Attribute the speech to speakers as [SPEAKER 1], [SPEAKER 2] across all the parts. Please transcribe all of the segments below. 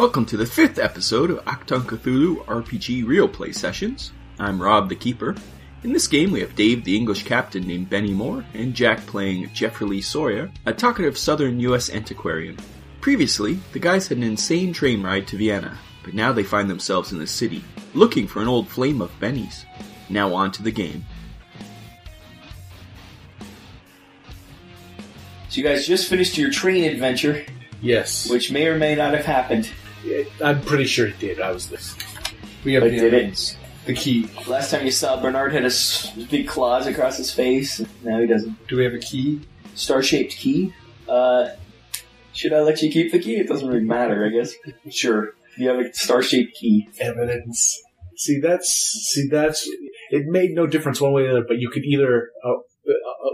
[SPEAKER 1] Welcome to the 5th episode of Achtung, Cthulhu RPG Real Play Sessions. I'm Rob the Keeper. In this game we have Dave the English captain named Benny Moore, and Jack playing Jeffrey Lee Sawyer, a talkative southern US antiquarian. Previously, the guys had an insane train ride to Vienna, but now they find themselves in the city, looking for an old flame of Benny's. Now on to the game.
[SPEAKER 2] So you guys just finished your train adventure.
[SPEAKER 3] Yes.
[SPEAKER 2] Which may or may not have happened.
[SPEAKER 3] I'm pretty sure it did. I was this.
[SPEAKER 4] We have
[SPEAKER 2] But did it?
[SPEAKER 4] the key.
[SPEAKER 2] Last time you saw Bernard had a big claws across his face. Now he doesn't.
[SPEAKER 4] Do we have a key?
[SPEAKER 2] Star-shaped key? Should I let you keep the key? It doesn't really matter, I guess. Sure. You have a star-shaped key.
[SPEAKER 3] Evidence. See, that's. It made no difference one way or the other, but you could either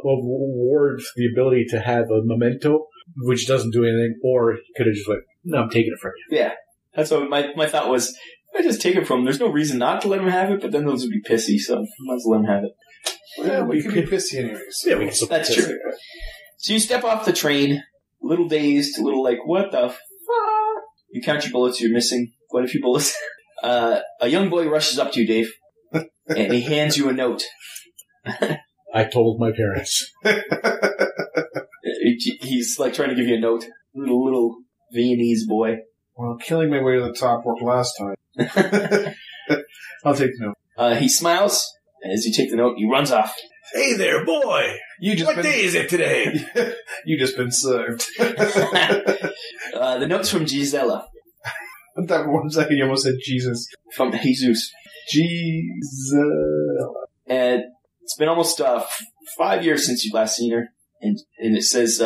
[SPEAKER 3] award the ability to have a memento, which doesn't do anything, or you could have just like, no, I'm taking it from you.
[SPEAKER 2] Yeah. That's what my thought was. If I just take it from him, there's no reason not to let him have it, but then those would be pissy, so I might as well let him have it.
[SPEAKER 4] Well, we could be pissy anyways.
[SPEAKER 3] Yeah, we can still
[SPEAKER 2] That's true. So you step off the train, a little dazed, a little like, what the fuck? You count your bullets, you're missing quite a few bullets. A young boy rushes up to you, Dave, and he hands you a note.
[SPEAKER 3] I told my parents.
[SPEAKER 2] He's like trying to give you a note. Little Viennese boy.
[SPEAKER 4] Well, killing my way to the top worked last time. I'll take the note.
[SPEAKER 2] He smiles, and as you take the note, he runs off.
[SPEAKER 3] Hey there, boy! What day is it today?
[SPEAKER 4] You just been served.
[SPEAKER 2] The note's from Gisela.
[SPEAKER 4] That 1 second you almost said Jesus.
[SPEAKER 2] From Jesus.
[SPEAKER 4] Jesus.
[SPEAKER 2] And it's been almost 5 years since you've last seen her. And it says,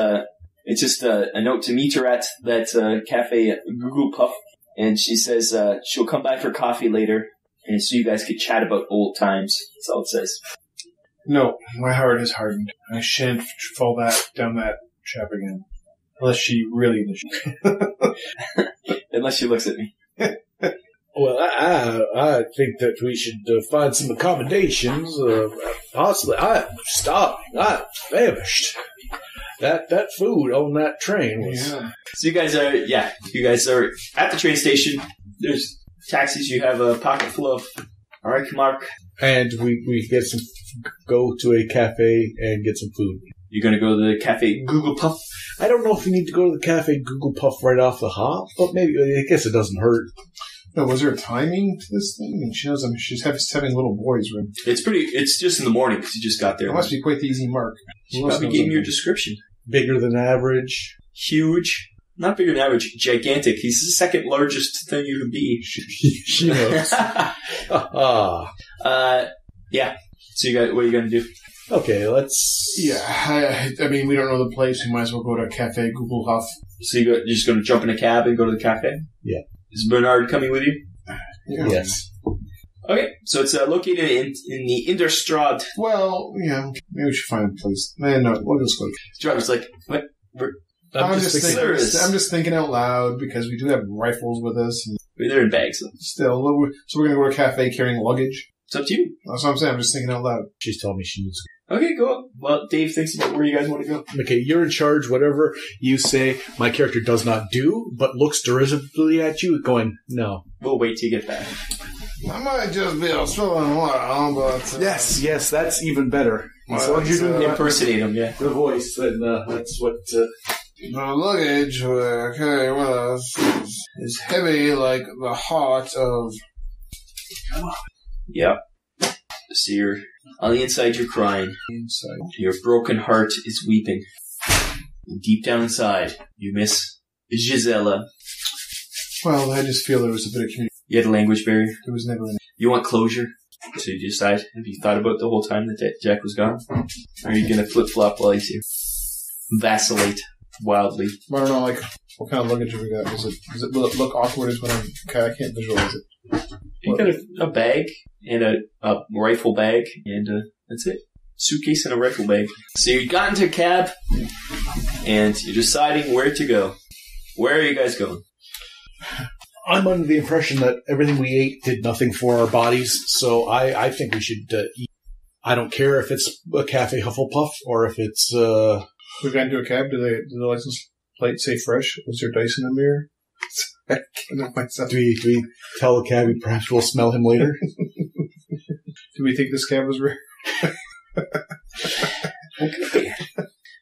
[SPEAKER 2] it's just a note to meet her at that cafe at Google Puff. And she says she'll come by for coffee later, and so you guys could chat about old times. That's all it says.
[SPEAKER 4] No, my heart is hardened. I shan't fall down that trap again. Unless she really
[SPEAKER 2] Unless she looks at me.
[SPEAKER 3] Well, I think that we should find some accommodations. Possibly, I'm starving. I'm famished. That food on that train was...
[SPEAKER 4] Yeah.
[SPEAKER 2] So you guys are at the train station. There's taxis. You have a pocket full of... All right, Mark.
[SPEAKER 3] And we go to a cafe and get some food.
[SPEAKER 2] You're going to go to the cafe Google Puff?
[SPEAKER 3] I don't know if we need to go to the cafe Google Puff right off the hop, but maybe, I guess it doesn't hurt.
[SPEAKER 4] No, was there a timing to this thing? I mean, she knows she's having little boys, right?
[SPEAKER 2] It's just in the morning because you just got there.
[SPEAKER 4] It must be quite the easy mark.
[SPEAKER 2] She probably gave me your description.
[SPEAKER 3] Bigger than average.
[SPEAKER 2] Huge. Not bigger than average. Gigantic. He's the second largest thing you could be.
[SPEAKER 3] She knows.
[SPEAKER 2] Yeah. So what are you going to do?
[SPEAKER 3] Okay, let's...
[SPEAKER 4] Yeah, I mean, we don't know the place. We might as well go to Cafe Google Huff.
[SPEAKER 2] So you're just going to jump in a cab and go to the cafe?
[SPEAKER 3] Yeah.
[SPEAKER 2] Is Bernard coming with you?
[SPEAKER 4] Yeah.
[SPEAKER 3] Yes.
[SPEAKER 2] Okay, so it's located in the Inderstraat.
[SPEAKER 4] Well, yeah, maybe we should find a place. No, we'll just go.
[SPEAKER 2] Driver's like, what?
[SPEAKER 4] I'm just thinking out loud because we do have rifles with us. And
[SPEAKER 2] they're in bags.
[SPEAKER 4] Still, so we're going to go to a cafe carrying luggage?
[SPEAKER 2] It's up to you.
[SPEAKER 4] That's what I'm saying. I'm just thinking out loud.
[SPEAKER 3] She's told me she needs to
[SPEAKER 2] go. Okay, go. Well, Dave thinks about where you guys want to go.
[SPEAKER 3] Okay, you're in charge. Whatever you say, my character does not do, but looks derisively at you, going, no.
[SPEAKER 2] We'll wait till you get back.
[SPEAKER 4] I might just be a spilling while, but...
[SPEAKER 3] Yes, that's even better.
[SPEAKER 4] As long as you do
[SPEAKER 2] impersonate him, yeah.
[SPEAKER 3] The voice, then that's what...
[SPEAKER 4] The luggage we're carrying with us is heavy like the heart of...
[SPEAKER 2] Come on. Yep. So you're... On the inside, you're crying. Your broken heart is weeping. And deep down inside, you miss Gisela.
[SPEAKER 4] Well, I just feel there was a bit of communication.
[SPEAKER 2] You had a language barrier?
[SPEAKER 4] There was never any.
[SPEAKER 2] You want closure? So you decide, have you thought about the whole time that Jack was gone? Or are you going to flip-flop while he's here? Vacillate wildly.
[SPEAKER 4] I don't know, like, what kind of luggage have we got? Will it look awkward as when I can't visualize it.
[SPEAKER 2] You got a bag and a rifle bag, and that's it. Suitcase and a rifle bag. So you got into a cab, and you're deciding where to go. Where are you guys going?
[SPEAKER 3] I'm under the impression that everything we ate did nothing for our bodies, so I think we should eat. I don't care if it's a Cafe Hufflepuff or if it's...
[SPEAKER 4] We got into a cab. Do the license plate say fresh? Was there dice in the mirror? myself.
[SPEAKER 3] Do we tell the cabbie perhaps we'll smell him later?
[SPEAKER 4] Do we think this cab was rare?
[SPEAKER 2] Okay.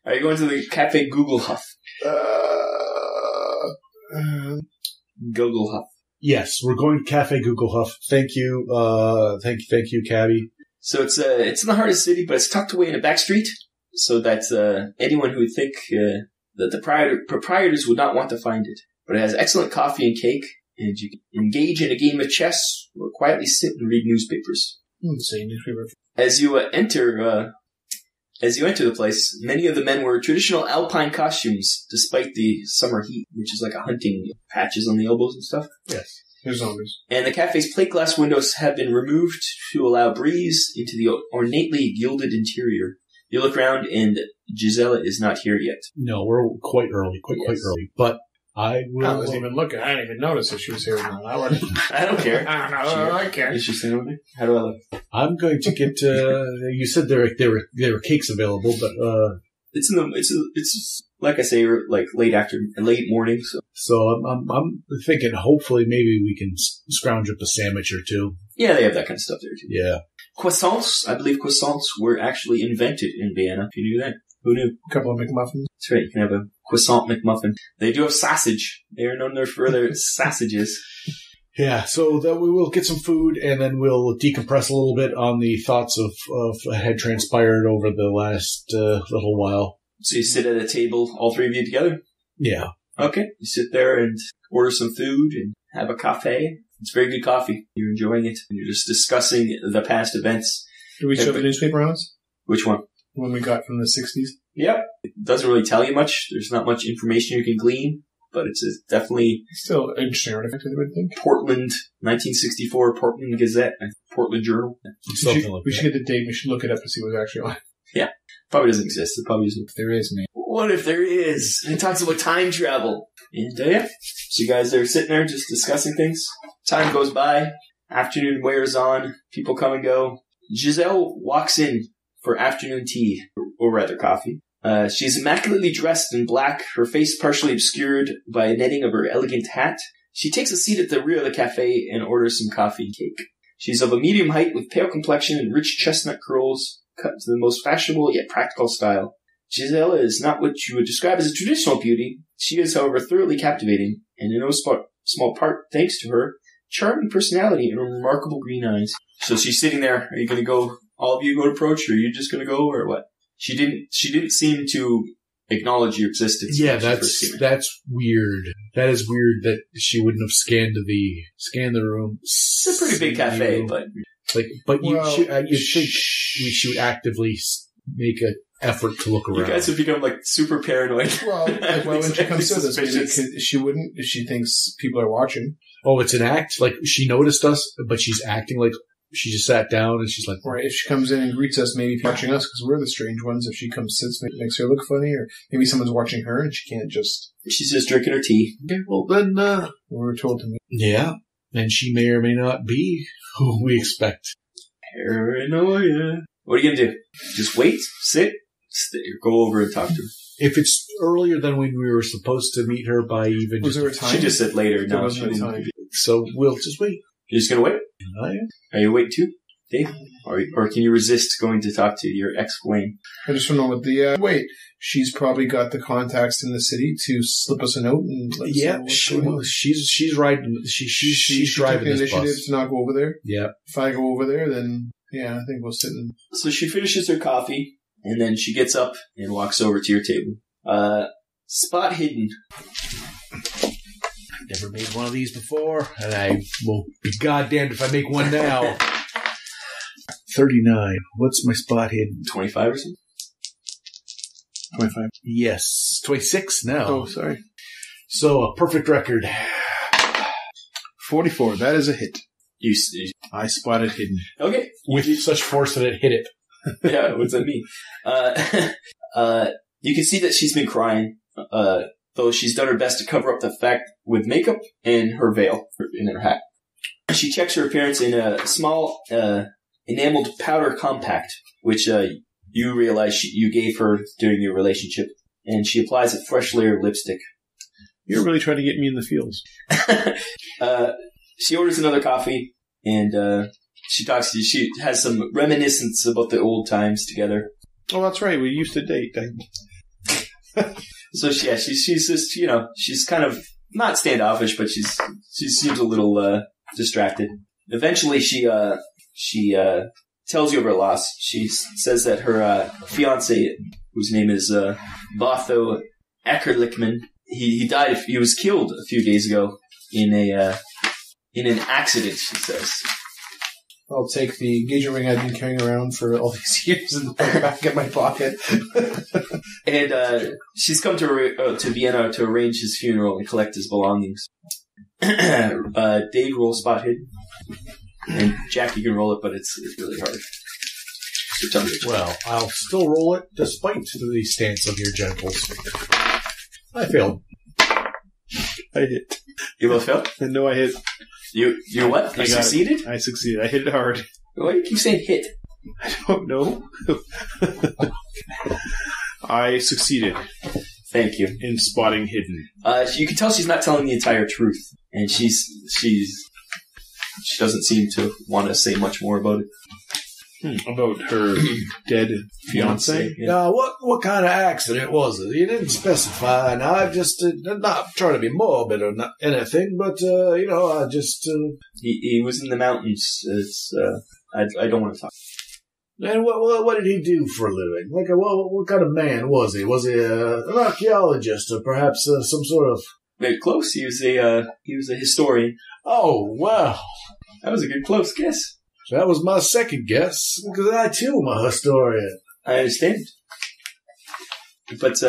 [SPEAKER 2] Are you going to the Cafe Google Huff? Google Huff.
[SPEAKER 3] Yes, we're going to Cafe Google Huff. Thank you, thank you, cabbie.
[SPEAKER 2] So it's in the heart of the city, but it's tucked away in a back street, so that anyone who would think that the proprietors would not want to find it. But it has excellent coffee and cake, and you can engage in a game of chess or quietly sit and read newspapers.
[SPEAKER 4] Say newspaper.
[SPEAKER 2] As you enter the place, many of the men wear traditional alpine costumes, despite the summer heat, which is like a hunting patches on the elbows and stuff.
[SPEAKER 3] Yes.
[SPEAKER 4] There's zombies.
[SPEAKER 2] And the cafe's plate glass windows have been removed to allow breeze into the ornately gilded interior. You look around, and Gisela is not here yet.
[SPEAKER 3] No, we're quite early, quite early. But I will.
[SPEAKER 4] I wasn't even looking. I didn't even notice if she was here or not.
[SPEAKER 2] I don't care.
[SPEAKER 4] I don't know. I care.
[SPEAKER 2] Is she staying over there? How do I look?
[SPEAKER 3] I'm going to get. You said there were cakes available, but
[SPEAKER 2] it's like I say, like late morning.
[SPEAKER 3] So I'm thinking hopefully maybe we can scrounge up a sandwich or two.
[SPEAKER 2] Yeah, they have that kind of stuff there too.
[SPEAKER 3] Yeah.
[SPEAKER 2] Croissants. I believe croissants were actually invented in Vienna. If you knew that. Who knew?
[SPEAKER 4] A couple of McMuffins.
[SPEAKER 2] That's right. You can have a croissant McMuffin. They do have sausage. They are known for their sausages.
[SPEAKER 3] Yeah, so that we will get some food, and then we'll decompress a little bit on the thoughts of had transpired over the last little while.
[SPEAKER 2] So you sit at a table, all three of you together?
[SPEAKER 3] Yeah.
[SPEAKER 2] Okay. You sit there and order some food and have a cafe. It's very good coffee. You're enjoying it. You're just discussing the past events.
[SPEAKER 4] Do we show the newspaper on us?
[SPEAKER 2] Which one?
[SPEAKER 4] The one we got from the 60s?
[SPEAKER 2] Yep. It doesn't really tell you much. There's not much information you can glean, but it's definitely...
[SPEAKER 4] Still an interesting artifact, I would think.
[SPEAKER 2] Portland, 1964, Portland Gazette, Portland Journal.
[SPEAKER 4] We should get the date. We should look it up to see what's actually on.
[SPEAKER 2] Yeah. Probably doesn't exist. It probably isn't.
[SPEAKER 4] If there is, man.
[SPEAKER 2] What if there is? And it talks about time travel. And yeah. So you guys are sitting there just discussing things. Time goes by. Afternoon wears on. People come and go. Giselle walks in for afternoon tea, or rather coffee. She's immaculately dressed in black, her face partially obscured by a netting of her elegant hat. She takes a seat at the rear of the cafe and orders some coffee and cake. She's of a medium height with pale complexion and rich chestnut curls, cut to the most fashionable yet practical style. Gisela is not what you would describe as a traditional beauty. She is, however, thoroughly captivating, and in no small part thanks to her charming personality and remarkable green eyes. So she's sitting there. Are you going to go? All of you go to approach, or are you just going to go, or what? She didn't seem to acknowledge your existence.
[SPEAKER 3] Yeah, that's weird. That is weird that she wouldn't have scanned the room.
[SPEAKER 2] It's a pretty big cafe, but
[SPEAKER 3] you think she would actively make an effort to look around.
[SPEAKER 2] You guys have become like super paranoid.
[SPEAKER 4] Well, when she comes to this, she wouldn't if she thinks people are watching.
[SPEAKER 3] Oh, it's an act. Like she noticed us, but she's acting like. She just sat down and she's like...
[SPEAKER 4] Right, if she comes in and greets us, maybe watching us because we're the strange ones. If she comes, sits, makes her look funny, or maybe someone's watching her and she can't just...
[SPEAKER 2] She's just drinking her tea.
[SPEAKER 3] Okay, well then...
[SPEAKER 4] we were told to...
[SPEAKER 3] Yeah, and she may or may not be who we expect.
[SPEAKER 2] Paranoia. What are you going to do? Just wait? Sit? Go over and talk to her.
[SPEAKER 3] If it's earlier than when we were supposed to meet her by even...
[SPEAKER 4] Was there a time?
[SPEAKER 2] She just said later.
[SPEAKER 4] There wasn't a time.
[SPEAKER 3] So we'll just wait.
[SPEAKER 2] You're just going to wait?
[SPEAKER 3] I am.
[SPEAKER 2] Are you waiting too, Dave? Or can you resist going to talk to your ex-Wayne?
[SPEAKER 4] I just don't know what the... wait, she's probably got the contacts in the city to slip us a note and...
[SPEAKER 3] She's riding... She's driving
[SPEAKER 4] the
[SPEAKER 3] this
[SPEAKER 4] initiative
[SPEAKER 3] bus.
[SPEAKER 4] to not go over there.
[SPEAKER 3] Yeah.
[SPEAKER 4] If I go over there, then... Yeah, I think we'll sit and...
[SPEAKER 2] So she finishes her coffee, and then she gets up and walks over to your table. Spot hidden.
[SPEAKER 3] Never made one of these before, and I will be goddamned if I make one now. 39. What's my spot hidden?
[SPEAKER 2] 25 or something?
[SPEAKER 4] 25.
[SPEAKER 3] Yes. 26 now.
[SPEAKER 4] Oh, sorry.
[SPEAKER 3] So, a perfect record.
[SPEAKER 4] 44. That is a hit.
[SPEAKER 2] I
[SPEAKER 4] spotted hidden.
[SPEAKER 2] Okay.
[SPEAKER 3] With such force that it hit it.
[SPEAKER 2] Yeah, what's that mean? You can see that she's been crying, though she's done her best to cover up the fact with makeup and her veil in her hat. She checks her appearance in a small enameled powder compact, which you realize you gave her during your relationship, and she applies a fresh layer of lipstick.
[SPEAKER 4] You're really trying to get me in the feels.
[SPEAKER 2] She orders another coffee, and she talks to you. She has some reminiscence about the old times together.
[SPEAKER 4] Oh, that's right. We used to date.
[SPEAKER 2] So she's just, she's kind of not standoffish, but she seems a little distracted. Eventually, she tells you of her loss. She says that her fiance, whose name is Botho Eckerlichman, he died. He was killed a few days ago in an accident. She says.
[SPEAKER 4] I'll take the engagement ring I've been carrying around for all these years and put it back in my pocket.
[SPEAKER 2] And she's come to Vienna to arrange his funeral and collect his belongings. Dave, roll spot hidden. And Jack, you can roll it, but it's really hard. So tell me.
[SPEAKER 3] Well, I'll still roll it despite the stance of your gentles. I failed.
[SPEAKER 4] I hit.
[SPEAKER 2] You both failed?
[SPEAKER 4] No, I hit.
[SPEAKER 2] You what? You succeeded?
[SPEAKER 4] I succeeded. I hit it hard.
[SPEAKER 2] Why do you keep saying hit?
[SPEAKER 4] I don't know. I succeeded.
[SPEAKER 2] Thank you.
[SPEAKER 4] In spotting hidden.
[SPEAKER 2] You can tell she's not telling the entire truth, and she doesn't seem to want to say much more about it.
[SPEAKER 4] About her dead fiance?
[SPEAKER 3] Yeah. What kind of accident was it? You didn't specify, and I just not trying to be morbid or not anything, but I just
[SPEAKER 2] he was in the mountains. It's I don't want to talk.
[SPEAKER 3] And what did he do for a living? Like what kind of man was he? Was he an archaeologist or perhaps some sort of?
[SPEAKER 2] Very close. He was a historian.
[SPEAKER 3] Oh wow,
[SPEAKER 2] that was a good close guess.
[SPEAKER 3] That was my second guess, because I, too, am a historian.
[SPEAKER 2] I understand. But,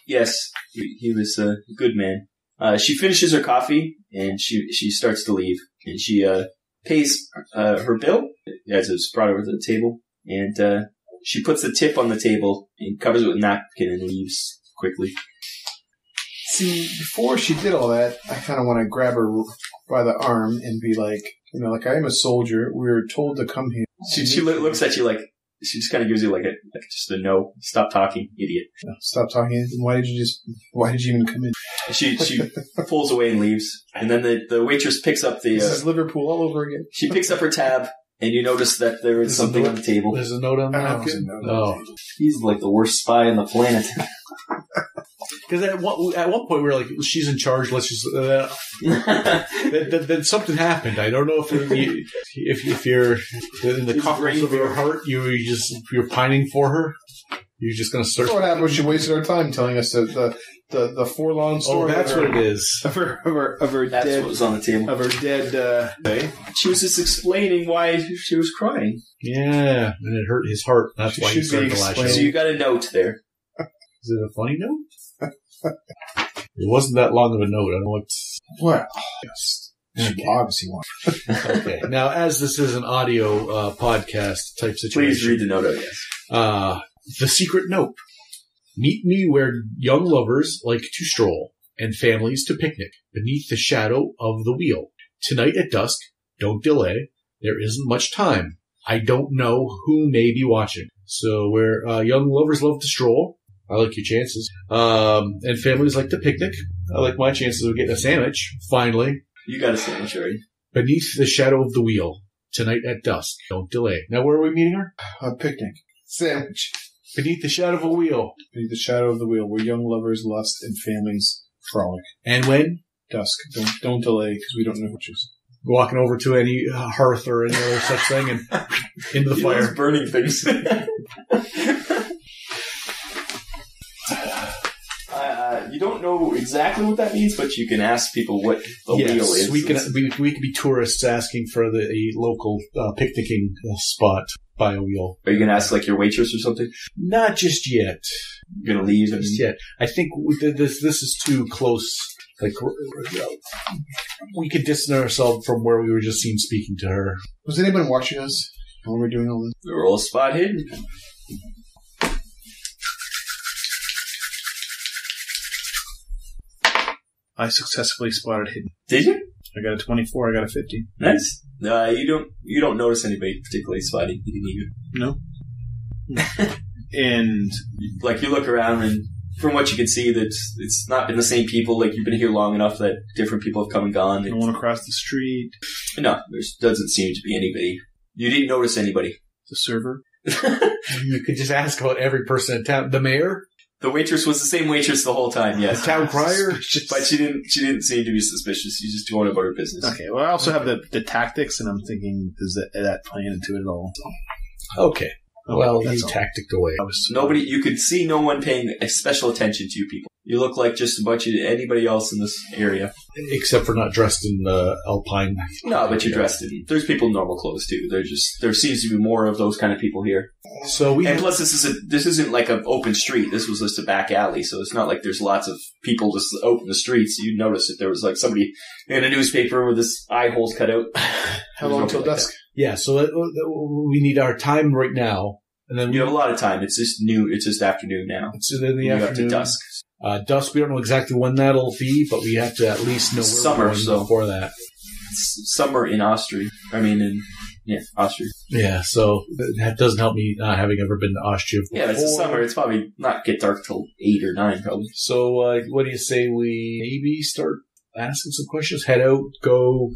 [SPEAKER 2] yes, he was a good man. She finishes her coffee, and she starts to leave. And she pays her bill, as it's brought over to the table. And she puts the tip on the table and covers it with a napkin and leaves quickly.
[SPEAKER 4] See, before she did all that, I kind of want to grab her by the arm and be like, like I am a soldier. We were told to come here.
[SPEAKER 2] She looks at you like she just kind of gives you like just a no. Stop talking, idiot.
[SPEAKER 4] Stop talking. Why did you even come in?
[SPEAKER 2] She pulls away and leaves, and then the waitress picks up the.
[SPEAKER 4] This is Liverpool all over again.
[SPEAKER 2] She picks up her tab, and you notice that there is something on the table.
[SPEAKER 3] There's a note on the napkin.
[SPEAKER 2] Oh, he's like the worst spy on the planet.
[SPEAKER 3] Because at one point we were like, she's in charge. Let's just. Then something happened. I don't know if you're in the cockles of your heart, you're pining for her. You're just going to start.
[SPEAKER 4] What happened? She wasted our time telling us the forlorn story.
[SPEAKER 3] Oh, that's what it is.
[SPEAKER 4] Of her
[SPEAKER 2] that's
[SPEAKER 4] dead.
[SPEAKER 2] What was on the table.
[SPEAKER 4] Of her dead.
[SPEAKER 2] She was just explaining why she was crying.
[SPEAKER 3] Yeah, and it hurt his heart. That's why he started to lash out.
[SPEAKER 2] So you got a note there.
[SPEAKER 3] Is it a funny note? It wasn't that long of a note. I don't know what's...
[SPEAKER 4] Well, yes. She obviously wanted.
[SPEAKER 3] Okay. Now, as this is an audio podcast type situation...
[SPEAKER 2] Please read the note, I guess.
[SPEAKER 3] The secret note. Meet me where young lovers like to stroll and families to picnic beneath the shadow of the wheel. Tonight at dusk, don't delay. There isn't much time. I don't know who may be watching. So where young lovers love to stroll... I like your chances. And families like to picnic. I like my chances of getting a sandwich, finally.
[SPEAKER 2] You got a sandwich already.
[SPEAKER 3] Beneath the shadow of the wheel. Tonight at dusk. Don't delay. Now, where are we meeting her?
[SPEAKER 4] A picnic. Sandwich.
[SPEAKER 3] Beneath the shadow of a wheel.
[SPEAKER 4] Beneath the shadow of the wheel, where young lovers lust and families frolic.
[SPEAKER 3] And when?
[SPEAKER 4] Dusk. Don't delay, because we don't know which is.
[SPEAKER 3] Walking over to any hearth or any other such thing and into the fire.
[SPEAKER 2] Burning things. You don't know exactly what that means, but you can ask people what the wheel is.
[SPEAKER 3] We could be tourists asking for the local picnicking spot by a wheel.
[SPEAKER 2] Are you going to ask like your waitress or something?
[SPEAKER 3] Not just yet.
[SPEAKER 2] You're going to leave?
[SPEAKER 3] Just yet. I think this is too close. Like we could distance ourselves from where we were just seen speaking to her.
[SPEAKER 4] Was anyone watching us while we were doing all this?
[SPEAKER 2] We were all spot hidden.
[SPEAKER 4] I successfully spotted hidden.
[SPEAKER 2] Did you?
[SPEAKER 4] I got a 24. I got a 50.
[SPEAKER 2] Nice. You don't notice anybody particularly spotting hidden either.
[SPEAKER 4] No. And
[SPEAKER 2] like you look around and from what you can see, that it's not been the same people. Like, you've been here long enough that different people have come and gone.
[SPEAKER 5] No one across the street.
[SPEAKER 2] No, there doesn't seem to be anybody. You didn't notice anybody.
[SPEAKER 5] The server.
[SPEAKER 3] You could just ask about every person in town. The mayor?
[SPEAKER 2] The waitress was the same waitress the whole time, yes.
[SPEAKER 3] The town crier?
[SPEAKER 2] But she didn't seem to be suspicious. She's just going about her business.
[SPEAKER 5] Okay, well, I also have the tactics, and I'm thinking, is that playing into it at all?
[SPEAKER 3] Okay. Well,
[SPEAKER 5] that's
[SPEAKER 3] you
[SPEAKER 5] all.
[SPEAKER 3] tacticked away.
[SPEAKER 2] Nobody, you could see no one paying special attention to you people. You look like just a bunch of anybody else in this area.
[SPEAKER 3] Except for not dressed in alpine.
[SPEAKER 2] No, but you're dressed in. There's people in normal clothes too. There seems to be more of those kind of people here.
[SPEAKER 3] So
[SPEAKER 2] and plus, this isn't like an open street. This was just a back alley, so it's not like there's lots of people just out in the streets. You'd notice if there was like somebody in a newspaper with his eye holes cut out.
[SPEAKER 4] How long till dusk?
[SPEAKER 3] Yeah, so we need our time right now. And then
[SPEAKER 2] you have a lot of time. It's just It's just afternoon now.
[SPEAKER 3] It's in the
[SPEAKER 2] you
[SPEAKER 3] afternoon.
[SPEAKER 2] Up to dusk.
[SPEAKER 3] Dusk, we don't know exactly when that'll be, but we have to at least know where we're going before that.
[SPEAKER 2] It's summer in Austria. Austria.
[SPEAKER 3] Yeah, so that doesn't help me not having ever been to Austria before.
[SPEAKER 2] Yeah, it's the summer. It's probably not get dark till 8 or 9, probably.
[SPEAKER 3] So what do you say we maybe start asking some questions? Head out, go...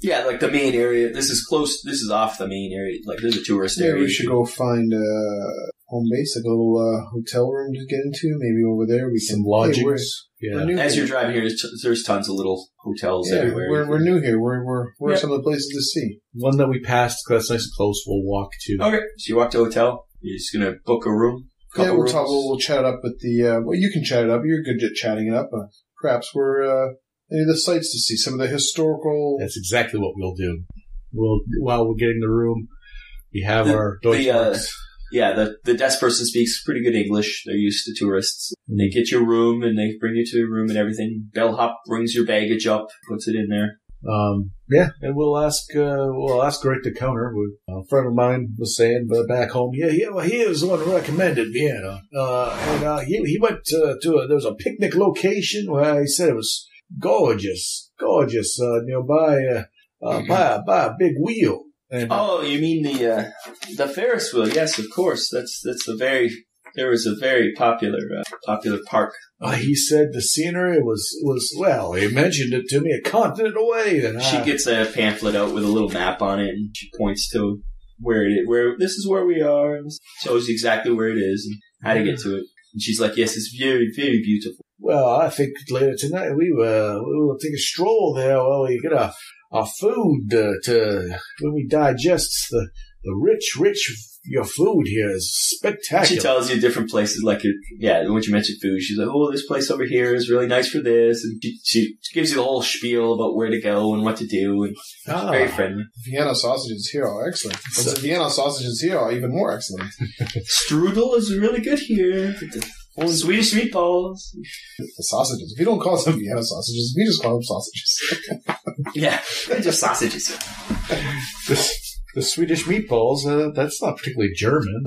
[SPEAKER 2] Yeah, like the main area. This is close. This is off the main area. Like, there's a tourist area.
[SPEAKER 4] We should go find home base, like a little hotel room to get into. Maybe over there we can
[SPEAKER 3] lodgings.
[SPEAKER 2] As you're driving here, there's tons of little hotels everywhere.
[SPEAKER 4] We're new here. Where are some of the places to see?
[SPEAKER 3] One that we passed, that's nice and close, we'll walk to.
[SPEAKER 2] Okay, so you walk to a hotel. You're just going to book a room?
[SPEAKER 4] We'll chat it up with the... well, you can chat it up. You're good at chatting it up. Perhaps we're... any of the sites to see, some of the historical...
[SPEAKER 3] That's exactly what we'll do. While we're getting the room, we have our Deutschmarks.
[SPEAKER 2] The desk person speaks pretty good English. They're used to tourists. And they get your room, and they bring you to your room and everything. Bellhop brings your baggage up, puts it in there.
[SPEAKER 3] And we'll ask right at the counter. A friend of mine was saying back home, he was the one who recommended Vienna. He went to there was a picnic location where he said it was gorgeous, by a big wheel. And,
[SPEAKER 2] you mean the Ferris wheel? Yes, of course. There was a very popular park.
[SPEAKER 3] He said the scenery was well. He mentioned it to me a continent away. And
[SPEAKER 2] she gets a pamphlet out with a little map on it, and she points to where this is where we are, and shows you exactly where it is and how to get to it. And she's like, "Yes, it's very, very beautiful."
[SPEAKER 3] Well, I think later tonight we will take a stroll there. Well, we get our food to when we digest the rich. Your food here is spectacular.
[SPEAKER 2] She tells you different places, like when you mention food, she's like, "Oh, this place over here is really nice for this," and she gives you the whole spiel about where to go and what to do, and she's very friendly.
[SPEAKER 4] Vienna sausages here are excellent. The Vienna sausages here are even more excellent.
[SPEAKER 2] Strudel is really good here. Swedish meatballs.
[SPEAKER 4] The sausages. If you don't call them Vienna sausages, we just call them sausages.
[SPEAKER 2] Yeah, they're just sausages.
[SPEAKER 3] The Swedish meatballs, that's not particularly German.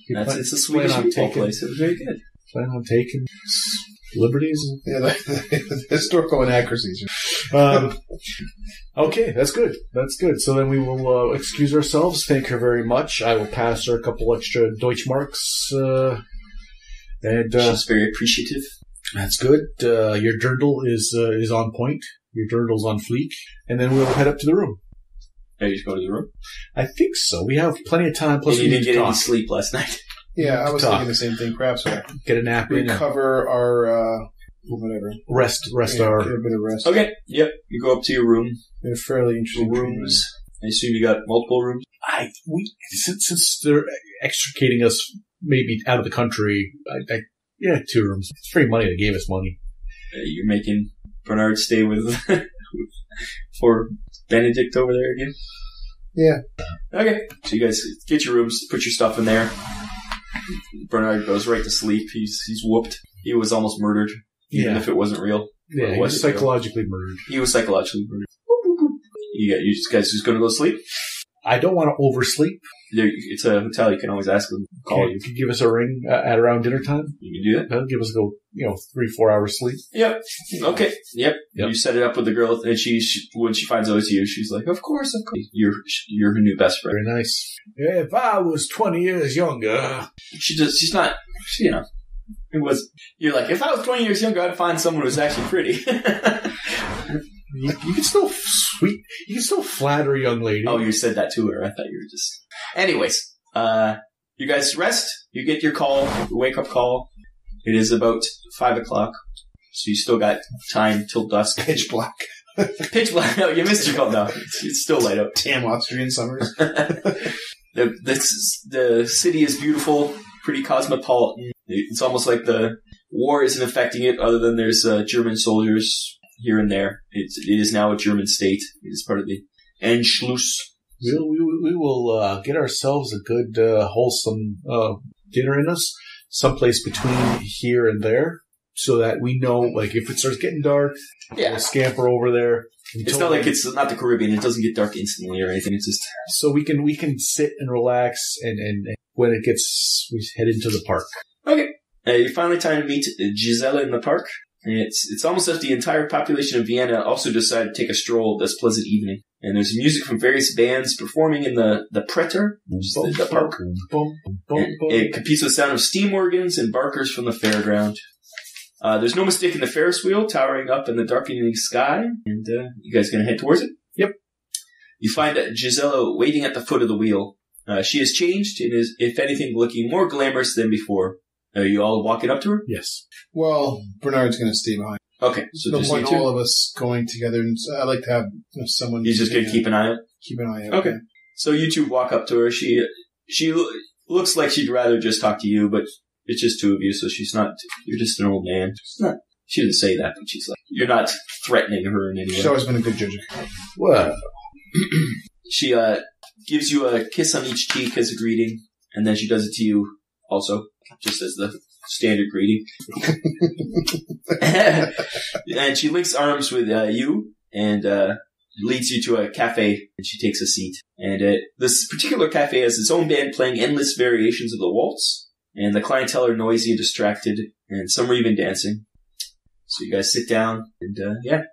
[SPEAKER 2] It's a Swedish meatball place. It was very good.
[SPEAKER 3] Plan on taking liberties?
[SPEAKER 4] Yeah, the historical inaccuracies.
[SPEAKER 3] Okay, that's good. So then we will excuse ourselves. Thank her very much. I will pass her a couple extra Deutschmarks. And
[SPEAKER 2] she's very appreciative.
[SPEAKER 3] That's good. Your dirndl is on point. Your dirndl's on fleek. And then we'll head up to the room.
[SPEAKER 2] Are you just going to the room?
[SPEAKER 3] I think so. We have plenty of time. Plus,
[SPEAKER 2] you didn't get any sleep last night.
[SPEAKER 4] Yeah, I was thinking the same thing. Perhaps
[SPEAKER 3] get a nap.
[SPEAKER 4] Recover our whatever.
[SPEAKER 3] Rest
[SPEAKER 4] Get a bit of rest.
[SPEAKER 2] Okay. Yep. You go up to your room.
[SPEAKER 4] They're fairly interesting
[SPEAKER 2] rooms. I assume you got multiple rooms.
[SPEAKER 3] Since they're extricating us maybe out of the country, 2 rooms. It's free money. They gave us money.
[SPEAKER 2] You're making Bernard stay with for Benedict over there again?
[SPEAKER 4] Yeah.
[SPEAKER 2] Okay. So you guys get your rooms, put your stuff in there. Bernard goes right to sleep. He's whooped. He was almost murdered, even if it wasn't real.
[SPEAKER 3] Yeah, he was psychologically murdered.
[SPEAKER 2] He was psychologically murdered. You guys just going to go to sleep?
[SPEAKER 3] I don't want to oversleep.
[SPEAKER 2] It's a hotel. You can always ask them to call you.
[SPEAKER 3] You can give us a ring at around dinner time.
[SPEAKER 2] You can do that.
[SPEAKER 3] That'll give us 3-4 hours sleep.
[SPEAKER 2] Yep. Okay. Yep. You set it up with the girl, and she when she finds out it's you, she's like, "Of course. You're her new best friend."
[SPEAKER 3] Very nice. If I was 20 years younger,
[SPEAKER 2] she's not. It was. You're like, if I was 20 years younger, I'd find someone who's actually pretty.
[SPEAKER 3] You can still you can still flatter a young lady.
[SPEAKER 2] Oh, you said that to her. I thought you were just... Anyways, you guys rest. You get your call, your wake-up call. It is about 5 o'clock, so you still got time till dusk.
[SPEAKER 4] Pitch black.
[SPEAKER 2] Pitch black. No, you missed your call. No, it's still light out.
[SPEAKER 4] Damn Austrian summers.
[SPEAKER 2] The city is beautiful, pretty cosmopolitan. It's almost like the war isn't affecting it, other than there's German soldiers here and there. It is now a German state. It is part of the Anschluss.
[SPEAKER 3] We will get ourselves a good, wholesome dinner in us, someplace between here and there, so that we know, like, if it starts getting dark, we'll scamper over there.
[SPEAKER 2] It's not like it's not the Caribbean. It doesn't get dark instantly or anything. It's just
[SPEAKER 3] so we can sit and relax, and when it gets, we head into the park.
[SPEAKER 2] Okay. You finally time to meet Gisela in the park. And it's almost as if the entire population of Vienna also decided to take a stroll this pleasant evening. And there's music from various bands performing in the Preter, which is the park. And it competes with the sound of steam organs and barkers from the fairground. There's no mistaking the Ferris wheel towering up in the darkening sky. And you guys going to head towards it?
[SPEAKER 3] Yep.
[SPEAKER 2] You find Gisela waiting at the foot of the wheel. She has changed and is, if anything, looking more glamorous than before. Are you all walking up to her?
[SPEAKER 3] Yes.
[SPEAKER 4] Well, Bernard's going to stay behind.
[SPEAKER 2] Okay, so
[SPEAKER 4] no
[SPEAKER 2] just
[SPEAKER 4] point
[SPEAKER 2] you two?
[SPEAKER 4] all of us going together. And I like to have someone.
[SPEAKER 2] You're just going to keep an eye out?
[SPEAKER 4] Keep an eye out.
[SPEAKER 2] Okay. So you two walk up to her. She looks like she'd rather just talk to you, but it's just two of you, so she's not... You're just an old man. She didn't say that, but she's like... You're not threatening her in any way.
[SPEAKER 4] She's always been a good judge.
[SPEAKER 3] Well...
[SPEAKER 2] She gives you a kiss on each cheek as a greeting, and then she does it to you also, just as the standard greeting. And she links arms with you and leads you to a cafe, and she takes a seat. And this particular cafe has its own band playing endless variations of the waltz, and the clientele are noisy and distracted, and some are even dancing. So you guys sit down, and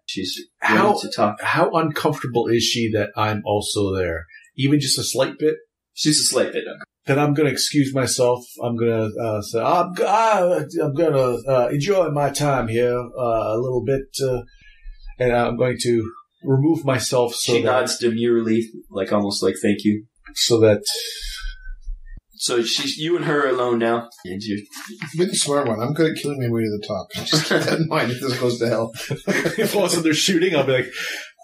[SPEAKER 2] she's ready to talk.
[SPEAKER 3] How uncomfortable is she that I'm also there? Even just a slight bit?
[SPEAKER 2] She's a slight bit uncomfortable.
[SPEAKER 3] Then I'm going to excuse myself. I'm going to say, I'm going to enjoy my time here a little bit, and I'm going to remove myself so
[SPEAKER 2] she nods demurely, like almost like thank you.
[SPEAKER 3] So that...
[SPEAKER 2] So you and her are alone now. And you're
[SPEAKER 4] the smart one. I'm good at killing my way to the top. Just keep that in mind if this goes to hell.
[SPEAKER 3] If all of a sudden they're shooting, I'll be like,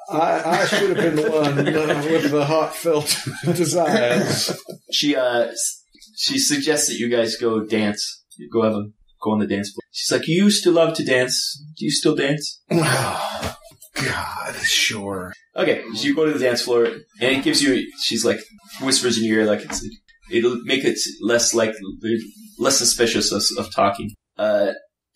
[SPEAKER 3] I should have been the one with the heartfelt desires. She suggests that you guys go dance. Go on the dance floor. She's like, you used to love to dance. Do you still dance?
[SPEAKER 4] Oh, God, sure.
[SPEAKER 2] Okay, so you go to the dance floor, and it gives you, she's like, whispers in your ear, like it'll make it less suspicious of talking.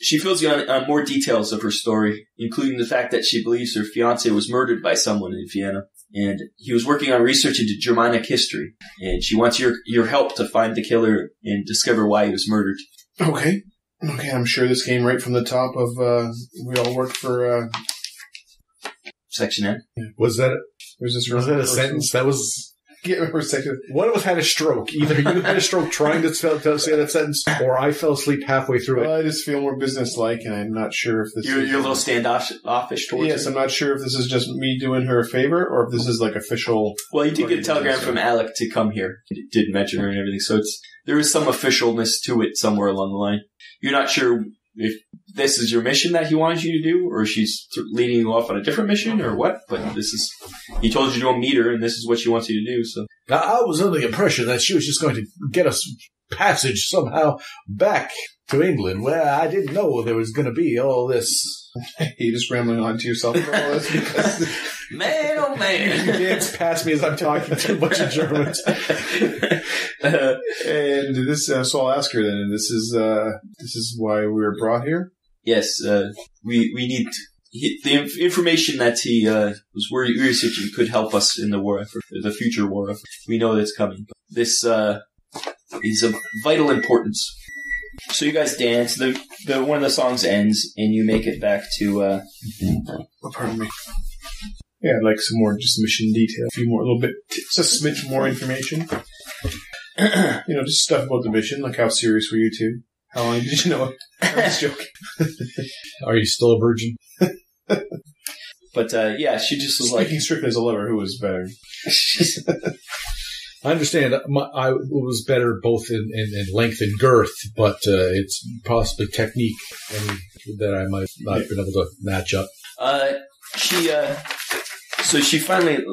[SPEAKER 2] She fills you on more details of her story, including the fact that she believes her fiancé was murdered by someone in Vienna, and he was working on research into Germanic history, and she wants your help to find the killer and discover why he was murdered.
[SPEAKER 4] Okay, I'm sure this came right from the top of, we all worked for,
[SPEAKER 2] Section N.
[SPEAKER 3] Was that a sentence? That was...
[SPEAKER 4] Can't remember section.
[SPEAKER 3] One of us had a stroke. Either you had a stroke trying to say that sentence, or I fell asleep halfway through it.
[SPEAKER 4] Well, I just feel more businesslike, and I'm not sure if this
[SPEAKER 2] You're a little standoffish towards
[SPEAKER 4] Yes,
[SPEAKER 2] her.
[SPEAKER 4] I'm not sure if this is just me doing her a favor, or if this is like official...
[SPEAKER 2] Well, you did get a telegram from Alec to come here. He did mention her and everything, so there is some officialness to it somewhere along the line. You're not sure if this is your mission that he wanted you to do, or she's leading you off on a different mission, or what, but he told you to go meet her, and this is what she wants you to do, so.
[SPEAKER 3] I was under the impression that she was just going to get us passage somehow back to England, where I didn't know there was going to be all this.
[SPEAKER 4] You just rambling on to yourself for all this because...
[SPEAKER 2] Man, oh man.
[SPEAKER 3] You dance past me as I'm talking to a bunch of Germans.
[SPEAKER 4] And this, so I'll ask her then, and this is why we were brought here?
[SPEAKER 2] Yes, we need the information that he was researching could help us in the war effort, the future war effort. We know that's coming. This is of vital importance. So you guys dance. The one of the songs ends, and you make it back to.
[SPEAKER 4] Oh, pardon me. Yeah, I'd like some more just mission detail, a little bit, just a smidge more information. Just stuff about the mission, like how serious were you two? How long did you know it? I'm just joking.
[SPEAKER 3] Are you still a virgin?
[SPEAKER 2] But, she just was
[SPEAKER 4] Speaking strictly as a lover, who was better?
[SPEAKER 3] I understand. I was better both in length and girth, but it's possibly technique that I might not have been able to match up.
[SPEAKER 2] So she finally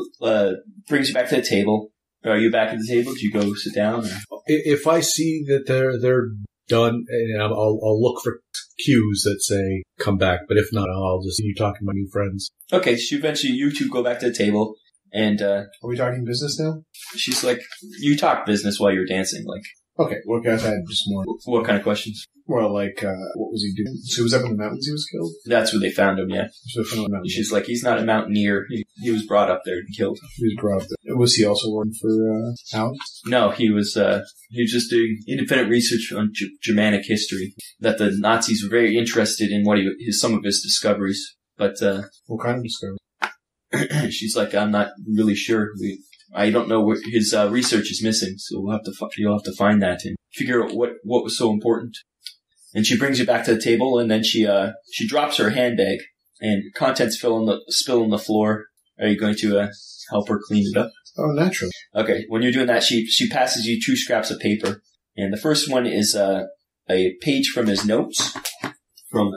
[SPEAKER 2] brings you back to the table. Are you back at the table? Do you go sit down? Or?
[SPEAKER 3] If I see that they're done, and I'll look for cues that say come back. But if not, I'll just continue talking to my new friends.
[SPEAKER 2] Okay, so eventually you two go back to the table, and
[SPEAKER 4] are we talking business now?
[SPEAKER 2] She's like, you talk business while you're dancing, like.
[SPEAKER 4] Okay, well, guys, I had just more.
[SPEAKER 2] What kind of questions?
[SPEAKER 4] Well, like, what was he doing? So he was up in the mountains. He was killed.
[SPEAKER 2] That's where they found him. Yeah.
[SPEAKER 4] So they found him in the mountains.
[SPEAKER 2] She's like, he's not a mountaineer. He was brought up there and killed.
[SPEAKER 4] He was brought up there. Was he also working for Alex?
[SPEAKER 2] No, he was just doing independent research on Germanic history. That the Nazis were very interested in some of his discoveries. But
[SPEAKER 4] what kind of discovery?
[SPEAKER 2] She's like, I'm not really sure. I don't know what his research is missing, so you'll have to find that and figure out what was so important. And she brings you back to the table, and then she drops her handbag, and contents spill on the floor. Are you going to help her clean it up?
[SPEAKER 4] Oh, naturally.
[SPEAKER 2] Okay. When you're doing that, she passes you 2 scraps of paper, and the first one is a page from his notes from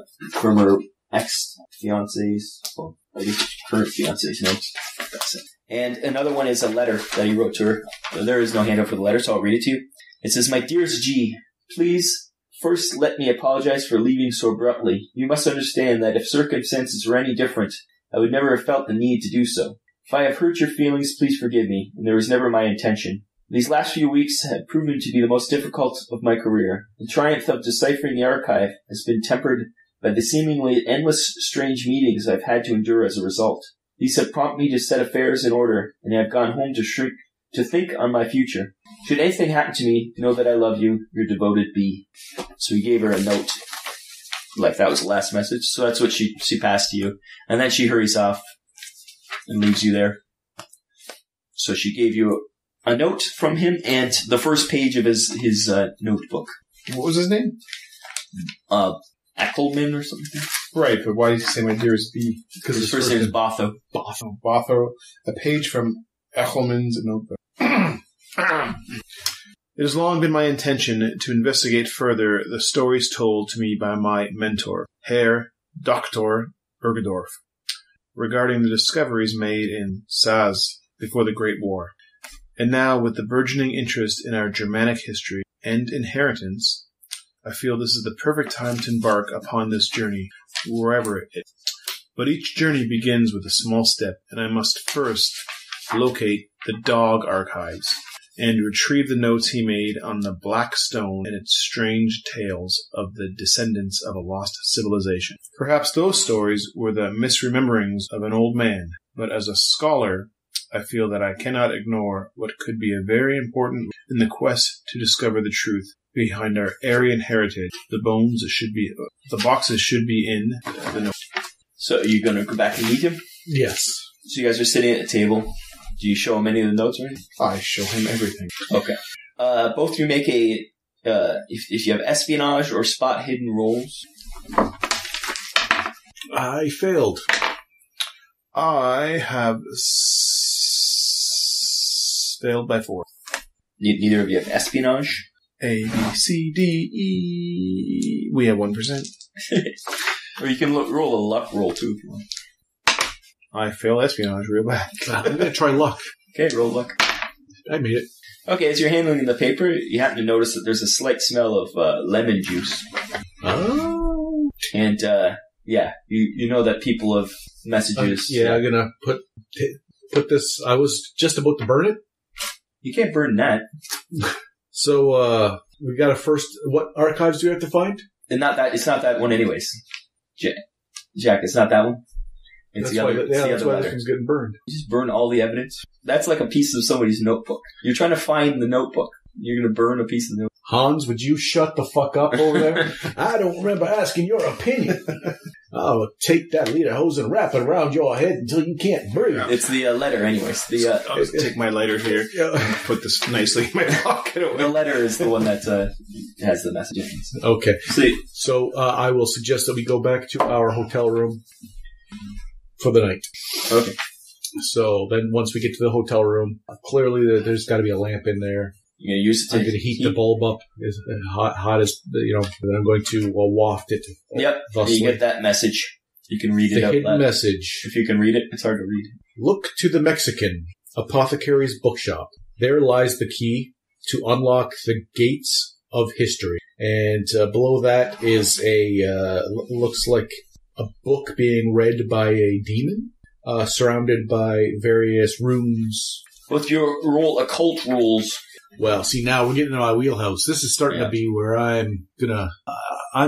[SPEAKER 2] her ex-fiance's, well, I guess current fiance's notes. That's it. And another one is a letter that he wrote to her. There is no handout for the letter, so I'll read it to you. It says, "My dearest G, please first let me apologize for leaving so abruptly. You must understand that if circumstances were any different, I would never have felt the need to do so. If I have hurt your feelings, please forgive me, and there was never my intention. These last few weeks have proven to be the most difficult of my career. The triumph of deciphering the archive has been tempered by the seemingly endless strange meetings I've had to endure as a result. These have prompted me to set affairs in order, and I have gone home to think on my future. Should anything happen to me, know that I love you, your devoted B." So he gave her a note. Like that was the last message. So that's what she passed to you. And then she hurries off and leaves you there. So she gave you a note from him and the first page of his notebook.
[SPEAKER 4] What was his name?
[SPEAKER 2] Echelman or something.
[SPEAKER 4] Right, but why did you say my dearest B?
[SPEAKER 2] Because his first name is Botho.
[SPEAKER 4] Botho. A page from Echelman's notebook.
[SPEAKER 5] It has long been my intention to investigate further the stories told to me by my mentor, Herr Dr. Bergedorf, regarding the discoveries made in Saz before the Great War. And now, with the burgeoning interest in our Germanic history and inheritance, I feel this is the perfect time to embark upon this journey, wherever it is. But each journey begins with a small step, and I must first locate the dog archives and retrieve the notes he made on the Black Stone and its strange tales of the descendants of a lost civilization. Perhaps those stories were the misrememberings of an old man, but as a scholar, I feel that I cannot ignore what could be a very important in the quest to discover the truth behind our Aryan heritage. The boxes should be in the notes.
[SPEAKER 2] So are you going to go back and meet him?
[SPEAKER 3] Yes.
[SPEAKER 2] So you guys are sitting at the table. Do you show him any of the notes or anything?
[SPEAKER 4] I show him everything.
[SPEAKER 2] Okay. Both of you make if you have espionage or spot hidden rolls.
[SPEAKER 3] I failed.
[SPEAKER 5] I have failed by 4.
[SPEAKER 2] Neither of you have espionage?
[SPEAKER 5] A, B, C, D, E. We have 1%.
[SPEAKER 2] Or you can roll a luck roll too if you want.
[SPEAKER 5] I fail espionage real bad.
[SPEAKER 3] I'm going to try luck.
[SPEAKER 2] Okay, roll luck.
[SPEAKER 3] I made it.
[SPEAKER 2] Okay, as you're handling the paper, you happen to notice that there's a slight smell of lemon juice.
[SPEAKER 3] Oh.
[SPEAKER 2] And, you know that people have messages.
[SPEAKER 3] I'm going to put this... I was just about to burn it.
[SPEAKER 2] You can't burn that.
[SPEAKER 3] So, we got to first... What archives do we have to find?
[SPEAKER 2] And it's not that one anyways. Jack, it's not that one. It's
[SPEAKER 3] that's why this one's getting burned.
[SPEAKER 2] You just burn all the evidence. That's like a piece of somebody's notebook. You're trying to find the notebook. You're going to burn a piece of the notebook.
[SPEAKER 3] Hans, would you shut the fuck up over there? I don't remember asking your opinion. I'll take that lederhosen and wrap it around your head until you can't breathe.
[SPEAKER 2] It's the letter, anyways.
[SPEAKER 5] I'll just take my lighter here and put this nicely in my pocket.
[SPEAKER 2] The letter is the one that has the messages.
[SPEAKER 3] Okay.
[SPEAKER 2] See.
[SPEAKER 3] So I will suggest that we go back to our hotel room for the night.
[SPEAKER 2] Okay.
[SPEAKER 3] So then once we get to the hotel room, clearly there's got to be a lamp in there.
[SPEAKER 2] You're going to use it
[SPEAKER 3] I'm going to heat the bulb up as hot as, then I'm going to waft it.
[SPEAKER 2] Yep. You get that message. You can read it out
[SPEAKER 3] hidden
[SPEAKER 2] loud.
[SPEAKER 3] Message.
[SPEAKER 2] If you can read it, it's hard to read.
[SPEAKER 3] Look to the Mexican, apothecary's bookshop. There lies the key to unlock the gates of history. And below that is looks like a book being read by a demon, surrounded by various runes.
[SPEAKER 2] With your roll occult rules.
[SPEAKER 3] Well, see, now we're getting into my wheelhouse. This is starting to be where I'm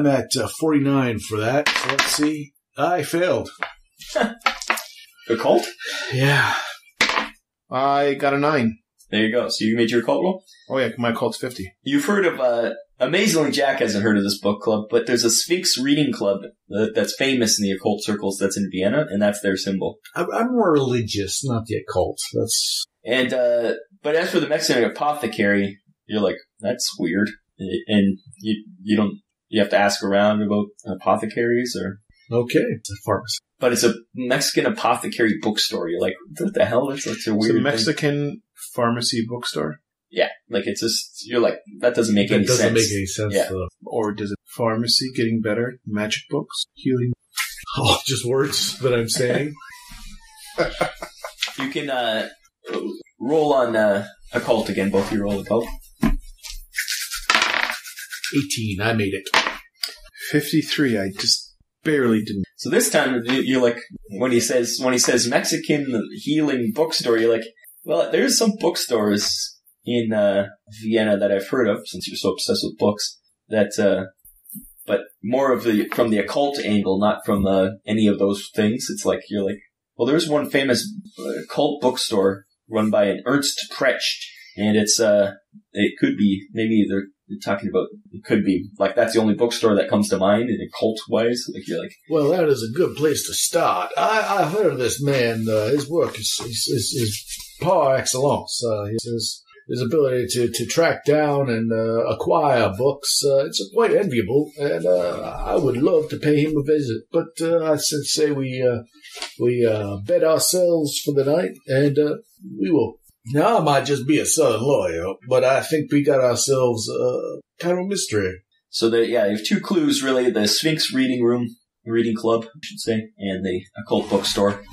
[SPEAKER 3] at 49 for that. So let's see. I failed.
[SPEAKER 2] Occult?
[SPEAKER 3] Yeah.
[SPEAKER 5] I got a 9.
[SPEAKER 2] There you go. So you made your occult roll?
[SPEAKER 5] Oh yeah, my occult's 50.
[SPEAKER 2] You've heard of, amazingly Jack hasn't heard of this book club, but there's a Sphinx reading club that's famous in the occult circles that's in Vienna, and that's their symbol.
[SPEAKER 3] I'm more religious, not the occult. That's...
[SPEAKER 2] And, but as for the Mexican apothecary, you're like, that's weird. And you have to ask around about apothecaries or...
[SPEAKER 3] Okay. It's a pharmacy.
[SPEAKER 2] But it's a Mexican apothecary bookstore. You're like, what the hell? That's such a weird
[SPEAKER 5] It's a Mexican pharmacy bookstore?
[SPEAKER 2] Yeah. Like, it's just, you're like, that doesn't make any sense.
[SPEAKER 3] That doesn't make any sense,
[SPEAKER 2] yeah.
[SPEAKER 3] Though.
[SPEAKER 5] Or does it pharmacy getting better? Magic books? Healing?
[SPEAKER 3] Oh, just words that I'm saying.
[SPEAKER 2] You can, roll on, occult again. Both of you roll occult.
[SPEAKER 3] 18. I made it.
[SPEAKER 5] 53. I just barely didn't.
[SPEAKER 2] So this time, you're like, when he says Mexican healing bookstore, you're like, well, there's some bookstores in Vienna that I've heard of, since you're so obsessed with books, that, but more of from the occult angle, not from any of those things. It's like, you're like, well, there's one famous occult bookstore run by an Ernst Precht, and it could be, maybe they're talking about, it could be, like, that's the only bookstore that comes to mind, in occult-wise. Like, you're like,
[SPEAKER 3] well, that is a good place to start. I heard of this man. His work is par excellence. His ability to track down and acquire books, it's quite enviable, and I would love to pay him a visit. But I say we bed ourselves for the night, and we will. Now, I might just be a Southern lawyer, but I think we got ourselves kind of a mystery.
[SPEAKER 2] So you have two clues, really: the Sphinx reading club, I should say, and the occult bookstore.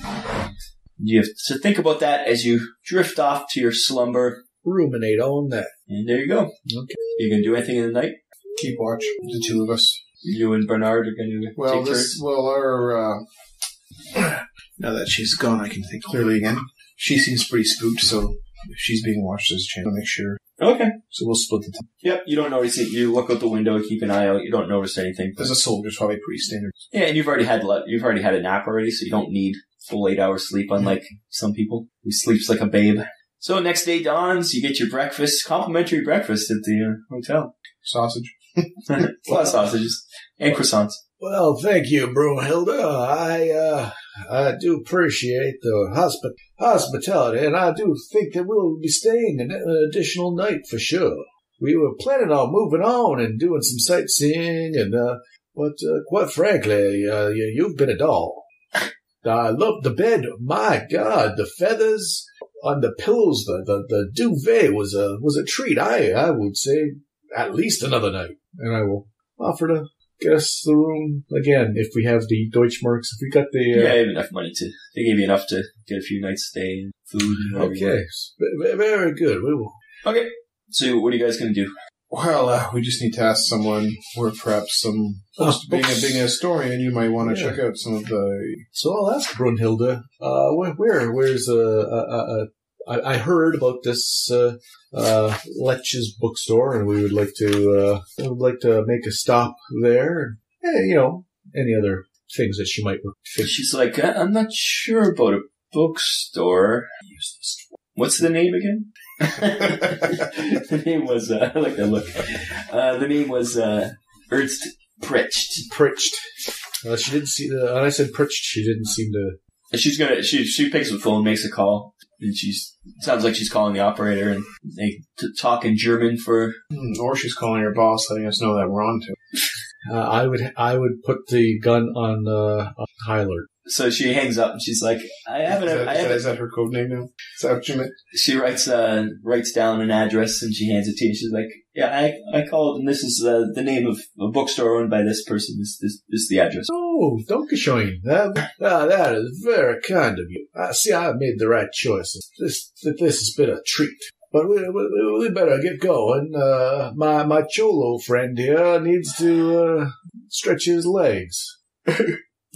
[SPEAKER 2] You have to think about that as you drift off to your slumber.
[SPEAKER 3] Ruminate on that.
[SPEAKER 2] And there you go.
[SPEAKER 3] Okay.
[SPEAKER 2] You gonna do anything in the night?
[SPEAKER 4] Keep watch. The two of us.
[SPEAKER 2] You and Bernard are gonna take turns?
[SPEAKER 4] Our
[SPEAKER 5] Now that she's gone, I can think clearly again. She seems pretty spooked, so if she's being watched, there's a chance to make sure.
[SPEAKER 2] Okay.
[SPEAKER 5] So we'll split the time.
[SPEAKER 2] Yep, you don't notice it. You look out the window, keep an eye out. You don't notice anything.
[SPEAKER 4] As a soldier's probably pretty standard.
[SPEAKER 2] Yeah, and you've already had a nap already, so you don't need full 8 hours sleep, unlike some people who sleeps like a babe. So next day dawns, you get your breakfast, complimentary breakfast at the hotel.
[SPEAKER 4] Sausage.
[SPEAKER 2] A lot of sausages and croissants.
[SPEAKER 3] Well, thank you, Broomhilda. I do appreciate the hospitality, and I do think that we'll be staying an additional night for sure. We were planning on moving on and doing some sightseeing, but quite frankly, you've been a doll. I love the bed. My God, the feathers on the pillows, the duvet was a treat. I would say at least another night, and I will offer to get us the room again if we have the Deutschmarks. If we got the
[SPEAKER 2] yeah, I have enough money they gave you enough to get a few nights stay and food. And
[SPEAKER 3] okay, very good. We will.
[SPEAKER 2] Okay, so what are you guys going to do?
[SPEAKER 4] Well, we just need to ask someone, or perhaps being a historian, you might want to check out some of the...
[SPEAKER 3] So I'll ask Brunhilde, where's I heard about this Lech's bookstore, and we would like to make a stop there. Any other things that she might think.
[SPEAKER 2] She's like, I'm not sure about a bookstore. What's the name again? The name was, I like that look. The name was, Ernst
[SPEAKER 3] Pritched. She didn't see the. When I said Pritched, she didn't seem to.
[SPEAKER 2] She picks up the phone, makes a call, and sounds like she's calling the operator, and they talk in German for.
[SPEAKER 5] Or she's calling her boss, letting us know that we're on to it.
[SPEAKER 3] I would put the gun on high alert.
[SPEAKER 2] So she hangs up and she's like,
[SPEAKER 5] Is that her code name now? Is that what you meant?
[SPEAKER 2] She writes down an address and she hands it to you. She's like, yeah, I called and this is the name of a bookstore owned by this person. This is the address.
[SPEAKER 3] Oh, Dankeschön. That is very kind of you. See, I made the right choice. This has been a treat. But we better get going. My Cholo friend here needs to stretch his legs.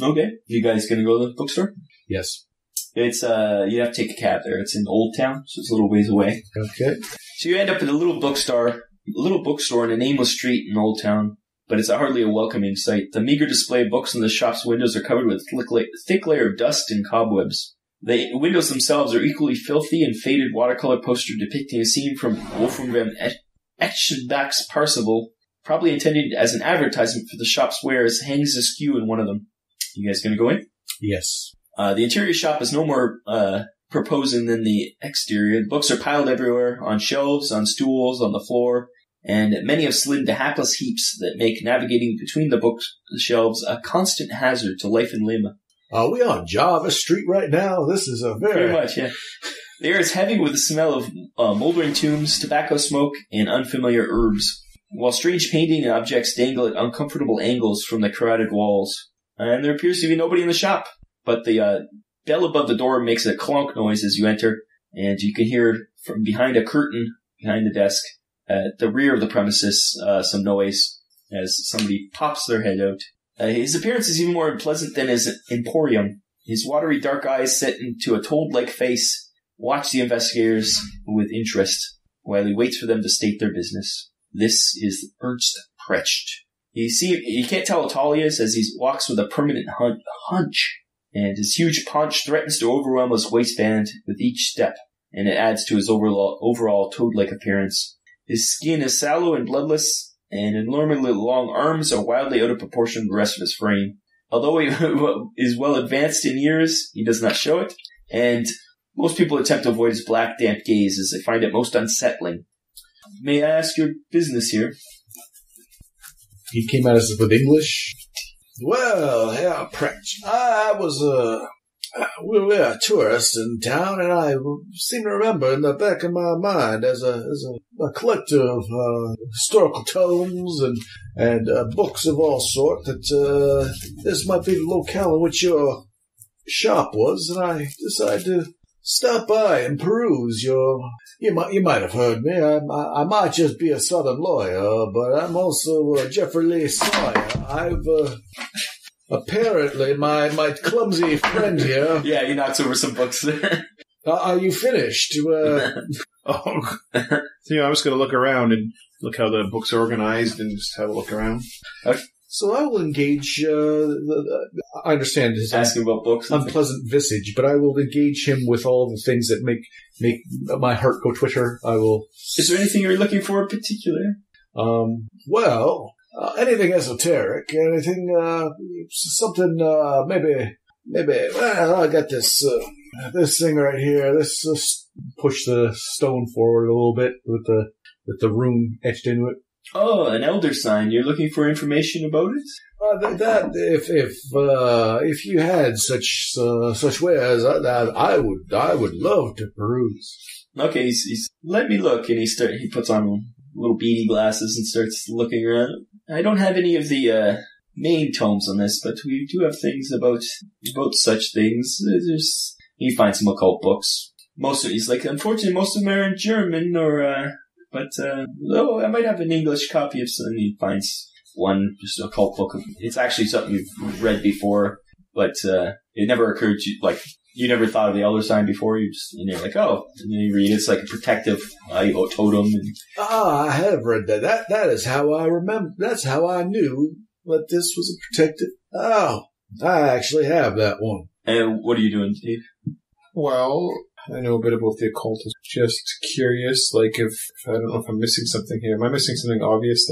[SPEAKER 2] Okay. You guys gonna go to the bookstore?
[SPEAKER 3] Yes.
[SPEAKER 2] It's you have to take a cab there. It's in Old Town, so it's a little ways away.
[SPEAKER 3] Okay.
[SPEAKER 2] So you end up at a little bookstore in a nameless street in Old Town, but it's hardly a welcoming sight. The meager display of books in the shop's windows are covered with thick layer of dust and cobwebs. The windows themselves are equally filthy, and faded watercolor poster depicting a scene from Wolfram van Eschenbach's Parzival, probably intended as an advertisement for the shop's wares, hangs askew in one of them. You guys gonna go in?
[SPEAKER 3] Yes.
[SPEAKER 2] The interior shop is no more proposing than the exterior. The books are piled everywhere, on shelves, on stools, on the floor, and many have slid into hapless heaps that make navigating between the shelves a constant hazard to life and limb.
[SPEAKER 3] Are we on Java Street right now? This is a very...
[SPEAKER 2] Pretty much, yeah. The air is heavy with the smell of moldering tombs, tobacco smoke, and unfamiliar herbs, while strange painting and objects dangle at uncomfortable angles from the crowded walls. And there appears to be nobody in the shop, but the bell above the door makes a clunk noise as you enter, and you can hear from behind a curtain, behind the desk, at the rear of the premises, some noise as somebody pops their head out. His appearance is even more unpleasant than his emporium. His watery dark eyes set into a toad-like face watch the investigators with interest while he waits for them to state their business. This is Ernst Precht. You can't tell how tall he is as he walks with a permanent hunch, and his huge paunch threatens to overwhelm his waistband with each step, and it adds to his overall toad-like appearance. His skin is sallow and bloodless, and enormously long arms are wildly out of proportion to the rest of his frame. Although he is well advanced in years, he does not show it, and most people attempt to avoid his black, damp gaze as they find it most unsettling. May I ask your business here?
[SPEAKER 3] He came at us with English. Well, Herr Precht, I was we were tourists in town, and I seem to remember in the back of my mind as a collector of historical tomes and books of all sorts that this might be the locale in which your shop was, and I decided to stop by and peruse your... You might have heard me. I might just be a Southern lawyer, but I'm also Jeffrey Lee Sawyer. I've... Apparently, my clumsy friend here...
[SPEAKER 2] Yeah, he knocks over some books there.
[SPEAKER 3] Are you finished?
[SPEAKER 5] Oh, so, I was going to look around and look how the books are organized and just have a look around.
[SPEAKER 2] Okay.
[SPEAKER 3] So I will engage... I understand his
[SPEAKER 2] asking about books,
[SPEAKER 3] unpleasant visage, but I will engage him with all the things that make my heart go twitter. I will...
[SPEAKER 2] Is there anything you're looking for in particular?
[SPEAKER 3] Well... anything esoteric, anything, something, maybe, well, I got this thing right here, push the stone forward a little bit with the rune etched into it.
[SPEAKER 2] Oh, an elder sign. You're looking for information about it?
[SPEAKER 3] If you had such wares, I would love to peruse.
[SPEAKER 2] Okay, he's let me look, and he puts on little beady glasses and starts looking around. I don't have any of the main tomes on this, but we do have things about such things. He finds some occult books. Unfortunately, most of them are in German, but I might have an English copy of some. He finds one, just an occult book. It's actually something you've read before, but it never occurred to you, you never thought of the elder sign before. You're like, oh, and then you read it's like a protective totem.
[SPEAKER 3] I have read that. That is how I remember. That's how I knew that this was a protective. Oh, I actually have that one.
[SPEAKER 2] And what are you doing, Steve?
[SPEAKER 5] Well, I know a bit about the occultism. Just curious, if I don't know if I'm missing something here. Am I missing something obvious?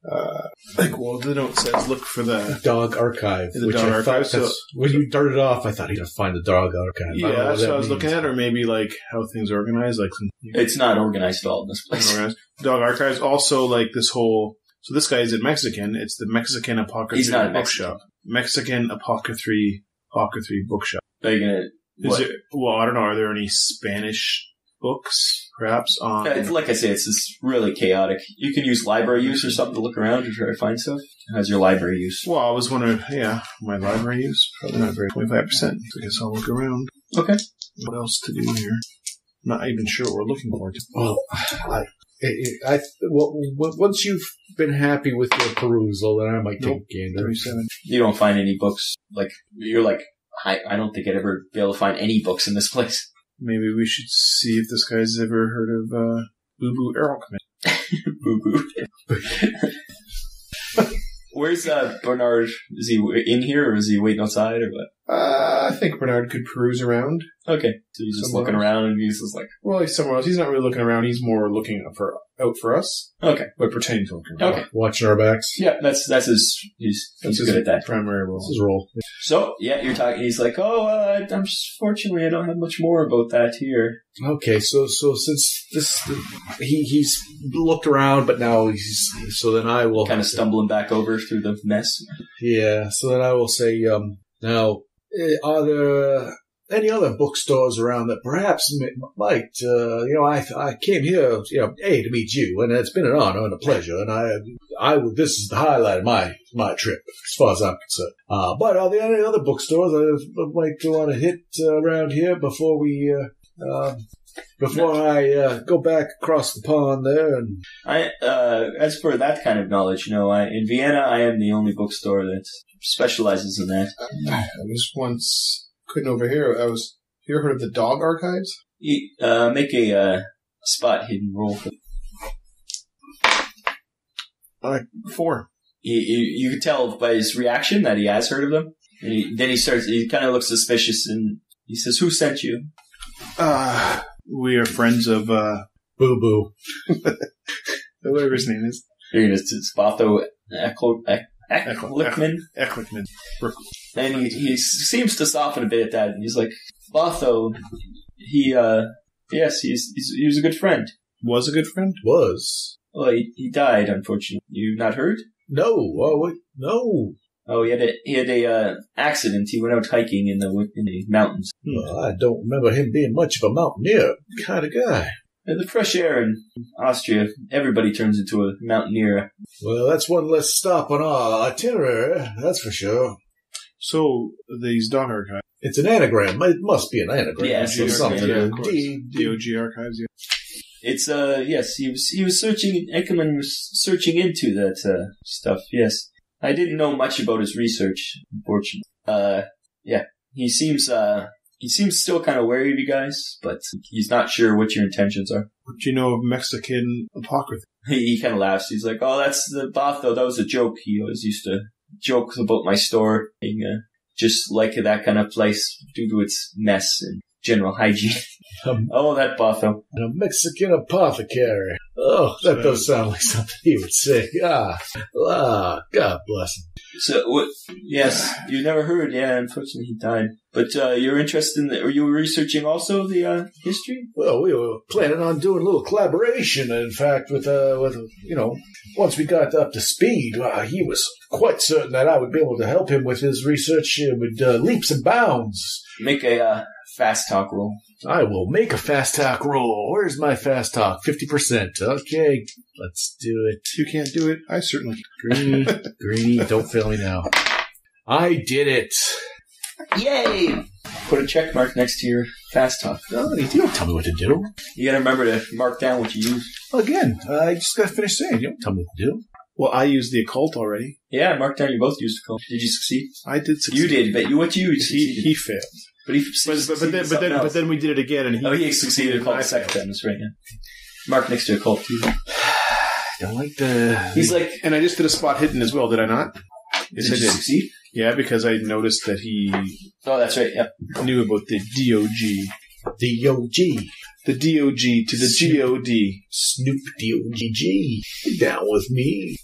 [SPEAKER 5] Well, the note says look for the
[SPEAKER 3] dog archive.
[SPEAKER 5] The
[SPEAKER 3] which
[SPEAKER 5] dog
[SPEAKER 3] I
[SPEAKER 5] archive,
[SPEAKER 3] thought when you darted off, I thought he'd find the dog archive.
[SPEAKER 5] Yeah, that's what I was looking at, or maybe like how things are organized. Like
[SPEAKER 2] It's not organized at all in this place.
[SPEAKER 5] organized. Dog archives. Also, like this whole. So this guy isn't Mexican. It's the Mexican Apocryphy
[SPEAKER 2] He's not
[SPEAKER 5] Bookshop. Mexican Apocryphy Bookshop.
[SPEAKER 2] Are you gonna?
[SPEAKER 5] Is there, well, I don't know. Are there any Spanish books, perhaps? On
[SPEAKER 2] It's like I say, it's just really chaotic. You can use library use or something to look around and try to find stuff. How's your library use?
[SPEAKER 5] Well, I was wondering. Yeah, my library use probably not very 25%. So I guess I'll look around.
[SPEAKER 2] Okay.
[SPEAKER 5] What else to do here? Not even sure what we're looking for.
[SPEAKER 3] Well, once you've been happy with your perusal, then I might take a gander.
[SPEAKER 5] 37.
[SPEAKER 2] You don't find any books. Like you're like, I don't think I'd ever be able to find any books in this place.
[SPEAKER 5] Maybe we should see if this guy's ever heard of Boo Boo Erlkman.
[SPEAKER 2] Boo boo. Where's Bernard? Is he in here or is he waiting outside or what?
[SPEAKER 4] I think Bernard could peruse around.
[SPEAKER 2] Okay, so he's just
[SPEAKER 4] Somewhere
[SPEAKER 2] looking
[SPEAKER 4] else.
[SPEAKER 2] around and he's just like,
[SPEAKER 4] Well, he's somewhere else. He's not really looking around. He's more looking out for us,
[SPEAKER 2] okay,
[SPEAKER 4] but pretending to look around.
[SPEAKER 2] okay,
[SPEAKER 3] Watching our backs.
[SPEAKER 2] yeah, that's his. He's
[SPEAKER 4] That's
[SPEAKER 2] good at that.
[SPEAKER 5] Primary role.
[SPEAKER 3] This is roll.
[SPEAKER 2] So yeah, you're talking. He's like, I'm just fortunately I don't have much more about that here.
[SPEAKER 3] Okay, so since he's looked around, but now so then I will
[SPEAKER 2] Kind of stumbling back over through the mess.
[SPEAKER 3] Yeah, so then I will say, now, are there any other bookstores around that perhaps might, I came here, to meet you, and it's been an honor and a pleasure, and this is the highlight of my trip, as far as I'm concerned. But are there any other bookstores I might want to hit around here before I go back across the pond there? And
[SPEAKER 2] As for that kind of knowledge, in Vienna, I am the only bookstore that specializes in that.
[SPEAKER 4] I was once couldn't overhear. You ever heard of the dog archives?
[SPEAKER 2] Make a spot hidden roll.
[SPEAKER 5] 4.
[SPEAKER 2] You can tell by his reaction that he has heard of them. And then he kind of looks suspicious and he says, "Who sent you?"
[SPEAKER 5] We are friends of
[SPEAKER 3] Boo Boo.
[SPEAKER 5] whatever his name is.
[SPEAKER 2] It's Botho Ecklickman.
[SPEAKER 5] Ecklickman.
[SPEAKER 2] And he seems to soften a bit at that, and he's like, "Botho, he was a good friend.
[SPEAKER 5] Was a good friend?
[SPEAKER 3] Was.
[SPEAKER 2] Well, he died, unfortunately. You've not heard?
[SPEAKER 3] No. Oh, wait. No.
[SPEAKER 2] Oh, he had a accident. He went out hiking in the mountains.
[SPEAKER 3] Well, I don't remember him being much of a mountaineer kind of guy.
[SPEAKER 2] The fresh air in Austria, everybody turns into a mountaineer.
[SPEAKER 3] Well, that's one less stop on our itinerary, that's for sure.
[SPEAKER 5] So, these dog archives.
[SPEAKER 3] It's an anagram. It must be an anagram.
[SPEAKER 2] Yeah,
[SPEAKER 3] so
[SPEAKER 2] it's
[SPEAKER 3] something.
[SPEAKER 2] yeah,
[SPEAKER 5] of course. DOG archives, yeah.
[SPEAKER 2] It's, yes, he was searching, Eckermann was searching into that, stuff, yes. I didn't know much about his research, unfortunately. Yeah, he seems still kind of wary of you guys, but he's not sure what your intentions are.
[SPEAKER 5] What do you know of Mexican apocryphy?
[SPEAKER 2] He kind of laughs. He's like, "Oh, that's the Botho. That was a joke. He always used to joke about my store being just like that kind of place due to its mess and general hygiene." Oh, that Botho.
[SPEAKER 3] A Mexican apothecary. Oh, that does sound like something he would say. God bless him.
[SPEAKER 2] So, what? Yes, you never heard. Yeah, unfortunately, he died. But you're interested in? Are you researching also the history?
[SPEAKER 3] Well, we were planning on doing a little collaboration. In fact, with once we got up to speed, he was quite certain that I would be able to help him with his research with leaps and bounds.
[SPEAKER 2] Make a fast talk roll.
[SPEAKER 3] I will make a fast talk roll. Where's my fast talk? 50%. Okay, let's do it.
[SPEAKER 5] You can't do it. I certainly
[SPEAKER 3] Greeny, Greeny, don't fail me now. I did it.
[SPEAKER 2] Yay! Put a check mark next to your fast talk.
[SPEAKER 3] No, you don't tell me what to do.
[SPEAKER 2] You gotta remember to mark down what you use.
[SPEAKER 3] Again, I just got to finish saying. You don't tell me what to do.
[SPEAKER 5] Well, I used the occult already.
[SPEAKER 2] Yeah, mark down. You both used the code. Did you succeed?
[SPEAKER 5] I did succeed.
[SPEAKER 2] You did, but what you succeeded?
[SPEAKER 5] He failed.
[SPEAKER 2] But he
[SPEAKER 5] But then we did it again, and
[SPEAKER 2] he succeeded a cult the second time. That's right. Yeah. Mark next to a cult too.
[SPEAKER 3] Don't like the.
[SPEAKER 2] He's like,
[SPEAKER 5] and I just did a spot hidden as well. Did I not?
[SPEAKER 2] Did you succeed?
[SPEAKER 5] Yeah, because I noticed that he
[SPEAKER 2] Oh, that's right. Yep.
[SPEAKER 5] knew about the DOG.
[SPEAKER 3] DOG.
[SPEAKER 5] The DOG to the GOD.
[SPEAKER 3] Snoop D-O-G-G. Down with me.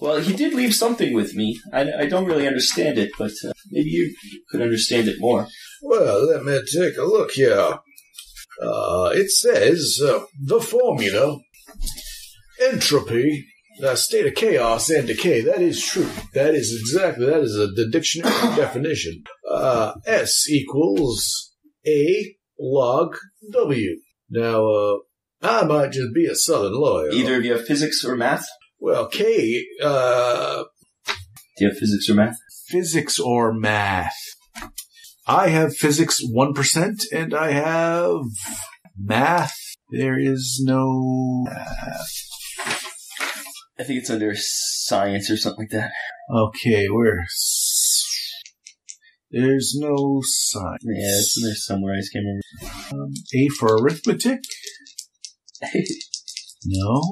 [SPEAKER 2] Well, he did leave something with me. I don't really understand it, but maybe you could understand it more.
[SPEAKER 3] Well, let me take a look here. It says, the formula, entropy, the state of chaos and decay. That is true. That is the dictionary definition. S equals A log W. Now, I might just be a southern lawyer.
[SPEAKER 2] Either of you have physics or math?
[SPEAKER 3] Well, K,
[SPEAKER 2] Do you have physics or math?
[SPEAKER 3] physics or math. I have physics 1%, and I have math. There is no math.
[SPEAKER 2] I think it's under science or something like that.
[SPEAKER 3] Okay, there's no science.
[SPEAKER 2] Yeah, it's in there somewhere. I just can't remember.
[SPEAKER 3] A for arithmetic? No.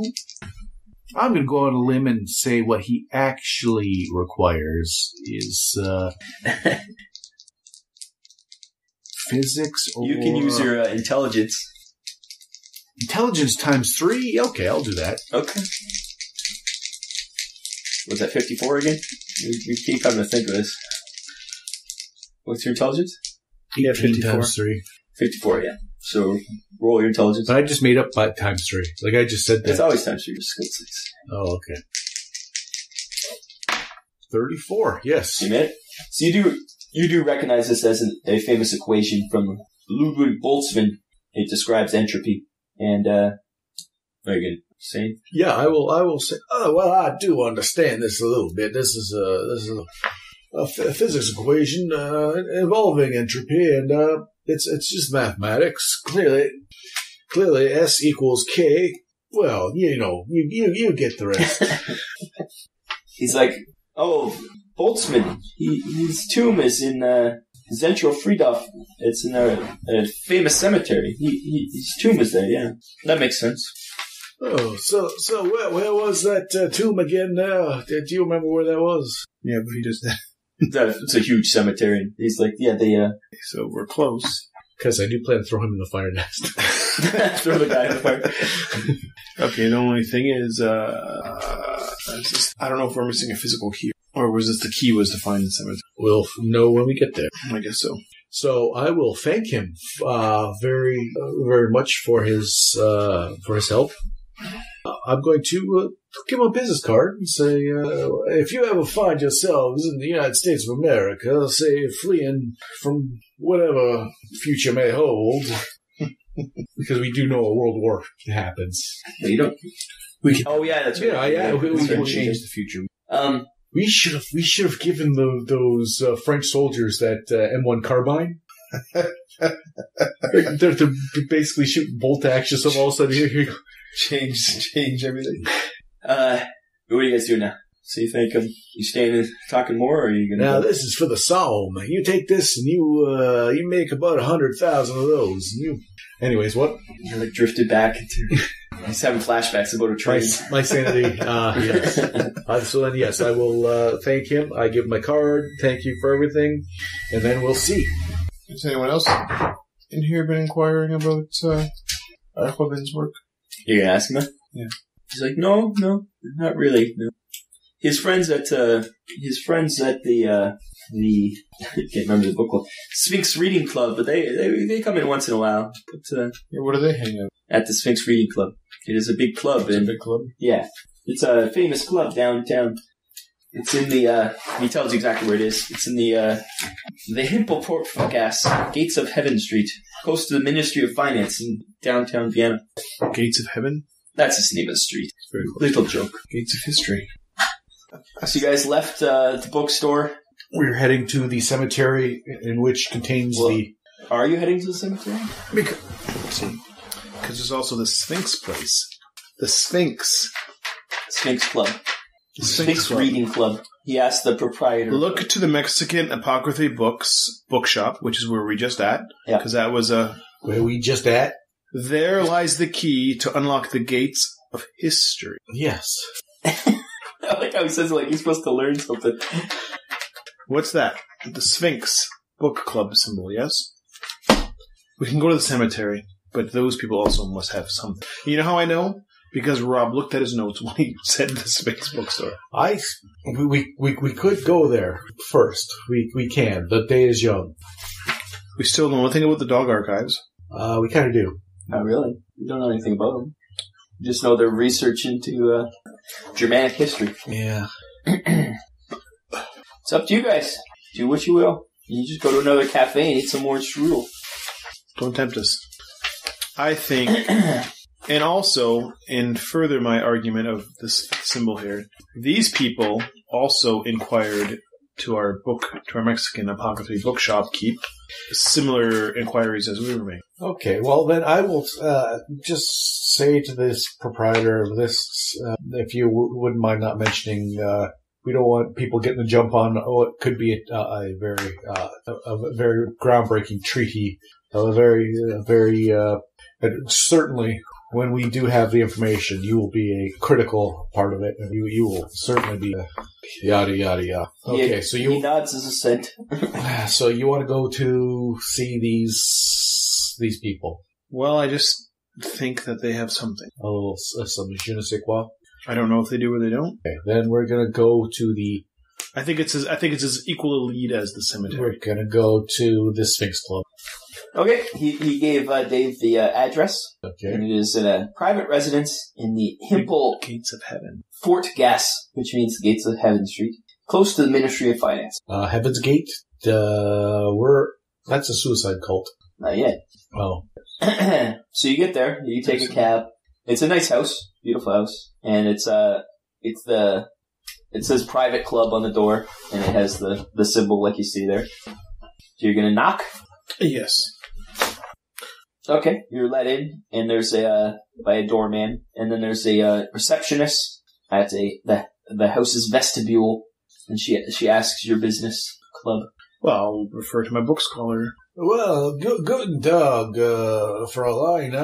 [SPEAKER 3] I'm going to go on a limb and say what he actually requires is physics or...
[SPEAKER 2] You can use your intelligence.
[SPEAKER 3] Intelligence times 3? Okay, I'll do that.
[SPEAKER 2] Okay. Was that 54 again? We keep having to think of this. What's your intelligence?
[SPEAKER 5] Yeah,
[SPEAKER 3] 54 times 3.
[SPEAKER 2] 54, yeah. So roll your intelligence.
[SPEAKER 3] But I just made up by times 3. Like I just said that.
[SPEAKER 2] It's always times 3. Just skill 6.
[SPEAKER 3] Oh, okay. 34, yes.
[SPEAKER 2] You made it? So you do recognize this as a famous equation from Ludwig Boltzmann. It describes entropy. And, are you going to say?
[SPEAKER 3] Yeah, I will say, oh, well, I do understand this a little bit. This is a physics equation, involving entropy, and, it's just mathematics. Clearly S equals K. Well, you get the rest.
[SPEAKER 2] He's like, oh, Boltzmann, his tomb is in, Zentralfriedhof. It's in a famous cemetery. His tomb is there, yeah. That makes sense.
[SPEAKER 3] Oh, so where was that tomb again now? Do you remember where that was?
[SPEAKER 5] Yeah, but he just...
[SPEAKER 2] It's a huge cemetery. He's like, yeah, they,
[SPEAKER 5] So we're close.
[SPEAKER 3] Because I do plan to throw him in the fire next.
[SPEAKER 2] throw the guy in the fire.
[SPEAKER 5] Okay, the only thing is, I don't know if we're missing a physical key. Or was this the key was to find the cemetery?
[SPEAKER 3] We'll know when we get there.
[SPEAKER 5] I guess so.
[SPEAKER 3] So I will thank him very, very much for his help. I'm going to give him a business card and say, if you ever find yourselves in the United States of America, say fleeing from whatever future may hold, because we do know a world war happens.
[SPEAKER 2] No, you don't. Oh yeah, that's right.
[SPEAKER 3] Yeah.
[SPEAKER 5] We can change the future.
[SPEAKER 3] We should have given those French soldiers that M1 carbine. they're basically shooting bolt action. So all of a sudden, here you go.
[SPEAKER 5] Change everything.
[SPEAKER 2] What are you guys doing now? So you think you staying and talking more, or are you gonna?
[SPEAKER 3] Now this is for the Psalm. You take this and you make about 100,000 of those. Anyways, what?
[SPEAKER 2] You're like drifted back into. He's having flashbacks about a train.
[SPEAKER 3] My sanity. Yes. So then, yes, I will thank him. I give him my card. Thank you for everything, and then we'll see.
[SPEAKER 5] Has anyone else in here been inquiring about Aquavin's work?
[SPEAKER 2] You're gonna ask him that?
[SPEAKER 5] Yeah.
[SPEAKER 2] He's like, no, not really. No. His friends at the I can't remember the book club, Sphinx Reading Club, but they come in once in a while. But
[SPEAKER 5] where do they hang out?
[SPEAKER 2] At the Sphinx Reading Club. It is a big club.
[SPEAKER 5] It's a big club?
[SPEAKER 2] Yeah. It's a famous club downtown. It's in the, he tells you exactly where it is. It's in the Hippoport Gates of Heaven Street, close to the Ministry of Finance in downtown Vienna.
[SPEAKER 5] Gates of Heaven?
[SPEAKER 2] That's the name of the street.
[SPEAKER 5] Very close.
[SPEAKER 2] Little joke.
[SPEAKER 5] Gates of History.
[SPEAKER 2] So you guys left the bookstore.
[SPEAKER 3] We're heading to the cemetery, in which contains
[SPEAKER 2] Are you heading to the cemetery?
[SPEAKER 5] Because there's also the Sphinx place. The Sphinx.
[SPEAKER 2] Sphinx Club.
[SPEAKER 5] The
[SPEAKER 2] Sphinx
[SPEAKER 5] Club.
[SPEAKER 2] Reading Club. He asked the proprietor.
[SPEAKER 5] Look to the Mexican Apocryphy Books bookshop, which is where we just at.
[SPEAKER 2] Yeah.
[SPEAKER 5] Because that was
[SPEAKER 3] where we just at.
[SPEAKER 5] There lies the key to unlock the gates of history.
[SPEAKER 3] Yes.
[SPEAKER 2] I like how he says it like he's supposed to learn something.
[SPEAKER 5] What's that? The Sphinx Book Club symbol, yes? We can go to the cemetery, but those people also must have something. You know how I know? Because Rob looked at his notes when he said the Sphinx bookstore.
[SPEAKER 3] We could go there first. We can. The day is young.
[SPEAKER 5] We still know nothing about the dog archives.
[SPEAKER 3] We kind of do.
[SPEAKER 2] Not really. We don't know anything about them. We just know they're research into Germanic history.
[SPEAKER 3] Yeah.
[SPEAKER 2] It's up to you guys. Do what you will. You just go to another cafe and eat some more strudel.
[SPEAKER 5] Don't tempt us. I think, and also, in further my argument of this symbol here, these people also inquired to our Mexican apothecary bookshop keep similar inquiries as we were making.
[SPEAKER 3] Okay, well then I will just say to this proprietor of this, if you wouldn't mind not mentioning, we don't want people getting the jump on. Oh, it could be a very groundbreaking treaty, certainly. When we do have the information, you will be a critical part of it, and you will certainly be yada yada yada. Okay, so
[SPEAKER 2] he nods his assent.
[SPEAKER 3] So you want to go to see these people?
[SPEAKER 5] Well, I just think that they have something.
[SPEAKER 3] A little some je ne sais quoi.
[SPEAKER 5] I don't know if they do or they don't.
[SPEAKER 3] Okay, then we're gonna go to the.
[SPEAKER 5] I think it's as equal a lead as the cemetery.
[SPEAKER 3] We're gonna go to the Sphinx Club.
[SPEAKER 2] Okay, he gave Dave the address.
[SPEAKER 3] Okay.
[SPEAKER 2] And it is in a private residence in the Himple
[SPEAKER 5] Gates of Heaven.
[SPEAKER 2] Fort Gas, which means the Gates of Heaven Street, close to the Ministry of Finance.
[SPEAKER 3] Heaven's Gate. That's a suicide cult.
[SPEAKER 2] Not yet.
[SPEAKER 3] Oh.
[SPEAKER 2] So you get there, you take a cab. It's a nice house, beautiful house, and it says private club on the door, and it has the symbol like you see there. So you're gonna knock?
[SPEAKER 5] Yes.
[SPEAKER 2] Okay, you're let in, and there's by a doorman, and then there's a receptionist at the house's vestibule, and she asks your business club.
[SPEAKER 5] Well, I'll refer to my book scholar.
[SPEAKER 3] Well, guten Tag, Fräulein.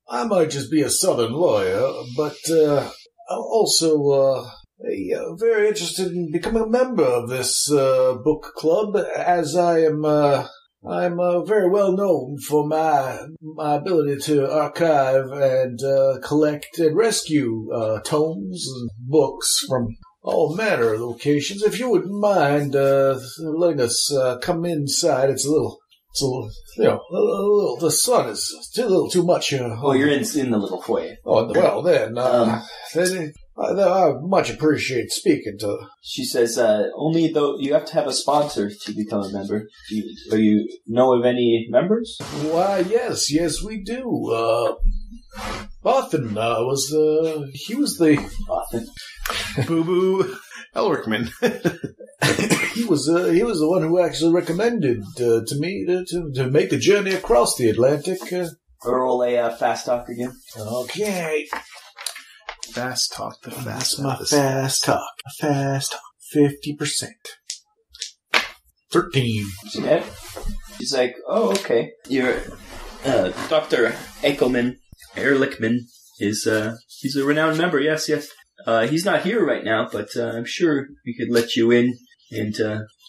[SPEAKER 3] I might just be a Southern lawyer, but I'm also very interested in becoming a member of this book club, as I'm very well known for my ability to archive and collect and rescue tomes and books from all manner of locations. If you wouldn't mind letting us come inside, it's a little, the sun is a little too much.
[SPEAKER 2] Oh, you're in the little foyer.
[SPEAKER 3] Oh, well then, I much appreciate speaking to.
[SPEAKER 2] She says, only though you have to have a sponsor to become a member. Do you know of any members?
[SPEAKER 3] Why, yes, we do. Bothan he was the
[SPEAKER 2] Bothan.
[SPEAKER 5] Boo Boo Elrickman.
[SPEAKER 3] He was the one who actually recommended to me to make the journey across the Atlantic.
[SPEAKER 2] Roll a fast talk again.
[SPEAKER 3] Okay.
[SPEAKER 5] Fast talk, the fast.
[SPEAKER 3] My fast talk. 50%. 13.
[SPEAKER 2] Okay. She's like, oh, okay. You're Dr. Ehrlichman is he's a renowned member. Yes. He's not here right now, but I'm sure we could let you in and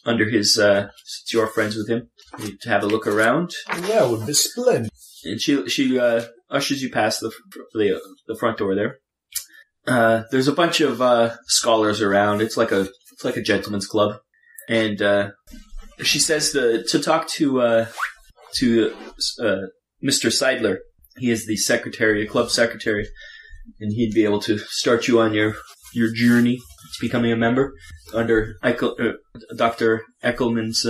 [SPEAKER 2] under his since you're friends with him, to have a look around.
[SPEAKER 3] That would be splendid.
[SPEAKER 2] And she ushers you past the front door there. There's a bunch of scholars around. It's like a gentleman's club, and she says to talk to Mr. Seidler. He is the club secretary, and he'd be able to start you on your journey to becoming a member under Dr. Eckelman's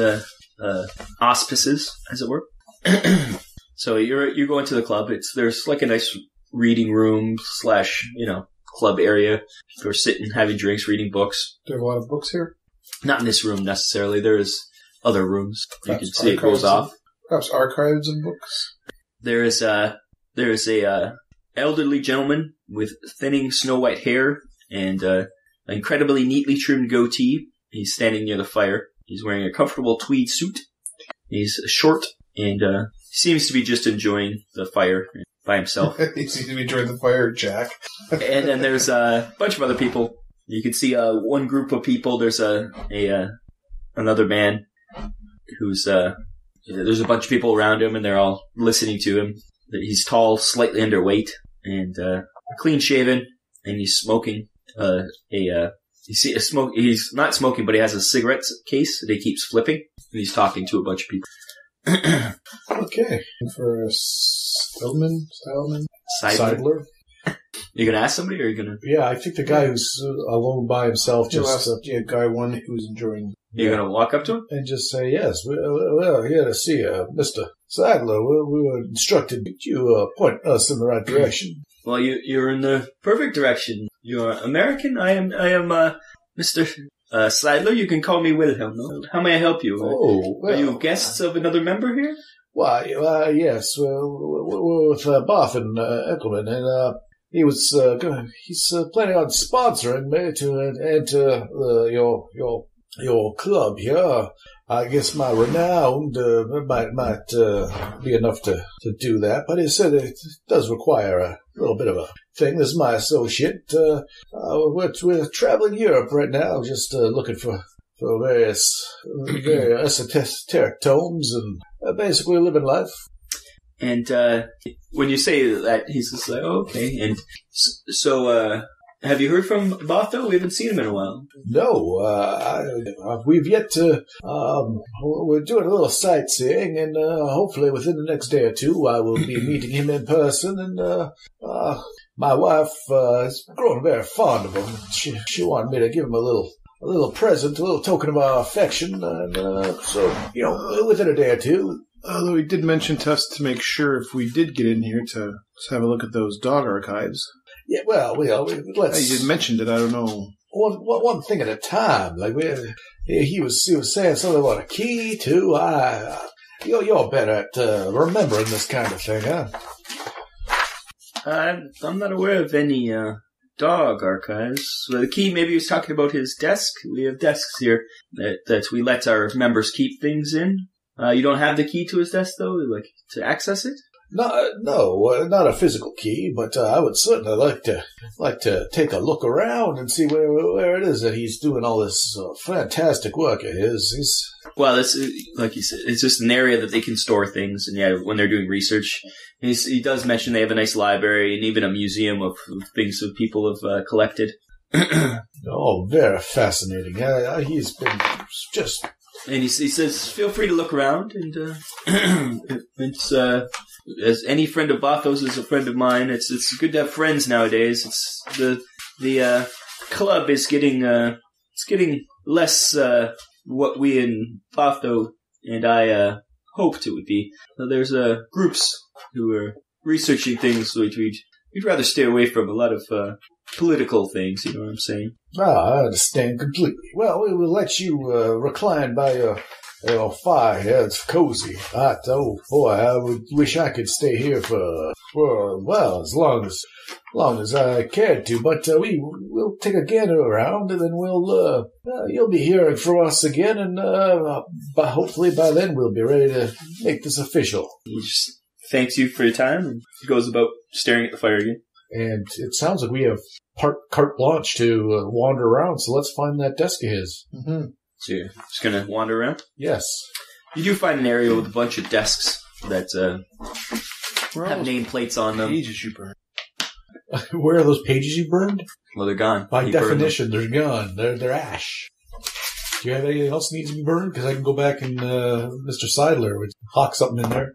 [SPEAKER 2] auspices, as it were. So you're going to the club. There's like a nice reading room / club area for sitting, having drinks, reading books.
[SPEAKER 4] Do you have a lot of books here?
[SPEAKER 2] Not in this room necessarily. There's other rooms.
[SPEAKER 4] Perhaps
[SPEAKER 2] you can see it goes off.
[SPEAKER 4] Perhaps archives of books.
[SPEAKER 2] There is a elderly gentleman with thinning snow white hair and an incredibly neatly trimmed goatee. He's standing near the fire. He's wearing a comfortable tweed suit. He's short and seems to be just enjoying the fire by himself.
[SPEAKER 4] He seems to be enjoying the fire, Jack.
[SPEAKER 2] And then there's a bunch of other people. You can see one group of people. There's another man who's there's a bunch of people around him, and they're all listening to him. He's tall, slightly underweight, and clean shaven, and he's smoking He's not smoking, but he has a cigarette case that he keeps flipping, and he's talking to a bunch of people.
[SPEAKER 5] Okay, for a Seidler.
[SPEAKER 2] You gonna ask somebody, or are you gonna?
[SPEAKER 3] Yeah, I think the guy who's alone by himself
[SPEAKER 5] guy one who's enjoying.
[SPEAKER 2] You're gonna walk up to him
[SPEAKER 3] and just say, "Yes, we're here to see Mr. Sadler. We were instructed to point us in the right direction."
[SPEAKER 2] Well, you're in the perfect direction. You're American. I am Mr. Sadler. You can call me Wilhelm. How may I help you? Are you guests of another member here?
[SPEAKER 3] Why, yes. We're with Boffin Eckelman, and he's planning on sponsoring me to enter your club here. I guess my renown might be enough to do that, but he said it does require a little bit of a thing. This is my associate. We're traveling Europe right now, just looking for various esoteric tomes and basically living life.
[SPEAKER 2] And when you say that, he's just like, oh, okay. And so, have you heard from Botho? We haven't seen him in a while.
[SPEAKER 3] No, we've yet to. We're doing a little sightseeing, and hopefully within the next day or two, I will be meeting him in person. And my wife is growing very fond of him. She wanted me to give him a little present, a little token of our affection, and so within a day or two.
[SPEAKER 5] Although he did mention to us to make sure if we did get in here to have a look at those dog archives.
[SPEAKER 3] Yeah, well, let's.
[SPEAKER 5] You mentioned it. I don't know.
[SPEAKER 3] One thing at a time. Like he was saying something about a key too. You're better at remembering this kind of thing, huh?
[SPEAKER 2] I'm not aware of any dog archives. Well, the key, maybe he was talking about his desk. We have desks here that we let our members keep things in. You don't have the key to his desk, though, like to access it?
[SPEAKER 3] No, not a physical key, but I would certainly like to take a look around and see where it is that he's doing all this fantastic work of his.
[SPEAKER 2] Well, it's like you said, it's just an area that they can store things, and yeah, when they're doing research, he does mention they have a nice library and even a museum of things that people have collected.
[SPEAKER 3] Oh, very fascinating. He's been just.
[SPEAKER 2] And he says, feel free to look around, and it's as any friend of Botho's is a friend of mine. It's good to have friends nowadays. It's the club is getting less what we in Botho and I hoped it would be. There's groups who are researching things which we'd rather stay away from. A lot of political things, you know what I'm saying?
[SPEAKER 3] I understand completely. Well, we will let you recline by your fire here. It's cozy. Oh boy, I would wish I could stay here for as long as I cared to. But we'll take a gander around, and then you'll be hearing from us again, and hopefully by then we'll be ready to make this official.
[SPEAKER 2] He just thanks you for your time, and he goes about staring at the fire again.
[SPEAKER 3] And it sounds like we have carte blanche to wander around, so let's find that desk of his.
[SPEAKER 2] Mm-hmm. So you're just going to wander around?
[SPEAKER 3] Yes.
[SPEAKER 2] You do find an area with a bunch of desks that have nameplates on them.
[SPEAKER 5] Pages you burned.
[SPEAKER 3] Where are those pages you burned?
[SPEAKER 2] Well, they're gone.
[SPEAKER 3] By definition, they're gone. They're ash. Do you have anything else that needs to be burned? Because I can go back and Mr. Seidler would hawk something in there.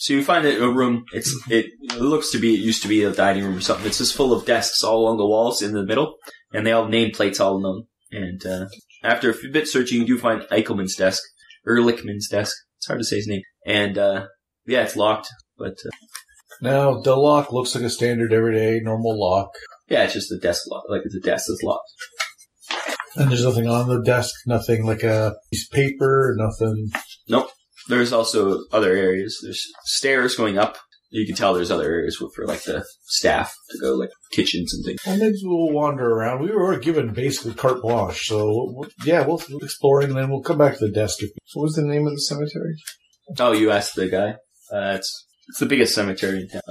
[SPEAKER 2] So you find it a room. It looks to be. It used to be a dining room or something. It's just full of desks all along the walls in the middle, and they all have nameplates all on them. And after a bit searching, you do find Eichelman's desk, Ehrlichman's desk. It's hard to say his name. And yeah, it's locked. But
[SPEAKER 3] now the lock looks like a standard, everyday, normal lock.
[SPEAKER 2] Yeah, it's just a desk lock. Like it's a desk that's locked.
[SPEAKER 3] And there's nothing on the desk. Nothing like a piece of paper. Nothing.
[SPEAKER 2] Nope. There's also other areas. There's stairs going up. You can tell there's other areas for like the staff to go, like kitchens and things.
[SPEAKER 3] Well, maybe we'll wander around. We were given basically carte blanche, so we'll keep exploring, and then we'll come back to the desk.
[SPEAKER 5] What was the name of the cemetery?
[SPEAKER 2] Oh, you asked the guy. It's the biggest cemetery in town.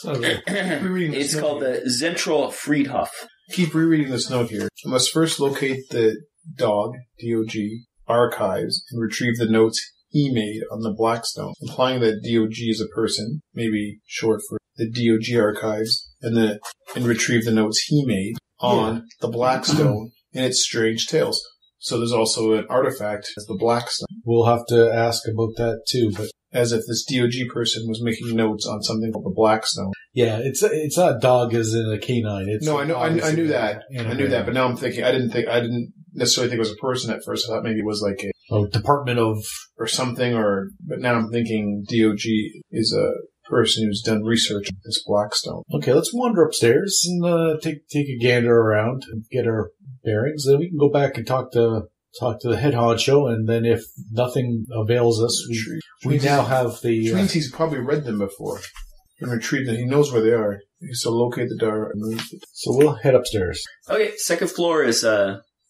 [SPEAKER 2] It's called the Zentral Friedhof.
[SPEAKER 5] Keep rereading this note here. I must first locate the dog, D-O-G, archives and retrieve the notes he made on the Blackstone, implying that DOG is a person, maybe short for the DOG archives, and retrieve the notes he made on the Blackstone and its strange tales. So there's also an artifact as the Blackstone.
[SPEAKER 3] We'll have to ask about that too, but
[SPEAKER 5] As if this DOG person was making notes on something called the Blackstone.
[SPEAKER 3] yeah, it's not dog as in a canine. It's
[SPEAKER 5] No, I knew that.
[SPEAKER 3] Animal.
[SPEAKER 5] I knew that, but now I'm thinking, I didn't necessarily think it was a person at first. I thought maybe it was like
[SPEAKER 3] Oh, Department of
[SPEAKER 5] or something, but now I'm thinking DOG is a person who's done research on this Blackstone.
[SPEAKER 3] Okay, let's wander upstairs and take a gander around and get our bearings. Then we can go back and talk to the head honcho, and then if nothing avails us, we now have the...
[SPEAKER 5] Which means he's probably read them before and retrieved them. He knows where they are. He used to locate the door and move it.
[SPEAKER 3] So we'll head upstairs.
[SPEAKER 2] Okay, second floor is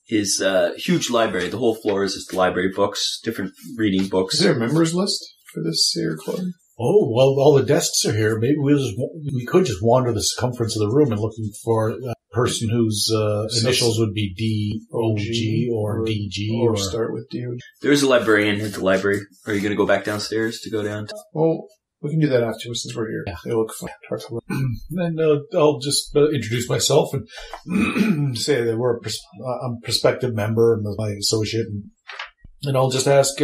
[SPEAKER 2] huge library. The whole floor is just library books, different reading books.
[SPEAKER 5] Is there a members list for this Sayer Club?
[SPEAKER 3] Oh, well, all the desks are here. Maybe we could just wander the circumference of the room and looking for a person whose initials would be DOG or DG.
[SPEAKER 5] Or start with DOG.
[SPEAKER 2] There's a librarian at the library. Are you going to go back downstairs to go down?
[SPEAKER 5] Well, we can do that afterwards since we're here. Yeah. They look fun.
[SPEAKER 3] And I'll just introduce myself and say that I'm a prospective member and my associate. And I'll just ask,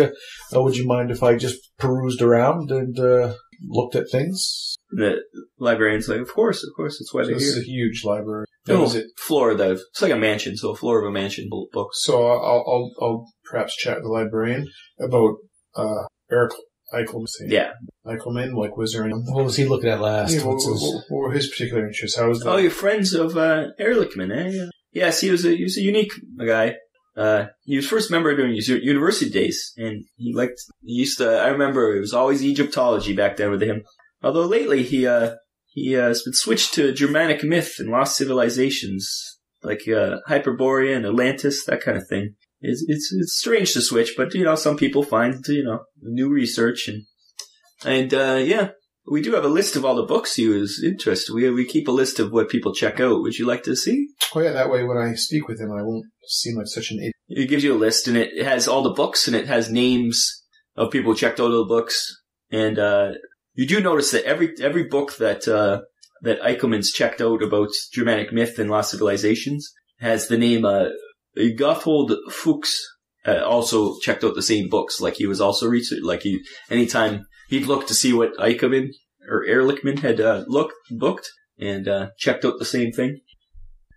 [SPEAKER 3] would you mind if I just perused around and looked at things?
[SPEAKER 2] The librarian's like, of course, that's why they're
[SPEAKER 5] This
[SPEAKER 2] here.
[SPEAKER 5] is a huge library.
[SPEAKER 2] No,
[SPEAKER 5] Is it?
[SPEAKER 2] it's like a mansion, so a floor of a mansion full of books.
[SPEAKER 5] So I'll perhaps chat with the librarian about Eric Eichelman.
[SPEAKER 2] Yeah.
[SPEAKER 5] Eichelman, like, was there any...
[SPEAKER 3] What was he looking at last?
[SPEAKER 5] Yeah, what were his particular interests? How was that?
[SPEAKER 2] Oh, you're friends of Ehrlichman, eh? Yes, he was a unique guy. He was first member during his university days, and I remember it was always Egyptology back then with him. Although lately he has been switched to Germanic myth and lost civilizations, like Hyperborea and Atlantis, that kind of thing. It's strange to switch, but some people find new research and we do have a list of all the books he was interested. We keep a list of what people check out. Would you like to see?
[SPEAKER 5] Oh yeah, that way when I speak with him, I won't seem like such an idiot.
[SPEAKER 2] It gives you a list, and it has all the books, and it has names of people who checked out all the books. And you do notice that every book that Eichelman's checked out about Germanic myth and lost civilizations has the name Gotthold Fuchs. Also checked out the same books, like he was also research. Like anytime he'd look to see what Eichelman or Ehrlichman had booked, and checked out the same thing.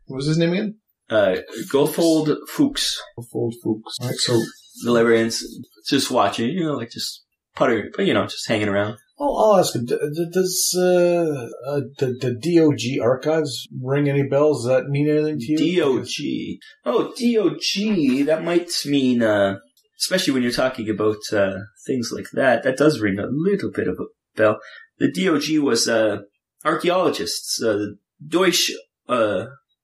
[SPEAKER 5] What was his name again?
[SPEAKER 2] Gotthold Fuchs.
[SPEAKER 5] Gotthold Fuchs. All right, so
[SPEAKER 2] the librarian's just watching, just puttering, but just hanging around.
[SPEAKER 3] I'll ask him, does the DOG archives ring any bells? Does that mean anything to you?
[SPEAKER 2] DOG. Oh, DOG, that might mean, especially when you're talking about things like that, that does ring a little bit of a bell. The DOG was archaeologists, Deutsche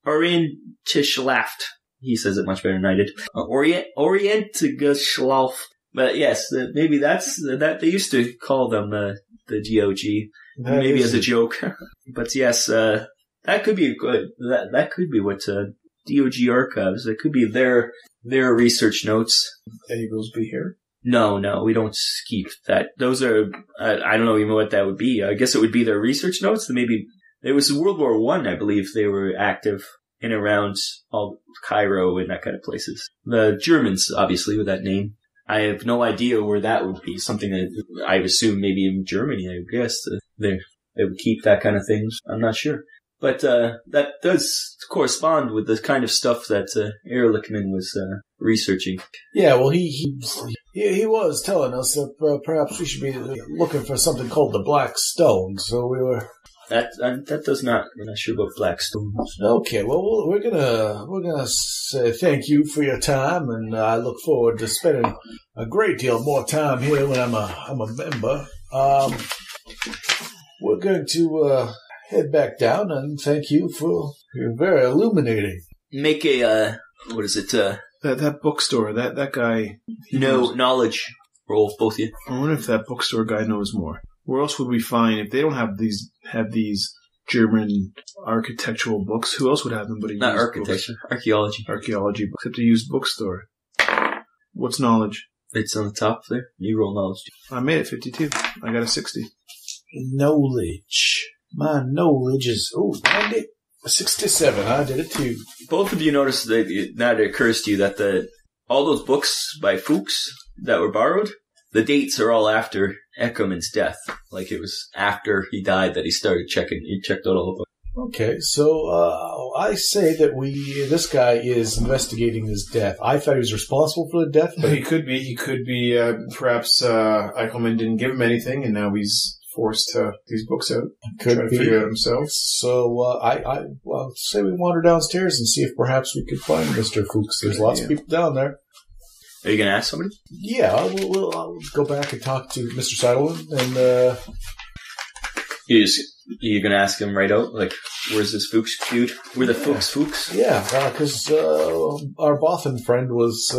[SPEAKER 2] Orientgeschlacht. He says it much better than I did. Orientgeschlacht. But yes, maybe that's that. They used to call them the DOG, maybe as a joke. But yes, that could be good. That could be what DOG archives. That could be their research notes.
[SPEAKER 5] Eddie Billsby here.
[SPEAKER 2] No, we don't keep that. Those are I don't know even what that would be. I guess it would be their research notes. Maybe it was World War I. I believe they were active in around all Cairo and that kind of places. The Germans, obviously, with that name. I have no idea where that would be. Something that I assume maybe in Germany, I guess. They would keep that kind of thing. I'm not sure. But that does correspond with the kind of stuff that Ehrlichman was researching.
[SPEAKER 3] Yeah, well, he was telling us that perhaps we should be looking for something called the Black Stone. So we were...
[SPEAKER 2] That does not. I'm not sure about Blackstone.
[SPEAKER 3] Okay, well, we're gonna say thank you for your time, and I look forward to spending a great deal more time here when I'm a member. We're going to head back down, and thank you for your very illuminating.
[SPEAKER 2] Make a what is it?
[SPEAKER 5] That bookstore. That guy.
[SPEAKER 2] Knowledge roll, both of you.
[SPEAKER 5] I wonder if that bookstore guy knows more. Where else would we find if they don't have these German architectural books? Who else would have them but a
[SPEAKER 2] Not
[SPEAKER 5] used
[SPEAKER 2] architecture,
[SPEAKER 5] books?
[SPEAKER 2] archaeology.
[SPEAKER 5] Archaeology books. Except a used bookstore. What's knowledge?
[SPEAKER 1] It's on the top there. You roll knowledge.
[SPEAKER 5] I made it 52. I got a 60.
[SPEAKER 3] Knowledge. My knowledge is, 90. 67. I did it too.
[SPEAKER 1] Both of you notice that it occurs to you that all those books by Fuchs that were borrowed, the dates are all after Eckermann's death. Like it was after he died that he started checking. He checked out all the books.
[SPEAKER 3] Okay, so I say that this guy is investigating his death. I thought he was responsible for the death, but
[SPEAKER 5] He could be. Perhaps Eichelman didn't give him anything, and now he's forced to these books out.
[SPEAKER 3] Could
[SPEAKER 5] try to
[SPEAKER 3] be.
[SPEAKER 5] figure it out himself.
[SPEAKER 3] So I say we wander downstairs and see if perhaps we could find Mr. Fuchs. There's lots of people down there.
[SPEAKER 1] Are you going to ask somebody?
[SPEAKER 3] Yeah, I'll go back and talk to Mr. Seidelman and.
[SPEAKER 1] You're going to ask him right out? Like, where's this Fuchs feud? We're the Fuchs?
[SPEAKER 3] Yeah, because our Bothan friend was.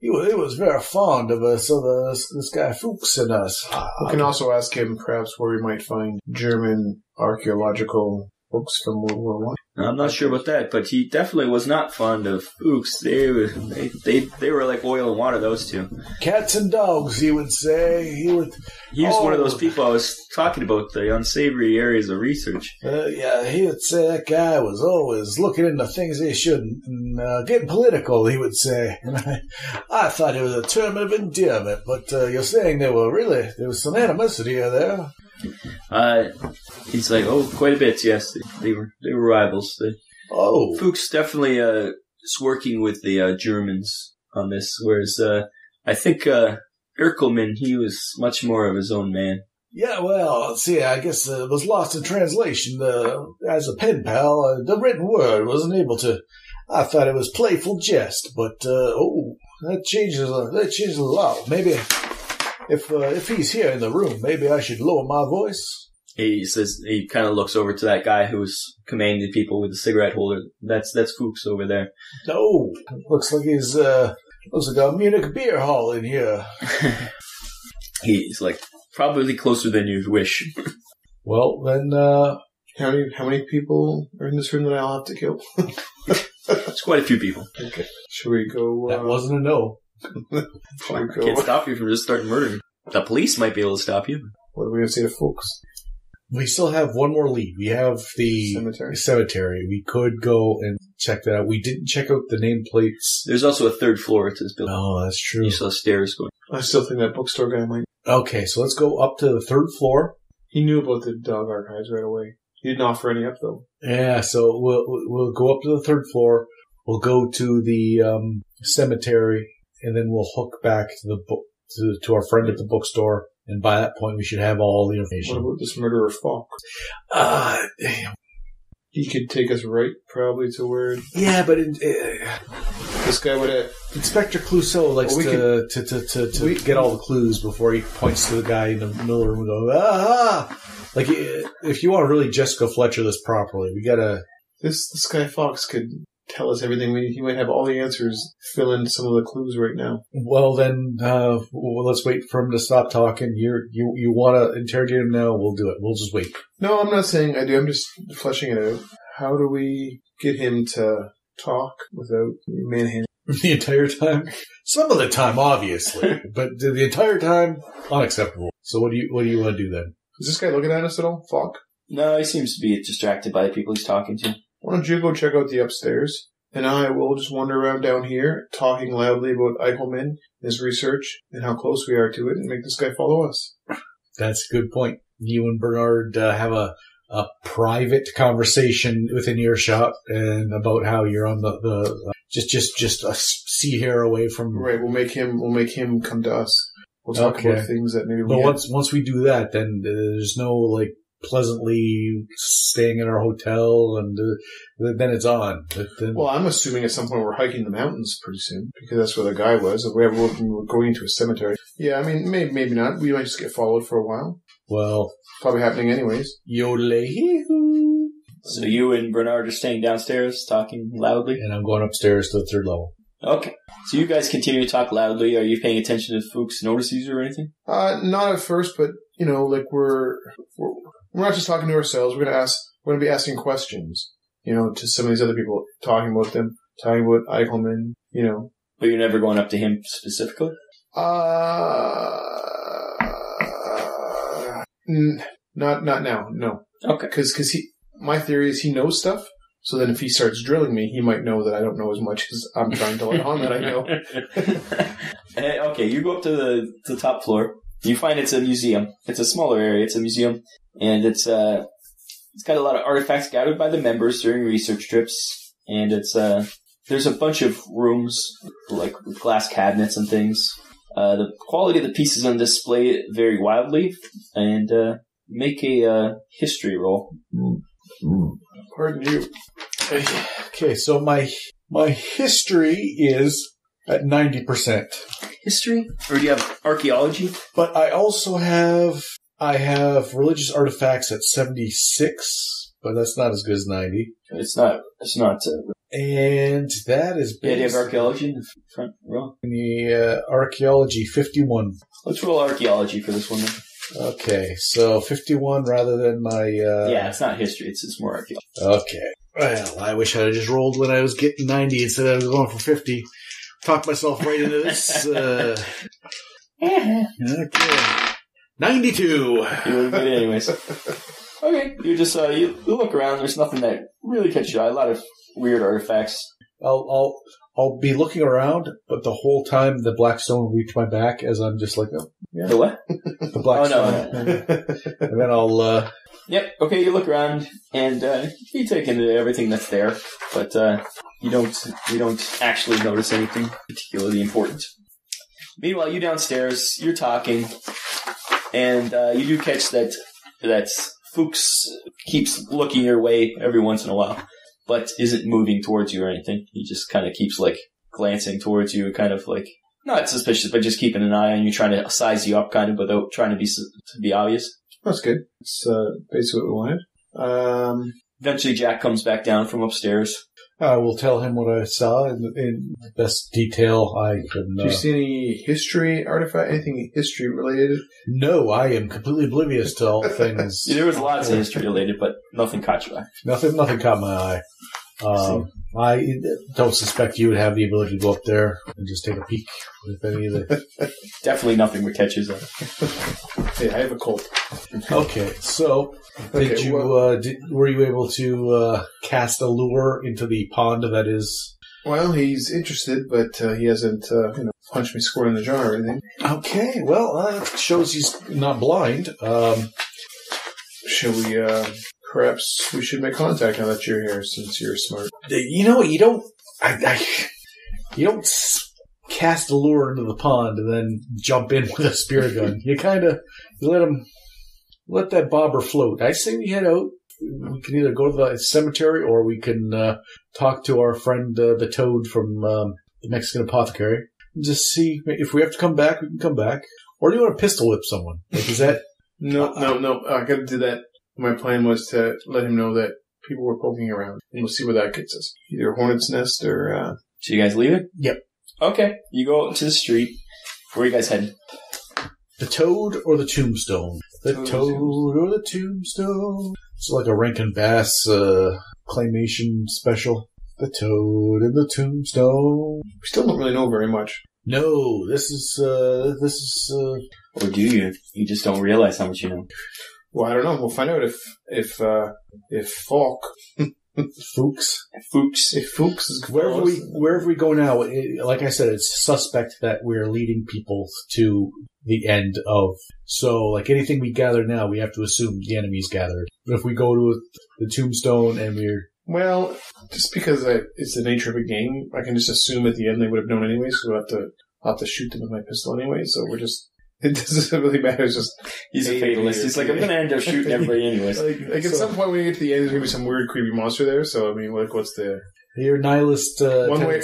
[SPEAKER 3] He was very fond of us, so this guy Fuchs and us.
[SPEAKER 5] We can also ask him perhaps where we might find German archaeological books from World War I.
[SPEAKER 1] I'm not sure about that, but he definitely was not fond of Fuchs. They were like oil and water, those two.
[SPEAKER 3] Cats and dogs, he would say. He was
[SPEAKER 1] one of those people I was talking about, the unsavory areas of research.
[SPEAKER 3] He would say that guy was always looking into things he shouldn't and getting political, he would say. And I thought it was a term of endearment, but you're saying there was some animosity there.
[SPEAKER 1] He's like, quite a bit, yes. They were rivals. Fuchs definitely is working with the Germans on this, whereas I think Erkelman, he was much more of his own man.
[SPEAKER 3] Yeah, well, see, I guess it was lost in translation. As a pen pal, the written word wasn't able to. I thought it was playful jest, but that changes a lot. Maybe. If he's here in the room, maybe I should lower my voice.
[SPEAKER 1] He says he kind of looks over to that guy who's commanding people with a cigarette holder. That's Fuchs over there.
[SPEAKER 3] Oh, looks like a Munich beer hall in here.
[SPEAKER 1] He's like probably closer than you'd wish.
[SPEAKER 3] Well, then,
[SPEAKER 5] how many people are in this room that I'll have to kill?
[SPEAKER 1] It's quite a few people.
[SPEAKER 5] Okay, should we go?
[SPEAKER 3] That wasn't a no.
[SPEAKER 1] I can't stop you from just starting murdering. The police might be able to stop you.
[SPEAKER 5] What are we going to say to folks?
[SPEAKER 3] We still have one more lead. We have the cemetery. We could go and check that out. We didn't check out the nameplates.
[SPEAKER 1] There's also a third floor to this building.
[SPEAKER 3] Oh, that's true.
[SPEAKER 1] You saw stairs going.
[SPEAKER 5] I still think that bookstore guy might.
[SPEAKER 3] Okay, so let's go up to the third floor.
[SPEAKER 5] He knew about the dog archives right away. He didn't offer any up, though.
[SPEAKER 3] Yeah, so we'll go up to the third floor. We'll go to the cemetery. And then we'll hook back to the book to our friend at the bookstore, and by that point we should have all the information.
[SPEAKER 5] What about this murderer Falk? He could take us right, probably to where.
[SPEAKER 3] Yeah, but
[SPEAKER 5] this guy would have.
[SPEAKER 3] Inspector Clouseau likes to get all the clues before he points to the guy in the middle of the room and go, ah! Like if you want to really Jessica Fletcher this properly, we gotta.
[SPEAKER 5] This guy Fox could tell us everything. He might have all the answers. Fill in some of the clues right now.
[SPEAKER 3] Well, then let's wait for him to stop talking. You want to interrogate him now? We'll do it. We'll just wait.
[SPEAKER 5] No, I'm not saying I do. I'm just fleshing it out. How do we get him to talk without manhandling?
[SPEAKER 3] The entire time? Some of the time, obviously, but the entire time, unacceptable. So what do you want to do then?
[SPEAKER 5] Is this guy looking at us at all, Falk?
[SPEAKER 2] No, he seems to be distracted by the people he's talking to.
[SPEAKER 5] Why don't you go check out the upstairs, and I will just wander around down here, talking loudly about Eichelman, his research, and how close we are to it, and make this guy follow us.
[SPEAKER 3] That's a good point. You and Bernard have a private conversation within earshot, and about how you're on the just a sea hair away from.
[SPEAKER 5] Right, we'll make him come to us. We'll talk about things that maybe.
[SPEAKER 3] But once we do that, then there's no pleasantly staying in our hotel, and then it's on.
[SPEAKER 5] Well, I'm assuming at some point we're hiking the mountains pretty soon, because that's where the guy was. If we're going into a cemetery. Yeah, I mean, maybe not. We might just get followed for a while.
[SPEAKER 3] Well,
[SPEAKER 5] probably happening anyways.
[SPEAKER 3] Yodelay-hee-hoo.
[SPEAKER 2] So you and Bernard are staying downstairs, talking loudly?
[SPEAKER 3] And I'm going upstairs to the third level.
[SPEAKER 2] Okay. So you guys continue to talk loudly. Are you paying attention to Fuchs' notices or anything?
[SPEAKER 5] Not at first, but, we're not just talking to ourselves. We're going to be asking questions, to some of these other people, talking about them, talking about Eichelman,
[SPEAKER 2] But you're never going up to him specifically?
[SPEAKER 4] Not now, no.
[SPEAKER 2] Okay.
[SPEAKER 4] Because my theory is he knows stuff, so then if he starts drilling me, he might know that I don't know as much as I'm trying to let on that I know.
[SPEAKER 2] Okay, you go up to the top floor. You find it's a museum. It's a smaller area. It's a museum, and it's got a lot of artifacts gathered by the members during research trips, and there's a bunch of rooms like with glass cabinets and things. The quality of the pieces on display vary wildly, and make a history roll.
[SPEAKER 4] Pardon you.
[SPEAKER 3] Okay, so my history is at 90%.
[SPEAKER 2] History? Or do you have archaeology?
[SPEAKER 3] But I also have religious artifacts at 76, but that's not as good as 90.
[SPEAKER 2] It's not.
[SPEAKER 3] And that is
[SPEAKER 2] Yeah, do you have archaeology in the front row?
[SPEAKER 3] the archaeology 51.
[SPEAKER 2] Let's roll archaeology for this one then.
[SPEAKER 3] Okay, so 51 rather than my...
[SPEAKER 2] Yeah, it's not history. It's more archaeology.
[SPEAKER 3] Okay. Well, I wish I had just rolled when I was getting 90 instead of going for 50. Talked myself right into this. Okay. 92.
[SPEAKER 2] You would have been anyways. Okay, you just you look around. There's nothing that really catches your eye. A lot of weird artifacts.
[SPEAKER 3] I'll be looking around, but the whole time the black stone will reach my back as I'm just like, oh, yeah.
[SPEAKER 2] The what?
[SPEAKER 3] The black stone.
[SPEAKER 2] No.
[SPEAKER 3] And then I'll...
[SPEAKER 2] Yep. Okay, you look around and you take into everything that's there, but you don't actually notice anything particularly important. Meanwhile, you downstairs, you're talking, and you do catch that Fuchs keeps looking your way every once in a while, but isn't moving towards you or anything. He just kind of keeps like glancing towards you, kind of like not suspicious, but just keeping an eye on you, trying to size you up, kind of without trying to be obvious.
[SPEAKER 4] That's good. It's basically what we wanted.
[SPEAKER 2] Eventually, Jack comes back down from upstairs.
[SPEAKER 3] I will tell him what I saw in the best detail I can.
[SPEAKER 4] Do you see any history artifact, anything history related?
[SPEAKER 3] No, I am completely oblivious to all things.
[SPEAKER 2] There was lots of history related, but nothing caught your eye.
[SPEAKER 3] Nothing caught my eye. I don't suspect you would have the ability to go up there and just take a peek with any of the...
[SPEAKER 2] Definitely nothing would catch his eye.
[SPEAKER 4] Hey, I have a cold.
[SPEAKER 3] Okay, so did you were you able to cast a lure into the pond that is...
[SPEAKER 4] Well, he's interested, but he hasn't punched me square in the jaw or anything.
[SPEAKER 3] Okay, well, that shows he's not blind.
[SPEAKER 4] Shall we... Perhaps we should make contact now that you're here, since you're smart.
[SPEAKER 3] You know, you don't cast a lure into the pond and then jump in with a spear gun. You let that bobber float. I say we head out. We can either go to the cemetery or we can talk to our friend the Toad from the Mexican apothecary and just see if we have to come back. We can come back. Or do you want to pistol whip someone? Like, is that
[SPEAKER 4] No. I got to do that. My plan was to let him know that people were poking around, and we'll see where that gets us. Either Hornet's Nest or...
[SPEAKER 2] So you guys leave it?
[SPEAKER 3] Yep.
[SPEAKER 2] Okay. You go out to the street. Where are you guys heading?
[SPEAKER 3] the Toad or the Tombstone? The Toad or the Tombstone? It's like a Rankin Bass claymation special. The Toad and the Tombstone.
[SPEAKER 4] We still don't really know very much.
[SPEAKER 3] No, this is.
[SPEAKER 2] Or do you? You just don't realize how much you know.
[SPEAKER 4] Well, I don't know. We'll find out if Falk,
[SPEAKER 3] Fuchs.
[SPEAKER 4] if Fuchs is
[SPEAKER 3] wherever we go now, like I said, it's suspect that we're leading people to the end of. So, like anything we gather now, we have to assume the enemy's gathered. But if we go to the Tombstone and we're
[SPEAKER 4] well, just because it's the nature of a game, I can just assume at the end they would have known anyways. So I'll have to shoot them with my pistol anyway. So we're just. It doesn't really matter. It's just
[SPEAKER 2] he's a fatalist. He's like, I'm going to end up shooting everybody anyways.
[SPEAKER 4] Like at some point when you get to the end, there's going to be some weird, creepy monster there. So I mean, like, what's the
[SPEAKER 3] your nihilist
[SPEAKER 4] one way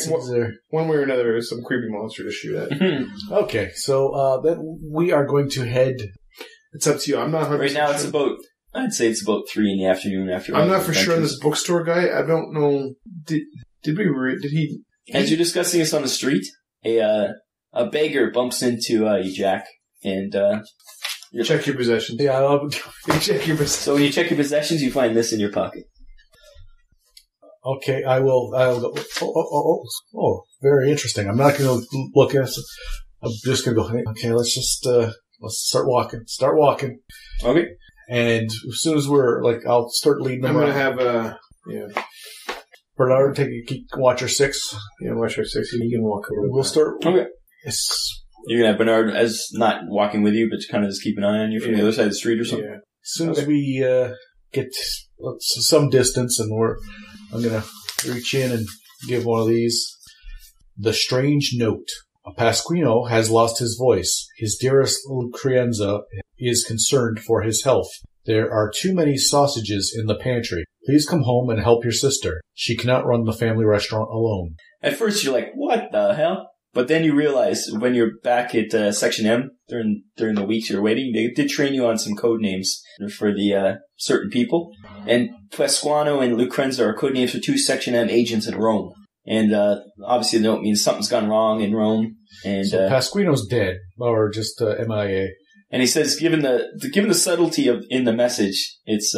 [SPEAKER 4] or another? There's some creepy monster to shoot at.
[SPEAKER 3] Okay, so then we are going to head.
[SPEAKER 4] It's up to you. I'm not
[SPEAKER 2] right now. It's about. I'd say it's about 3 in the afternoon. After
[SPEAKER 4] I'm not for sure on this bookstore guy. I don't know. Did he?
[SPEAKER 2] As you're discussing this on the street, a beggar bumps into you, Jack. And
[SPEAKER 4] you check your possessions.
[SPEAKER 3] Yeah,
[SPEAKER 4] you check your possessions.
[SPEAKER 2] So when you check your possessions, you find this in your pocket.
[SPEAKER 3] Okay, I'll go. Oh, very interesting. I'm not going to look at it. I'm just going to go, okay, let's start walking. Start walking.
[SPEAKER 2] Okay.
[SPEAKER 3] And as soon as I'll start leading them
[SPEAKER 4] I'm going
[SPEAKER 3] around.
[SPEAKER 4] to have,
[SPEAKER 3] Bernard, keep Watcher 6.
[SPEAKER 4] Yeah, Watcher 6, you can walk over.
[SPEAKER 3] We'll start.
[SPEAKER 2] Okay.
[SPEAKER 3] It's,
[SPEAKER 2] You're going to have Bernard as not walking with you, but kind of just keep an eye on you from the other side of the street or something?
[SPEAKER 4] Yeah.
[SPEAKER 3] as soon as we get some distance, and I'm going to reach in and give one of these. The strange note. A Pasquino has lost his voice. His dearest Lucrenza is concerned for his health. There are too many sausages in the pantry. Please come home and help your sister. She cannot run the family restaurant alone.
[SPEAKER 2] At first you're like, what the hell? But then you realize when you're back at Section M during the weeks you're waiting, they did train you on some code names for the certain people. And Pasquano and Lucrenza are code names for 2 Section M agents in Rome. And obviously the note means something's gone wrong in Rome. And
[SPEAKER 3] So Pasquino's dead, or just MIA.
[SPEAKER 2] And he says, given the subtlety in the message, it's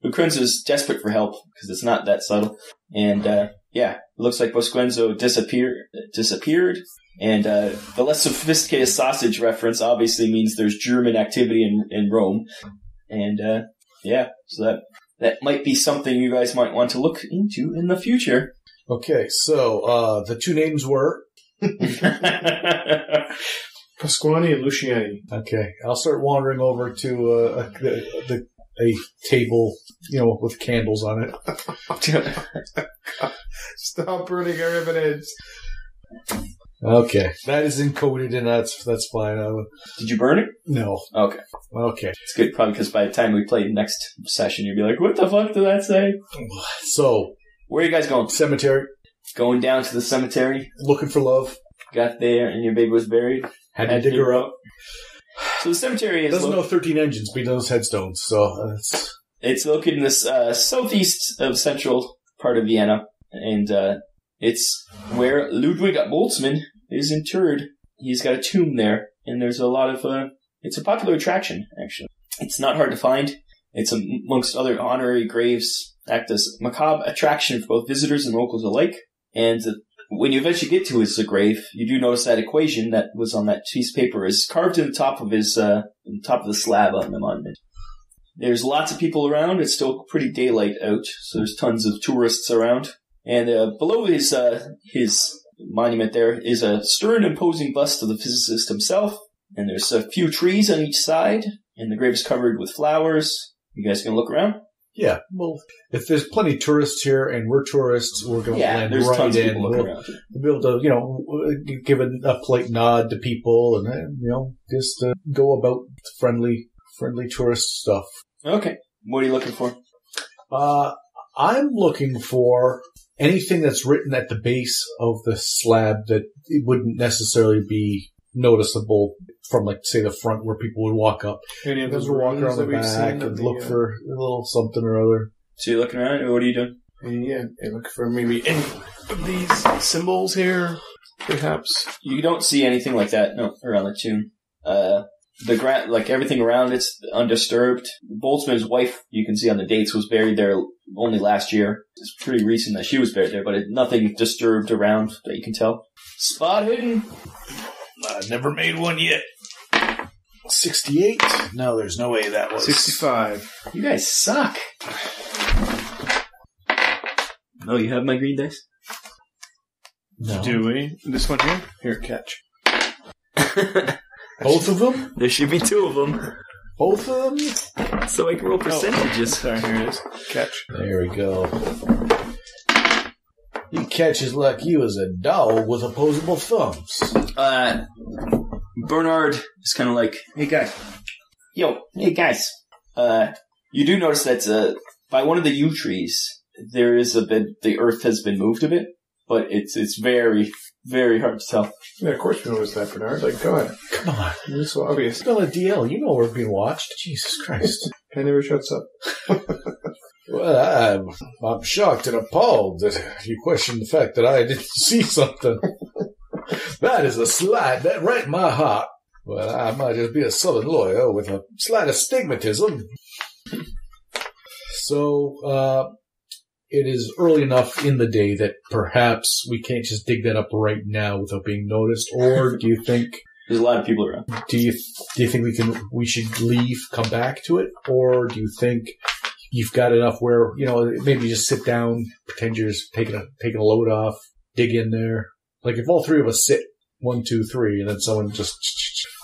[SPEAKER 2] Lucrenzo's desperate for help because it's not that subtle. And it looks like Pasquenzo disappeared. And the less sophisticated sausage reference obviously means there's German activity in Rome. And so that might be something you guys might want to look into in the future.
[SPEAKER 3] Okay, so the 2 names were.
[SPEAKER 4] Pasquani and Luciani.
[SPEAKER 3] Okay, I'll start wandering over to a table, with candles on it.
[SPEAKER 4] Stop burning our evidence.
[SPEAKER 3] Okay, that is encoded, and that's fine.
[SPEAKER 2] Did you burn it?
[SPEAKER 3] No.
[SPEAKER 2] Okay.
[SPEAKER 3] It's
[SPEAKER 2] good, probably because by the time we play next session, you'll be like, what the fuck did that say?
[SPEAKER 3] So,
[SPEAKER 2] where are you guys going?
[SPEAKER 3] cemetery,
[SPEAKER 2] Going down to the cemetery.
[SPEAKER 3] looking for love.
[SPEAKER 2] Got there, and your baby was buried.
[SPEAKER 3] Had to dig her up.
[SPEAKER 2] So the cemetery is
[SPEAKER 3] Doesn't know 13 engines, but he knows headstones. So
[SPEAKER 2] it's located in this southeast of central part of Vienna, and it's where Ludwig Boltzmann is interred. He's got a tomb there, and there's a lot of it's a popular attraction, actually. It's not hard to find. It's amongst other honorary graves, act as a macabre attraction for both visitors and locals alike. And when you eventually get to his grave, you do notice that equation that was on that piece of paper is carved in the top of top of the slab on the monument. There's lots of people around. It's still pretty daylight out, so there's tons of tourists around. And below his monument there is a stern, imposing bust of the physicist himself. And there's a few trees on each side, and the grave is covered with flowers. You guys gonna look around?
[SPEAKER 3] yeah. Well, if there's plenty of tourists here, and we're tourists, we're going to land
[SPEAKER 2] there's
[SPEAKER 3] right
[SPEAKER 2] tons of
[SPEAKER 3] in.
[SPEAKER 2] people looking around.
[SPEAKER 3] We'll be able to, give a polite nod to people, and just go about friendly tourist stuff.
[SPEAKER 2] Okay. What are you looking for?
[SPEAKER 3] I'm looking for anything that's written at the base of the slab that it wouldn't necessarily be noticeable from, say, the front where people would walk up.
[SPEAKER 4] Any of
[SPEAKER 3] Because
[SPEAKER 4] those
[SPEAKER 3] we're walking
[SPEAKER 4] ruins
[SPEAKER 3] around
[SPEAKER 4] that
[SPEAKER 3] the
[SPEAKER 4] we've
[SPEAKER 3] back
[SPEAKER 4] seen
[SPEAKER 3] and look for a little something or other.
[SPEAKER 2] So you're looking around, or what are you doing?
[SPEAKER 4] I look for maybe any of these symbols here, perhaps.
[SPEAKER 2] You don't see anything like that, no, around the tomb. The ground, everything around it's undisturbed. Boltzmann's wife, you can see on the dates, was buried there only last year. It's pretty recent that she was buried there, but nothing disturbed around that you can tell. Spot hidden.
[SPEAKER 3] Never made one yet. 68? No, there's no way that was.
[SPEAKER 4] 65.
[SPEAKER 2] You guys suck. Oh, you have my green dice?
[SPEAKER 3] No.
[SPEAKER 4] Do we? This one here? Here, catch.
[SPEAKER 3] Both of them?
[SPEAKER 2] There should be 2 of them.
[SPEAKER 3] Both of them?
[SPEAKER 2] So I can roll percentages.
[SPEAKER 4] Sorry, here it is. Catch.
[SPEAKER 3] There we go. He catches like you as a dog with opposable thumbs.
[SPEAKER 2] Bernard is kind of like, hey guys. You do notice that by one of the yew trees, there is a bit, the earth has been moved a bit, but it's very, very hard to tell.
[SPEAKER 4] Yeah, of course we noticed that, Bernard. Go ahead.
[SPEAKER 3] Come on.
[SPEAKER 4] It's so obvious.
[SPEAKER 3] Still a DL. You know we're being watched. Jesus Christ.
[SPEAKER 4] Guy never shuts up.
[SPEAKER 3] Well, I'm shocked and appalled that you question the fact that I didn't see something. That is a slight that right in my heart. Well, I might just be a Southern lawyer with a slight astigmatism. So, it is early enough in the day that perhaps we can't just dig that up right now without being noticed? Or do you think
[SPEAKER 2] There's a lot of people around.
[SPEAKER 3] do you think we should leave, come back to it, or do you think you've got enough where maybe just sit down, pretend you're just taking a load off, dig in there? Like if all three of us sit 1, 2, 3, and then someone just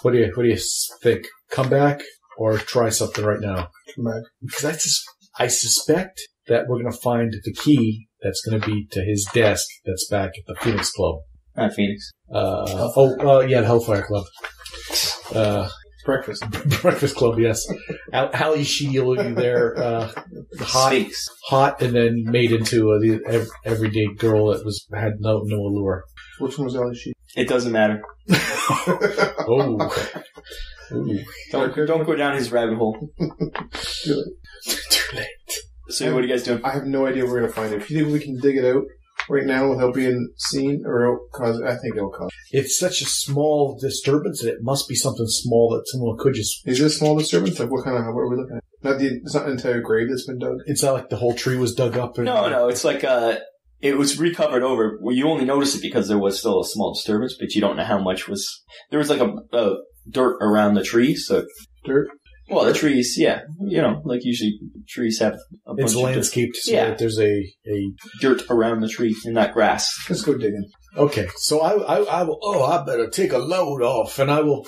[SPEAKER 3] what do you think? Come back or try something right now?
[SPEAKER 4] Come back.
[SPEAKER 3] Because I suspect that we're going to find the key that's going to be to his desk that's back at the Phoenix Club.
[SPEAKER 2] Not Phoenix.
[SPEAKER 3] The Hellfire Club.
[SPEAKER 4] Breakfast.
[SPEAKER 3] Breakfast Club, yes. Hallie Shield there, hot, and then made into the everyday girl that had no allure.
[SPEAKER 4] Which one was Ali Sheep?
[SPEAKER 2] It doesn't matter.
[SPEAKER 3] Oh. Ooh.
[SPEAKER 2] Don't go down his rabbit hole.
[SPEAKER 4] Too late.
[SPEAKER 2] So what are you guys doing?
[SPEAKER 4] I have no idea where we're going to find it. If you think we can dig it out right now without being seen, or I think it'll cause.
[SPEAKER 3] It's such a small disturbance that it must be something small that someone could just...
[SPEAKER 4] Is it a small disturbance? Like what are we looking at? It's not an entire grave that's been dug?
[SPEAKER 3] It's not like the whole tree was dug up?
[SPEAKER 2] No, it's like it was recovered over. Well, you only noticed it because there was still a small disturbance, but you don't know how much was... There was like a dirt around the tree, so...
[SPEAKER 4] Dirt?
[SPEAKER 2] Well, the trees, yeah. Like usually trees have a bunch
[SPEAKER 3] it's
[SPEAKER 2] of
[SPEAKER 3] landscaped so that there's a
[SPEAKER 2] dirt around the tree and not grass.
[SPEAKER 4] Let's go digging.
[SPEAKER 3] Okay, so I will. Oh, I better take a load off, and I will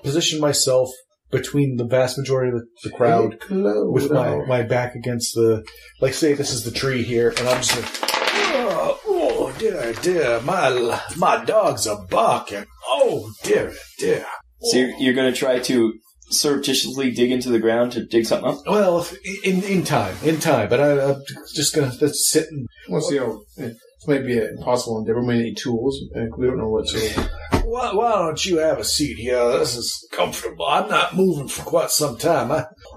[SPEAKER 3] position myself between the vast majority of the crowd with my back against the. Like, say this is the tree here, and I'm just like, oh dear, my dogs are barking. Oh dear.
[SPEAKER 2] So you're going to try to surreptitiously dig into the ground to dig something up?
[SPEAKER 3] Well, in time, but I'm just going to sit and...
[SPEAKER 4] We'll see how... This might be an impossible endeavor. We may need tools, and we don't know what to...
[SPEAKER 3] Why don't you have a seat here? This is comfortable. I'm not moving for quite some time.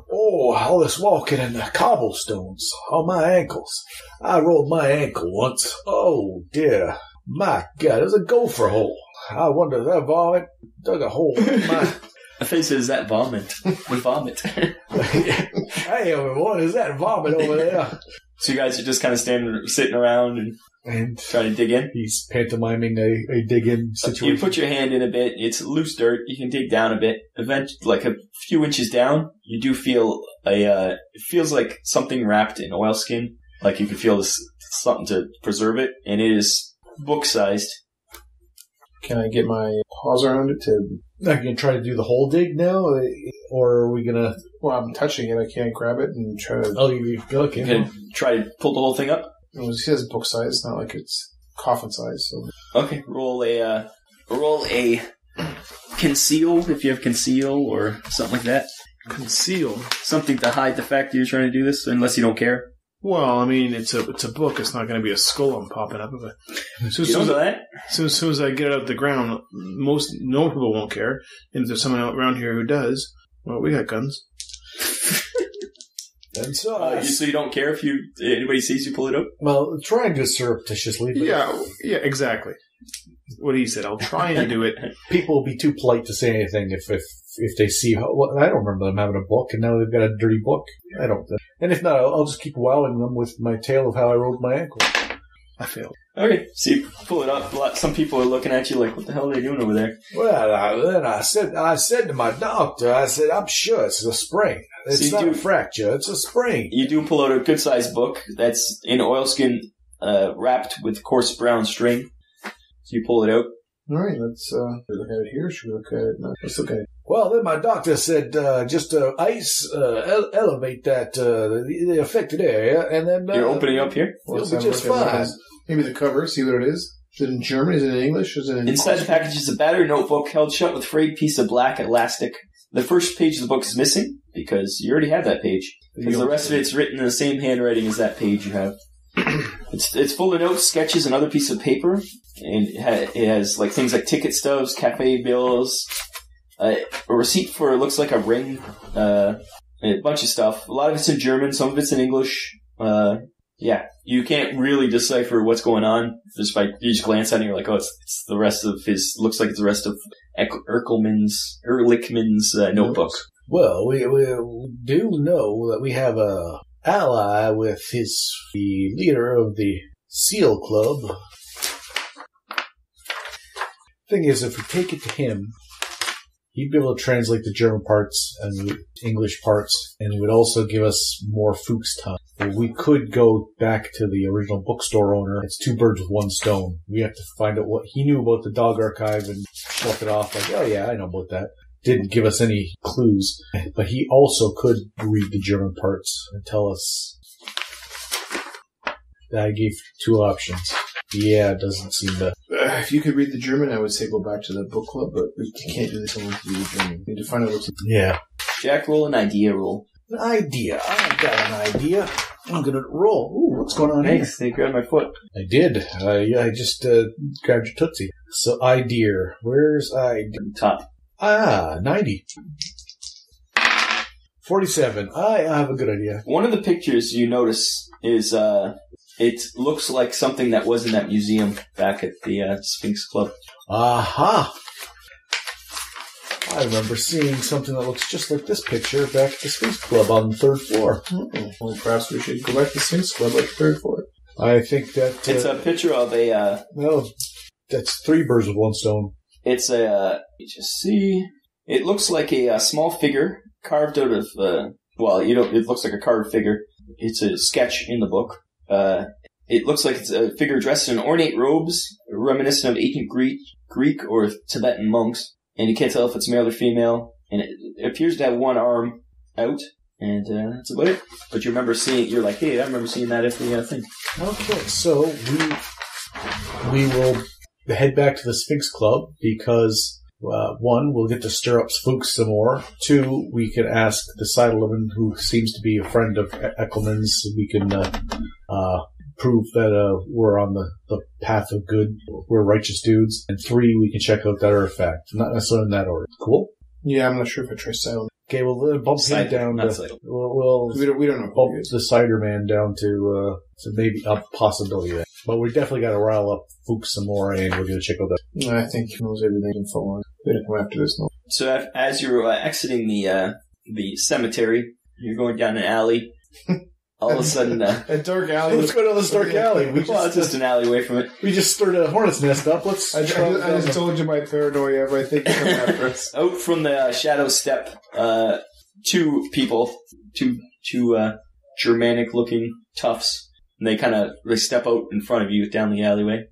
[SPEAKER 3] All this walking in the cobblestones on my ankles. I rolled my ankle once. Oh, dear. My God, it was a gopher hole. I wonder if that vomit dug a hole in my...
[SPEAKER 2] I think it says that vomit. With vomit.
[SPEAKER 3] Hey, everyone, is that vomit over there?
[SPEAKER 2] So you guys are just kind of sitting around and trying to dig in?
[SPEAKER 3] He's pantomiming a dig-in situation.
[SPEAKER 2] You put your hand in a bit. It's loose dirt. You can dig down a bit. Eventually, like a few inches down, you do feel it feels like something wrapped in oilskin. Like you can feel something to preserve it. And it is book-sized.
[SPEAKER 4] Can I get my paws around it to...
[SPEAKER 3] Are you going to try to do the whole dig now? Or are we going to...
[SPEAKER 4] Well, I'm touching it. I can't grab it and try to...
[SPEAKER 3] Oh, you're okay.
[SPEAKER 2] You can try to pull the whole thing up?
[SPEAKER 4] It says book size. It's not like it's coffin size. So.
[SPEAKER 2] Okay, roll a conceal, if you have conceal or something like that.
[SPEAKER 5] Conceal?
[SPEAKER 2] Something to hide the fact that you're trying to do this, unless you don't care.
[SPEAKER 5] Well, I mean, it's a book. It's not going to be a skull I'm popping up of it. So
[SPEAKER 2] you don't know that?
[SPEAKER 5] As soon as I get it out of the ground, no people won't care. And if there's someone around here who does, well, we got guns.
[SPEAKER 3] And
[SPEAKER 2] so you don't care if anybody sees you pull it up?
[SPEAKER 3] Well, try and do it surreptitiously. But
[SPEAKER 5] yeah, exactly. What he said. I'll try and do it.
[SPEAKER 3] People will be too polite to say anything if they see. I don't remember them having a book, and now they've got a dirty book. I don't. And if not, I'll just keep wowing them with my tale of how I rolled my ankle.
[SPEAKER 5] I failed.
[SPEAKER 2] Okay, so you pull it up. Some people are looking at you like, "What the hell are they doing over there?"
[SPEAKER 3] Well, then I said to my doctor, I said, "I'm sure it's a sprain. It's not a fracture. It's a sprain."
[SPEAKER 2] You do pull out a good-sized book that's in oilskin, wrapped with coarse brown string. So you pull it out.
[SPEAKER 4] All right, let's look at it here. Should we look at it? No, let's look at it.
[SPEAKER 3] Well, then my doctor said just ice elevate that the affected area, and then
[SPEAKER 2] you're opening up here.
[SPEAKER 3] It'll be just fine.
[SPEAKER 4] Maybe the cover. See what it is. Is it in German? Is it in English? Is it in
[SPEAKER 2] Inside the package is a battered notebook held shut with a frayed piece of black elastic. The first page of the book is missing because you already have that page. Because the rest of it's written in the same handwriting as that page you have. It's full of notes, sketches, and other pieces of paper, and it has like things like ticket stubs, cafe bills, a receipt for it looks like a ring, a bunch of stuff. A lot of it's in German, some of it's in English. You can't really decipher what's going on just by you just glance at it and you're like, oh, it's the rest of his. Looks like it's the rest of Ehrlichman's notebook.
[SPEAKER 3] Well, we do know that we have a ally with the leader of the SEAL Club. Thing is, if we take it to him, he'd be able to translate the German parts and the English parts, and he would also give us more Fuchs time. But we could go back to the original bookstore owner. It's 2 birds with 1 stone. We have to find out what he knew about the dog archive and shrug it off like, oh yeah, I know about that. Didn't give us any clues. But he also could read the German parts and tell us. I gave 2 options. Yeah, it doesn't seem to...
[SPEAKER 5] If you could read the German, I would say go back to the book club, but we can't do this unless you read the German. We need to find out what's...
[SPEAKER 3] Yeah.
[SPEAKER 2] Jack, roll an idea roll.
[SPEAKER 3] An idea. I've got an idea. I'm going to roll. Ooh, what's going on
[SPEAKER 2] Thanks, they grabbed my foot.
[SPEAKER 3] here? I did. I just grabbed your Tootsie. So, idea. Where's idea?
[SPEAKER 2] Top.
[SPEAKER 3] 90. 47. I have a good idea.
[SPEAKER 2] One of the pictures you notice is, it looks like something that was in that museum back at the Sphinx Club.
[SPEAKER 3] Aha! I remember seeing something that looks just like this picture back at the Sphinx Club on the 3rd floor.
[SPEAKER 5] Well, perhaps we should go back to the Sphinx Club at the 3rd floor.
[SPEAKER 3] I think that...
[SPEAKER 2] It's a picture of a...
[SPEAKER 3] well, that's 3 birds with 1 stone.
[SPEAKER 2] It's a... let me just see... It looks like a small figure carved out of... well, it looks like a carved figure. It's a sketch in the book. It looks like it's a figure dressed in ornate robes, reminiscent of ancient Greek or Tibetan monks. And you can't tell if it's male or female. And it appears to have 1 arm out. And that's about it. But you remember seeing... You're like, hey, I remember seeing that at the thing.
[SPEAKER 3] Okay, so we will head back to the Sphinx Club because, 1, we'll get to stir up Spooks some more. 2, we can ask the Seidelman, who seems to be a friend of Eckelman's. We can prove that we're on the path of good. We're righteous dudes. And 3, we can check out that artifact. Not necessarily in that order. Cool?
[SPEAKER 5] Yeah, I'm not sure if I trust Silent.
[SPEAKER 3] Okay, we'll bump him down to... We'll
[SPEAKER 5] We don't know.
[SPEAKER 3] bump the Cider Man down to maybe a possibility there. But we definitely got to rile up Fuchs some more, and we're going to check out that.
[SPEAKER 5] I think he knows everything in full on. They didn't come after this, no.
[SPEAKER 2] So as you're exiting the cemetery, you're going down an alley. All of a sudden...
[SPEAKER 5] a dark alley.
[SPEAKER 3] Let's go down this dark alley.
[SPEAKER 2] It's just an alley away from it.
[SPEAKER 3] We just stirred a hornet's nest up.
[SPEAKER 5] I just told you my paranoia, but I think you're coming after us.
[SPEAKER 2] Out from the shadow step, 2 people, two Germanic-looking toughs, and they step out in front of you down the alleyway.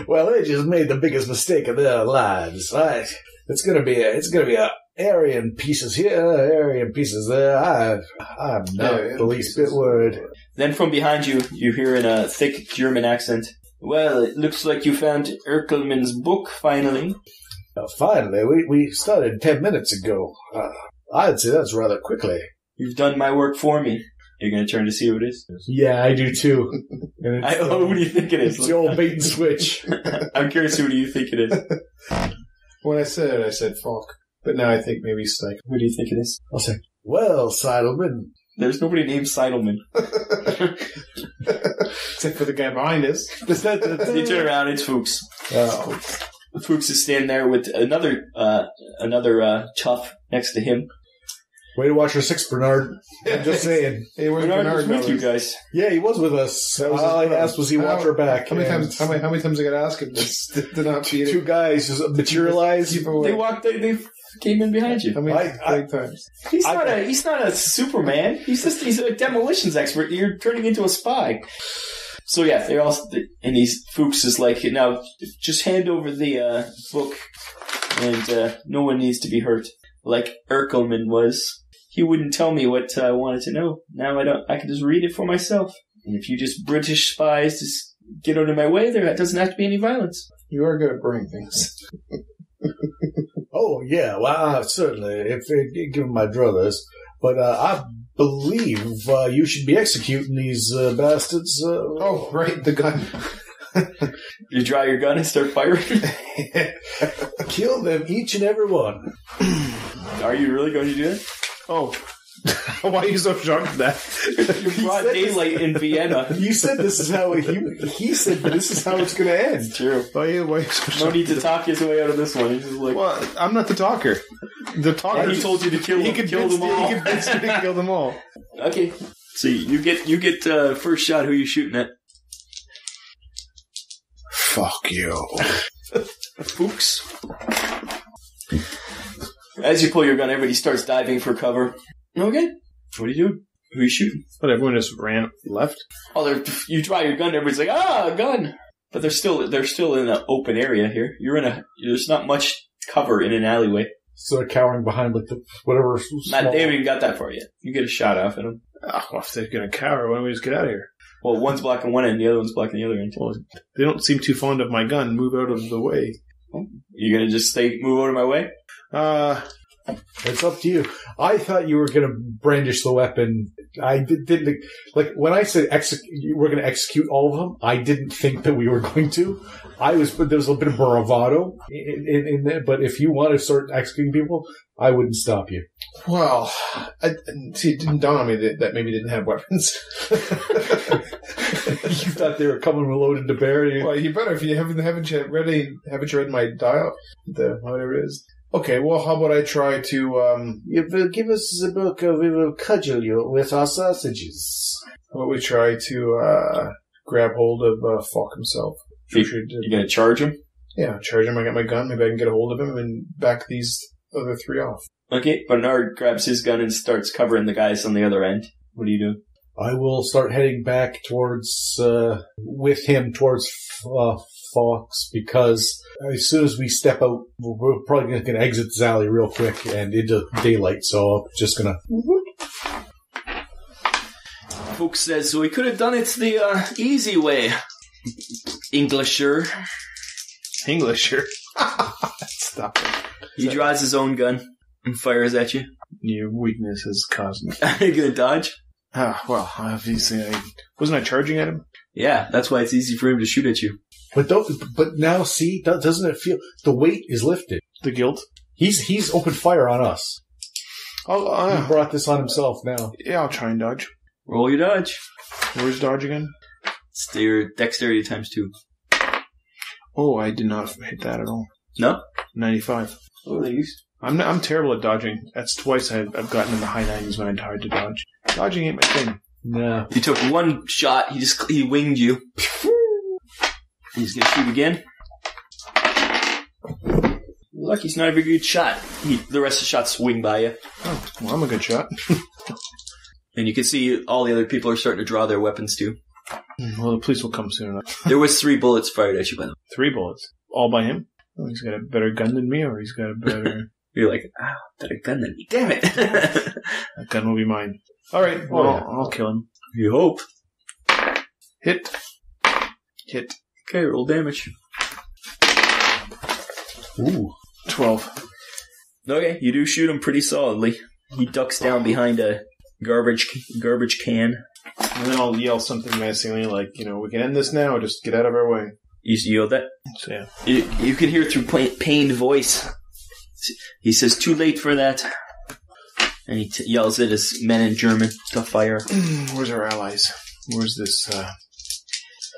[SPEAKER 3] Well, they just made the biggest mistake of their lives. Right? It's gonna be a Aryan pieces here, Aryan pieces there. I'm not the least bit worried.
[SPEAKER 2] Then from behind you, you hear in a thick German accent, well, it looks like you found Erkelman's book, finally.
[SPEAKER 3] Finally, we started 10 minutes ago. I'd say that's rather quickly.
[SPEAKER 2] You've done my work for me. You're going to turn to see who it is?
[SPEAKER 3] Yeah, I do too.
[SPEAKER 2] Who do you think it is?
[SPEAKER 3] It's the old bait and switch.
[SPEAKER 2] I'm curious, who do you think it is?
[SPEAKER 5] When I said Falk. But now I think maybe Psych.
[SPEAKER 2] Who do you think it is?
[SPEAKER 3] I'll say, well, Seidelman.
[SPEAKER 2] There's nobody named Seidelman.
[SPEAKER 5] Except for the guy behind us.
[SPEAKER 2] You turn around, it's Fuchs.
[SPEAKER 3] Oh.
[SPEAKER 2] Fuchs is standing there with another tough next to him.
[SPEAKER 3] Way to watch your 6, Bernard. I'm just saying.
[SPEAKER 5] Hey, where's
[SPEAKER 2] Bernard was
[SPEAKER 5] Bernard
[SPEAKER 2] with you guys.
[SPEAKER 3] Yeah, he was with us. That was all I asked was he watch our back.
[SPEAKER 5] How many times I got to ask him this? Did not be
[SPEAKER 3] 2 guys just materialized.
[SPEAKER 2] They came in behind you.
[SPEAKER 5] How many times?
[SPEAKER 2] He's not a Superman. He's a demolitions expert. You're turning into a spy. So yeah, and Fuchs is like, now just hand over the book, and no one needs to be hurt. Like Erkelman was. He wouldn't tell me what I wanted to know. Now I can just read it for myself. And if you just British spies just get out of my way, there doesn't have to be any violence.
[SPEAKER 5] You are good at burning things.
[SPEAKER 3] Oh, yeah, well, certainly, if given my druthers. But I believe you should be executing these bastards.
[SPEAKER 5] Oh, right, the gun.
[SPEAKER 2] You draw your gun and start firing?
[SPEAKER 3] Kill them, each and every one.
[SPEAKER 2] Are you really going to do that?
[SPEAKER 5] Oh. Why are you so shocked at that?
[SPEAKER 2] You brought daylight in Vienna.
[SPEAKER 3] You said this is how he said this is how it's going to end.
[SPEAKER 2] True.
[SPEAKER 5] Why are you so shocked?
[SPEAKER 2] No need to talk his way out of this one. He's just like,
[SPEAKER 5] well, I'm not the talker. The talker.
[SPEAKER 2] he told you to kill them all.
[SPEAKER 5] He convinced me to kill them all.
[SPEAKER 2] Okay. So you get first shot. Who you shooting at?
[SPEAKER 5] Fuck you.
[SPEAKER 2] Fuchs. As you pull your gun, everybody starts diving for cover. Okay. What are you doing? Who are you shooting?
[SPEAKER 5] But everyone just ran left.
[SPEAKER 2] Oh, you draw your gun. Everybody's like, a gun. But they're still in an open area here. There's not much cover in an alleyway.
[SPEAKER 3] So they're cowering behind like the whatever.
[SPEAKER 2] Matt, they haven't even got that far yet. You get a shot off at them.
[SPEAKER 5] Well, if they're gonna cower, why don't we just get out of here?
[SPEAKER 2] Well, one's blocking one end, the other one's blocking the other end.
[SPEAKER 5] Well, they don't seem too fond of my gun. Move out of the way.
[SPEAKER 2] You gonna just move out of my way?
[SPEAKER 3] It's up to you. I thought you were going to brandish the weapon. I didn't like when I said we're going to execute all of them. I didn't think that we were going to. There was a little bit of bravado in there. But if you want to start executing people, I wouldn't stop you.
[SPEAKER 5] Well, it didn't dawn on me that maybe didn't have weapons.
[SPEAKER 3] You thought they were coming loaded to bear.
[SPEAKER 5] Well, you better if you haven't you read my dial, whatever it is. Okay, well, how about I try to,
[SPEAKER 3] give us the book, we will cudgel you with our sausages.
[SPEAKER 5] How about we try to, grab hold of, Falk himself?
[SPEAKER 2] You gonna charge him?
[SPEAKER 5] Yeah, charge him, I got my gun, maybe I can get a hold of him and back these other three off.
[SPEAKER 2] Okay, Bernard grabs his gun and starts covering the guys on the other end. What do you do?
[SPEAKER 3] I will start heading back with him towards, Fox, because as soon as we step out, we're probably going to exit this alley real quick and into daylight, so I'm just going to...
[SPEAKER 2] Fuchs says, we could have done it the easy way. Englisher.
[SPEAKER 5] Stop it.
[SPEAKER 2] He draws his own gun and fires at you.
[SPEAKER 5] Your weakness has caused me.
[SPEAKER 2] Are you going to dodge?
[SPEAKER 5] Well, obviously, wasn't I charging at him?
[SPEAKER 2] Yeah, that's why it's easy for him to shoot at you.
[SPEAKER 3] But now, see, doesn't it feel the weight is lifted?
[SPEAKER 5] The guilt?
[SPEAKER 3] He's opened fire on us. He brought this on himself now.
[SPEAKER 5] Yeah, I'll try and dodge.
[SPEAKER 2] Roll your dodge.
[SPEAKER 5] Where's dodge again?
[SPEAKER 2] It's your dexterity times 2.
[SPEAKER 5] Oh, I did not hit that at all.
[SPEAKER 2] No?
[SPEAKER 5] 95.
[SPEAKER 2] Oh, thanks.
[SPEAKER 5] I'm terrible at dodging. That's twice I've gotten in the high 90s when I tried to dodge. Dodging ain't my thing.
[SPEAKER 3] No.
[SPEAKER 2] You took one shot. He winged you. He's gonna shoot again. Lucky's not a very good shot. The rest of the shots swing by you.
[SPEAKER 5] Oh, well, I'm a good shot.
[SPEAKER 2] And you can see all the other people are starting to draw their weapons too.
[SPEAKER 5] Well, the police will come soon enough.
[SPEAKER 2] There was 3 bullets fired at you by them.
[SPEAKER 5] 3 bullets? All by him? Oh, he's got a better gun than me, or he's got a better...
[SPEAKER 2] You're like, better gun than me. Damn it.
[SPEAKER 5] That gun will be mine. All right, well, I'll kill him.
[SPEAKER 2] You hope.
[SPEAKER 5] Hit.
[SPEAKER 2] Okay, roll damage.
[SPEAKER 3] Ooh.
[SPEAKER 5] 12.
[SPEAKER 2] Okay, you do shoot him pretty solidly. He ducks down behind a garbage can.
[SPEAKER 5] And then I'll yell something menacingly like, we can end this now, or just get out of our way.
[SPEAKER 2] You yelled that?
[SPEAKER 5] So, yeah.
[SPEAKER 2] You can hear through pained voice. He says, too late for that. And he yells at his men in German to fire.
[SPEAKER 5] Where's our allies? Where's this,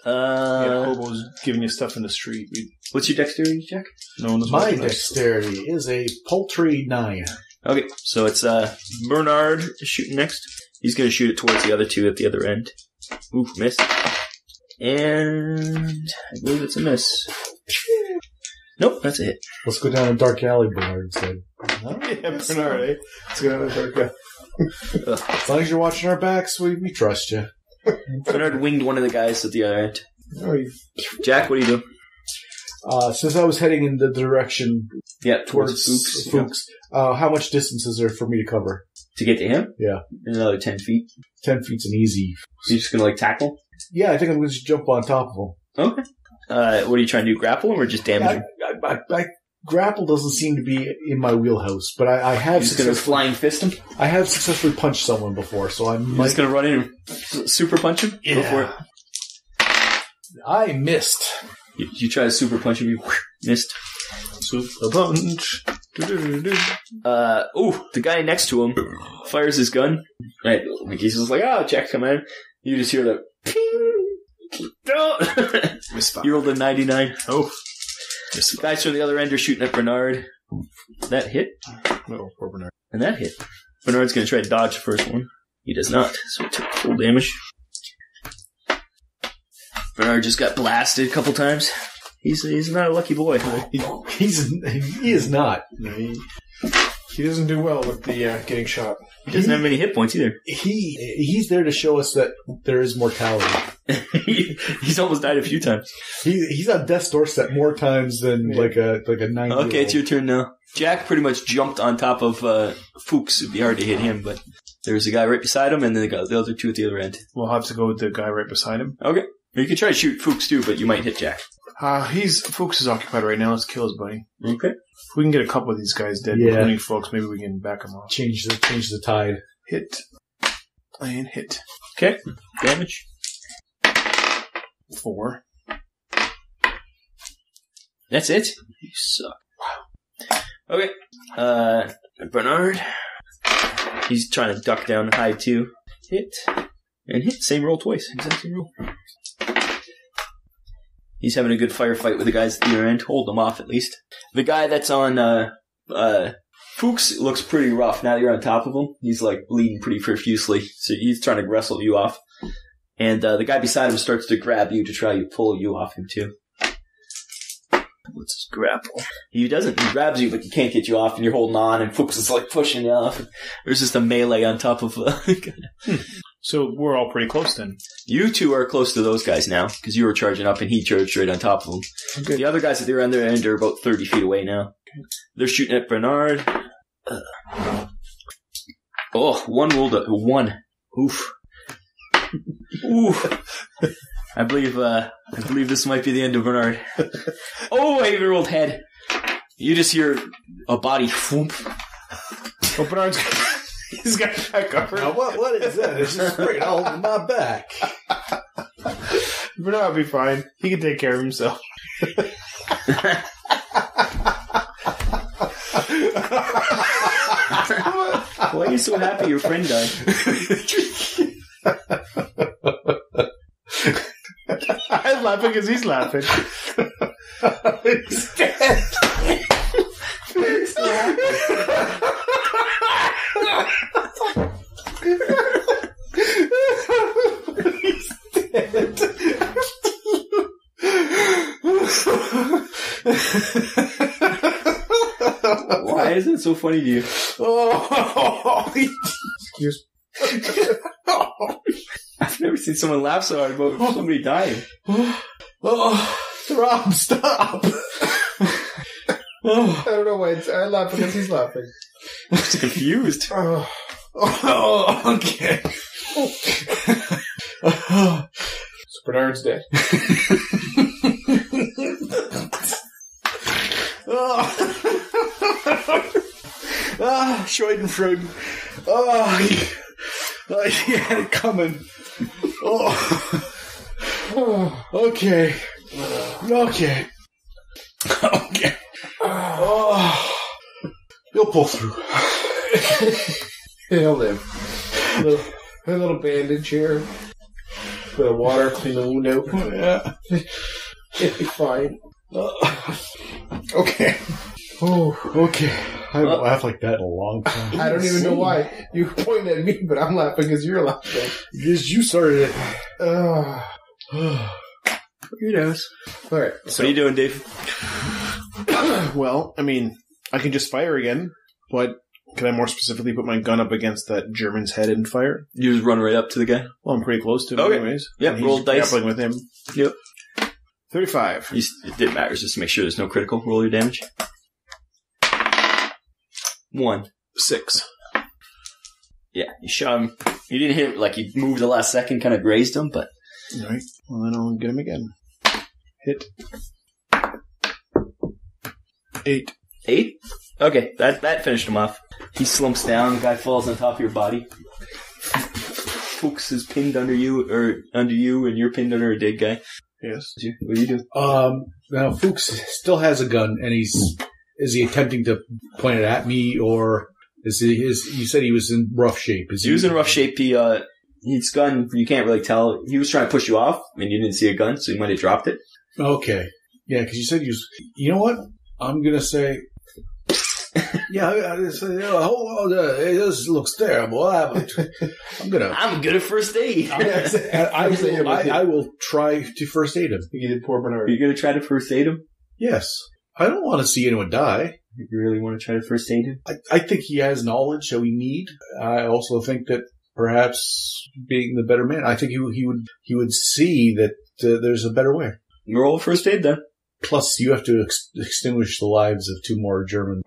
[SPEAKER 5] hobos giving you stuff in the street.
[SPEAKER 2] What's your dexterity check?
[SPEAKER 5] No one
[SPEAKER 3] My dexterity is a paltry 9.
[SPEAKER 2] Okay, so it's Bernard shooting next. He's going to shoot it towards the other 2 at the other end. Oof, miss. And I believe it's a miss. Nope, that's a hit.
[SPEAKER 3] Let's go down a dark alley, Bernard said.
[SPEAKER 5] Yeah, Bernard, eh? Let's go down a dark alley.
[SPEAKER 3] As long as you're watching our backs, we trust you.
[SPEAKER 2] Bernard winged one of the guys at the other end.
[SPEAKER 5] Oh,
[SPEAKER 2] Jack, what do you do?
[SPEAKER 3] Since I was heading in the direction
[SPEAKER 2] towards
[SPEAKER 3] Fuchs, how much distance is there for me to cover?
[SPEAKER 2] To get to him?
[SPEAKER 3] Yeah.
[SPEAKER 2] Another 10 feet.
[SPEAKER 3] 10 feet's an easy.
[SPEAKER 2] So you're just going to tackle?
[SPEAKER 3] Yeah, I think I'm going to just jump on top of him.
[SPEAKER 2] Okay. What are you trying to do, grapple him or just damage him?
[SPEAKER 3] Grapple doesn't seem to be in my wheelhouse, but I have
[SPEAKER 2] just going to flying fist him?
[SPEAKER 3] I have successfully punched someone before, so I'm
[SPEAKER 2] just going to run in and super punch him?
[SPEAKER 3] Yeah.
[SPEAKER 2] Go for it.
[SPEAKER 3] I missed.
[SPEAKER 2] You try to super punch him, you missed.
[SPEAKER 5] Super punch.
[SPEAKER 2] The guy next to him fires his gun. Right, he's just like, Jack, come in. You just hear the ping. You rolled a 99.
[SPEAKER 5] Oh.
[SPEAKER 2] Guys from the other end are shooting at Bernard. That hit.
[SPEAKER 5] Oh, poor Bernard.
[SPEAKER 2] And that hit. Bernard's going to try to dodge the first one. He does not, so he took full damage. Bernard just got blasted a couple times. He's not a lucky boy.
[SPEAKER 3] He is not.
[SPEAKER 4] He doesn't do well with the getting shot.
[SPEAKER 2] He doesn't have many hit points either.
[SPEAKER 3] He's there to show us that there is mortality.
[SPEAKER 2] He's almost died a few times.
[SPEAKER 3] He's on death's doorstep more times than like a 9-year-old.
[SPEAKER 2] Okay, it's your turn now. Jack pretty much jumped on top of Fuchs. It'd be hard to hit him, but there's a guy right beside him, and then the other two at the other end.
[SPEAKER 5] We'll have to go with the guy right beside him.
[SPEAKER 2] Okay. You can try to shoot Fuchs too, but you might hit Jack.
[SPEAKER 5] Fuchs is occupied right now. Let's kill his buddy.
[SPEAKER 2] Okay.
[SPEAKER 5] If we can get a couple of these guys dead, including folks, maybe we can back them off.
[SPEAKER 3] Change the tide.
[SPEAKER 5] Hit. And hit.
[SPEAKER 2] Okay. Damage.
[SPEAKER 5] 4.
[SPEAKER 2] That's it? You suck. Wow. Okay. Bernard. He's trying to duck down and hide too. Hit. And hit. Same roll twice. Exact same roll. He's having a good firefight with the guys at the other end. Hold them off at least. The guy that's on Fuchs looks pretty rough. Now that you're on top of him, he's like bleeding pretty profusely. So he's trying to wrestle you off. And the guy beside him starts to grab you to try to pull you off him too. What's his grapple? He doesn't. He grabs you, but he can't get you off, and you're holding on, and Fuchs is like pushing you off. There's just a melee on top of...
[SPEAKER 5] So we're all pretty close then.
[SPEAKER 2] You two are close to those guys now, because you were charging up and he charged right on top of them. Okay. The other guys at their end are about 30 feet away now. Okay. They're shooting at Bernard. One rolled a 1. Oof. Oof. I believe this might be the end of Bernard. Oh, I even rolled head. You just hear a body whoomp.
[SPEAKER 5] Oh, Bernard's... He's got that covered.
[SPEAKER 3] Now what is that? It's just straight all over my back.
[SPEAKER 5] Bernard will be fine. He can take care of himself.
[SPEAKER 2] Why are you so happy your friend died?
[SPEAKER 5] I'm laughing because he's laughing.
[SPEAKER 3] He's dead.
[SPEAKER 2] He's so happy.
[SPEAKER 3] He's dead.
[SPEAKER 2] Why is it so funny to you?
[SPEAKER 3] Excuse me.
[SPEAKER 2] I've never seen someone laugh so hard about somebody dying.
[SPEAKER 3] Rob, stop.
[SPEAKER 4] I don't know why I laugh because he's laughing.
[SPEAKER 2] I'm just confused.
[SPEAKER 3] Okay.
[SPEAKER 4] So Bernard's dead.
[SPEAKER 3] Schadenfreude. He had it coming. Okay. You'll pull through.
[SPEAKER 4] He'll live. A little bandage here. Bit of water, clean the wound out.
[SPEAKER 3] Yeah.
[SPEAKER 4] It'll be fine.
[SPEAKER 3] Okay. Okay. I haven't laughed like that in a long time.
[SPEAKER 4] I don't even know why. You pointed at me, but I'm laughing because you're laughing.
[SPEAKER 3] Because you started it.
[SPEAKER 2] Who knows?
[SPEAKER 4] Alright.
[SPEAKER 2] So what are you doing, Dave?
[SPEAKER 5] Well, I mean, I can just fire again, but can I more specifically put my gun up against that German's head and fire?
[SPEAKER 2] You just run right up to the guy?
[SPEAKER 5] Well, I'm pretty close to him anyways.
[SPEAKER 2] Yep, roll dice.
[SPEAKER 5] Grappling with him.
[SPEAKER 2] Yep.
[SPEAKER 5] 35.
[SPEAKER 2] It didn't matter, just to make sure there's no critical. Roll your damage. 1.
[SPEAKER 5] 6.
[SPEAKER 2] Yeah, you shot him. You didn't hit him, like you moved the last second, kind of grazed him, but...
[SPEAKER 5] Alright, well then I'll get him again. Hit. 8.
[SPEAKER 2] 8? Okay, that finished him off. He slumps down, the guy falls on top of your body. Fuchs is pinned under you, and you're pinned under a dead guy.
[SPEAKER 5] Yes.
[SPEAKER 2] What do you do?
[SPEAKER 3] Now Fuchs still has a gun, and is he attempting to point it at me, or you said he was in rough shape.
[SPEAKER 2] He was in rough shape. His gun, you can't really tell. He was trying to push you off, and you didn't see a gun, so he might have dropped it.
[SPEAKER 3] Okay. Yeah, because you said you know what? I'm going to say Yeah, hold on. This looks terrible. I'm good
[SPEAKER 2] at first aid.
[SPEAKER 3] I will try to first aid him.
[SPEAKER 4] You did poor Bernard.
[SPEAKER 2] Are you going to try to first aid him?
[SPEAKER 3] Yes. I don't want to see anyone die.
[SPEAKER 2] You really want to try to first aid him?
[SPEAKER 3] I think he has knowledge that we need. I also think that perhaps being the better man, I think he would see that there's a better way.
[SPEAKER 2] Roll first aid then.
[SPEAKER 3] Plus, you have to extinguish the lives of 2 more German.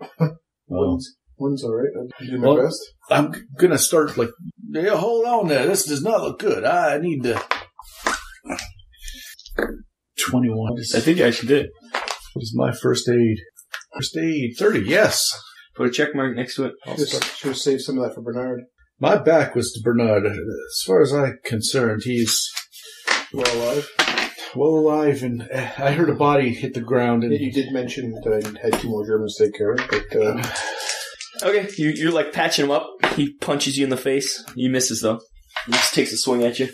[SPEAKER 4] One's all right. I'll do my best.
[SPEAKER 3] I'm gonna start hold on there. This does not look good. I need to. 21.
[SPEAKER 2] I think I actually did.
[SPEAKER 3] What is my first aid? First aid 30. Yes.
[SPEAKER 2] Put a check mark next to it.
[SPEAKER 4] Should have saved some of that for Bernard.
[SPEAKER 3] My back was to Bernard. As far as I'm concerned, he's
[SPEAKER 4] well alive.
[SPEAKER 3] Well alive, and I heard a body hit the ground. And
[SPEAKER 4] you did mention that I had 2 more Germans to take care of, but...
[SPEAKER 2] Okay, you're like patching him up. He punches you in the face. He misses, though. He just takes a swing at you.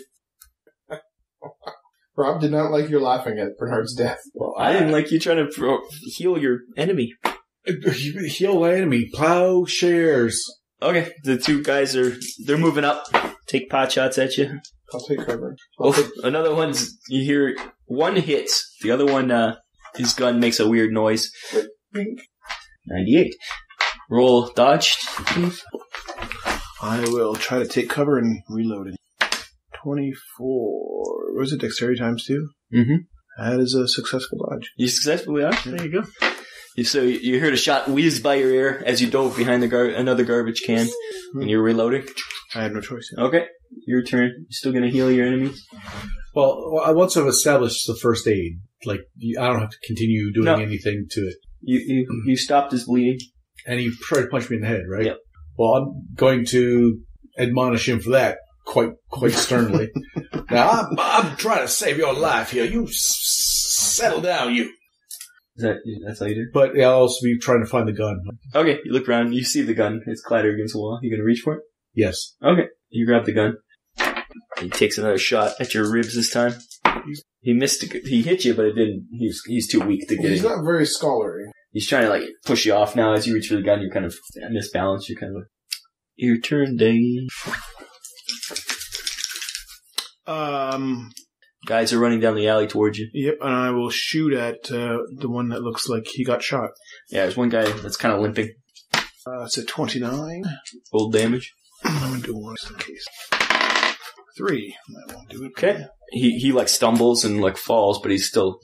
[SPEAKER 4] Rob did not like your laughing at Bernard's death.
[SPEAKER 2] Well, I didn't like you trying to heal your enemy.
[SPEAKER 3] Heal my enemy. Plowshares.
[SPEAKER 2] Okay, the 2 guys they're moving up. Take pot shots at you.
[SPEAKER 4] I'll take cover.
[SPEAKER 2] Another one's, you hear one hits. The other one, his gun makes a weird noise. 98. Roll dodge, please.
[SPEAKER 5] I will try to take cover and reload it. 24. What was it? Dexterity times 2?
[SPEAKER 2] Mm-hmm.
[SPEAKER 5] That is a successful dodge.
[SPEAKER 2] You successfully dodge? There you go. So you heard a shot whiz by your ear as you dove behind another garbage can, and you're reloading.
[SPEAKER 5] I had no choice.
[SPEAKER 2] Okay, your turn. You still going to heal your enemies?
[SPEAKER 3] Well, once I've established the first aid, I don't have to continue doing anything to it.
[SPEAKER 2] You stopped his bleeding.
[SPEAKER 3] And he tried to punch me in the head, right?
[SPEAKER 2] Yep.
[SPEAKER 3] Well, I'm going to admonish him for that quite sternly. Now, I'm trying to save your life here. You settle down, you.
[SPEAKER 2] That's how you do?
[SPEAKER 3] But I'll also be trying to find the gun.
[SPEAKER 2] Okay, you look around. You see the gun. It's clattered against the wall. You going to reach for it?
[SPEAKER 3] Yes.
[SPEAKER 2] Okay. You grab the gun. He takes another shot at your ribs this time. He missed. He hit you, but it didn't. He's too weak to get it.
[SPEAKER 4] He's not very scholarly.
[SPEAKER 2] He's trying to push you off now. As you reach for the gun, you're kind of misbalanced. You're kind of your turn, Dave. Guys are running down the alley towards you.
[SPEAKER 5] Yep, and I will shoot at the one that looks like he got shot.
[SPEAKER 2] Yeah, there's one guy that's kind of limping.
[SPEAKER 5] It's a 29.
[SPEAKER 2] Full damage.
[SPEAKER 5] I'm going to do one just in case. 3. That won't do it.
[SPEAKER 2] Okay. He stumbles and falls, but he's still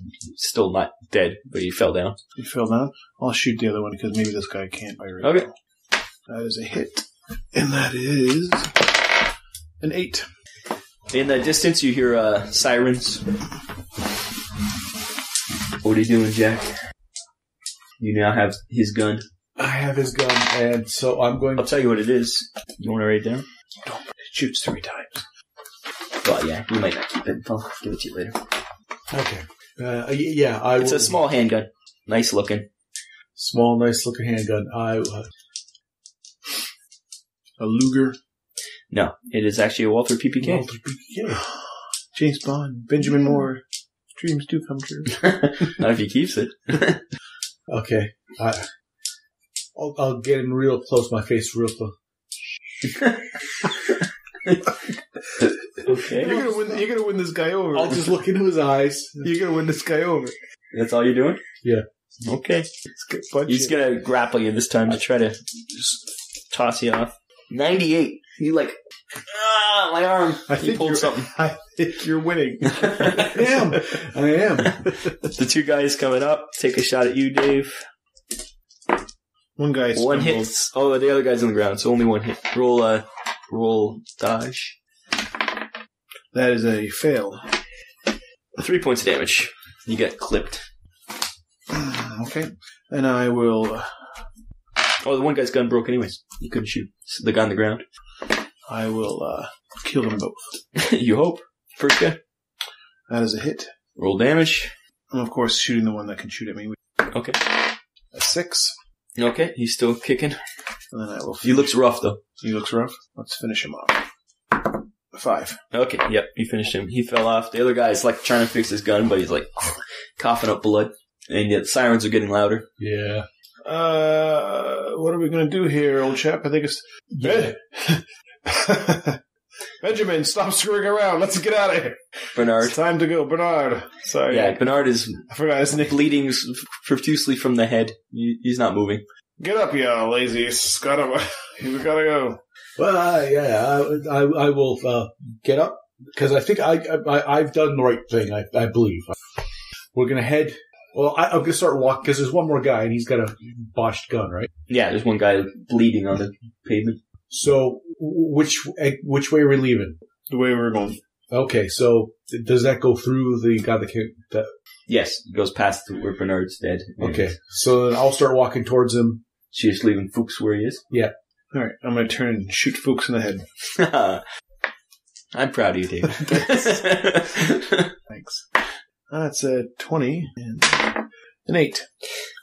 [SPEAKER 2] not dead, but he fell down.
[SPEAKER 5] He fell down? I'll shoot the other one because maybe this guy can't fire it.
[SPEAKER 2] Okay.
[SPEAKER 5] That is a hit. And that is an 8.
[SPEAKER 2] In the distance, you hear sirens. What are you doing, Jack? You now have his gun.
[SPEAKER 3] I have his gun, and so I'm going
[SPEAKER 2] I'll tell you what it is. You want to write it down?
[SPEAKER 5] Don't. It shoots 3 times.
[SPEAKER 2] Well, yeah, you might not keep it. I'll give it to you later.
[SPEAKER 3] Okay. Yeah,
[SPEAKER 2] It's a small handgun. Nice looking.
[SPEAKER 3] Small, nice looking handgun.
[SPEAKER 5] A Luger.
[SPEAKER 2] No, it is actually a Walther PPK.
[SPEAKER 3] Walther PPK.
[SPEAKER 5] James Bond. Benjamin Moore. Dreams do come true.
[SPEAKER 2] Not if he keeps it.
[SPEAKER 3] Okay. I'll get him real close, my face real close.
[SPEAKER 2] Okay.
[SPEAKER 5] You're gonna win this guy over.
[SPEAKER 3] I'll just look into his eyes.
[SPEAKER 5] You're gonna win this guy over.
[SPEAKER 2] That's all you're doing?
[SPEAKER 3] Yeah.
[SPEAKER 2] Okay. He's gonna grapple you this time to try to just toss you off. 98. You my arm.
[SPEAKER 5] I think
[SPEAKER 2] pulled something.
[SPEAKER 5] I think you're winning.
[SPEAKER 3] I am.
[SPEAKER 2] The 2 guys coming up take a shot at you, Dave.
[SPEAKER 5] One guy.
[SPEAKER 2] One hit. Oh, the other guy's on the ground, so only one hit. Roll dodge.
[SPEAKER 5] That is a fail.
[SPEAKER 2] 3 points of damage. You get clipped.
[SPEAKER 5] Okay. And I will...
[SPEAKER 2] Oh, the one guy's gun broke anyways. You couldn't shoot the guy on the ground.
[SPEAKER 5] I will kill them both.
[SPEAKER 2] You hope. First guy.
[SPEAKER 5] That is a hit.
[SPEAKER 2] Roll damage.
[SPEAKER 5] And of course, shooting the one that can shoot at me.
[SPEAKER 2] Okay.
[SPEAKER 5] A 6.
[SPEAKER 2] Okay, he's still kicking.
[SPEAKER 5] And then I will...
[SPEAKER 2] He looks rough, though.
[SPEAKER 5] He looks rough? Let's finish him off. 5.
[SPEAKER 2] Okay, yep, you finished him. He fell off. The other guy's trying to fix his gun, but he's coughing up blood. And yet the sirens are getting louder.
[SPEAKER 3] Yeah.
[SPEAKER 5] What are we going to do here, old chap? I think it's...
[SPEAKER 3] Yeah.
[SPEAKER 5] Benjamin, stop screwing around. Let's get out of here.
[SPEAKER 2] Bernard.
[SPEAKER 5] It's time to go. Bernard. Sorry.
[SPEAKER 2] Yeah, Bernard is
[SPEAKER 5] I forgot his name.
[SPEAKER 2] bleeding profusely from the head. He's not moving.
[SPEAKER 5] Get up, you lazy scum. We gotta go.
[SPEAKER 3] Well, I will get up because I think I've done the right thing. I believe we're gonna head. Well, I'm gonna start walking because there's one more guy and he's got a botched gun, right?
[SPEAKER 2] Yeah, there's one guy bleeding on the pavement.
[SPEAKER 3] So which way are we leaving?
[SPEAKER 5] The way we're going.
[SPEAKER 3] Okay, so does that go through the guy that?
[SPEAKER 2] Yes, it goes past where Bernard's dead.
[SPEAKER 3] Okay, so then I'll start walking towards him.
[SPEAKER 2] She's just leaving Fuchs where he is.
[SPEAKER 3] Yeah.
[SPEAKER 5] All right, I'm going to turn and shoot Fuchs in the head.
[SPEAKER 2] I'm proud of you, Dave.
[SPEAKER 5] Thanks. That's a 20 and an 8.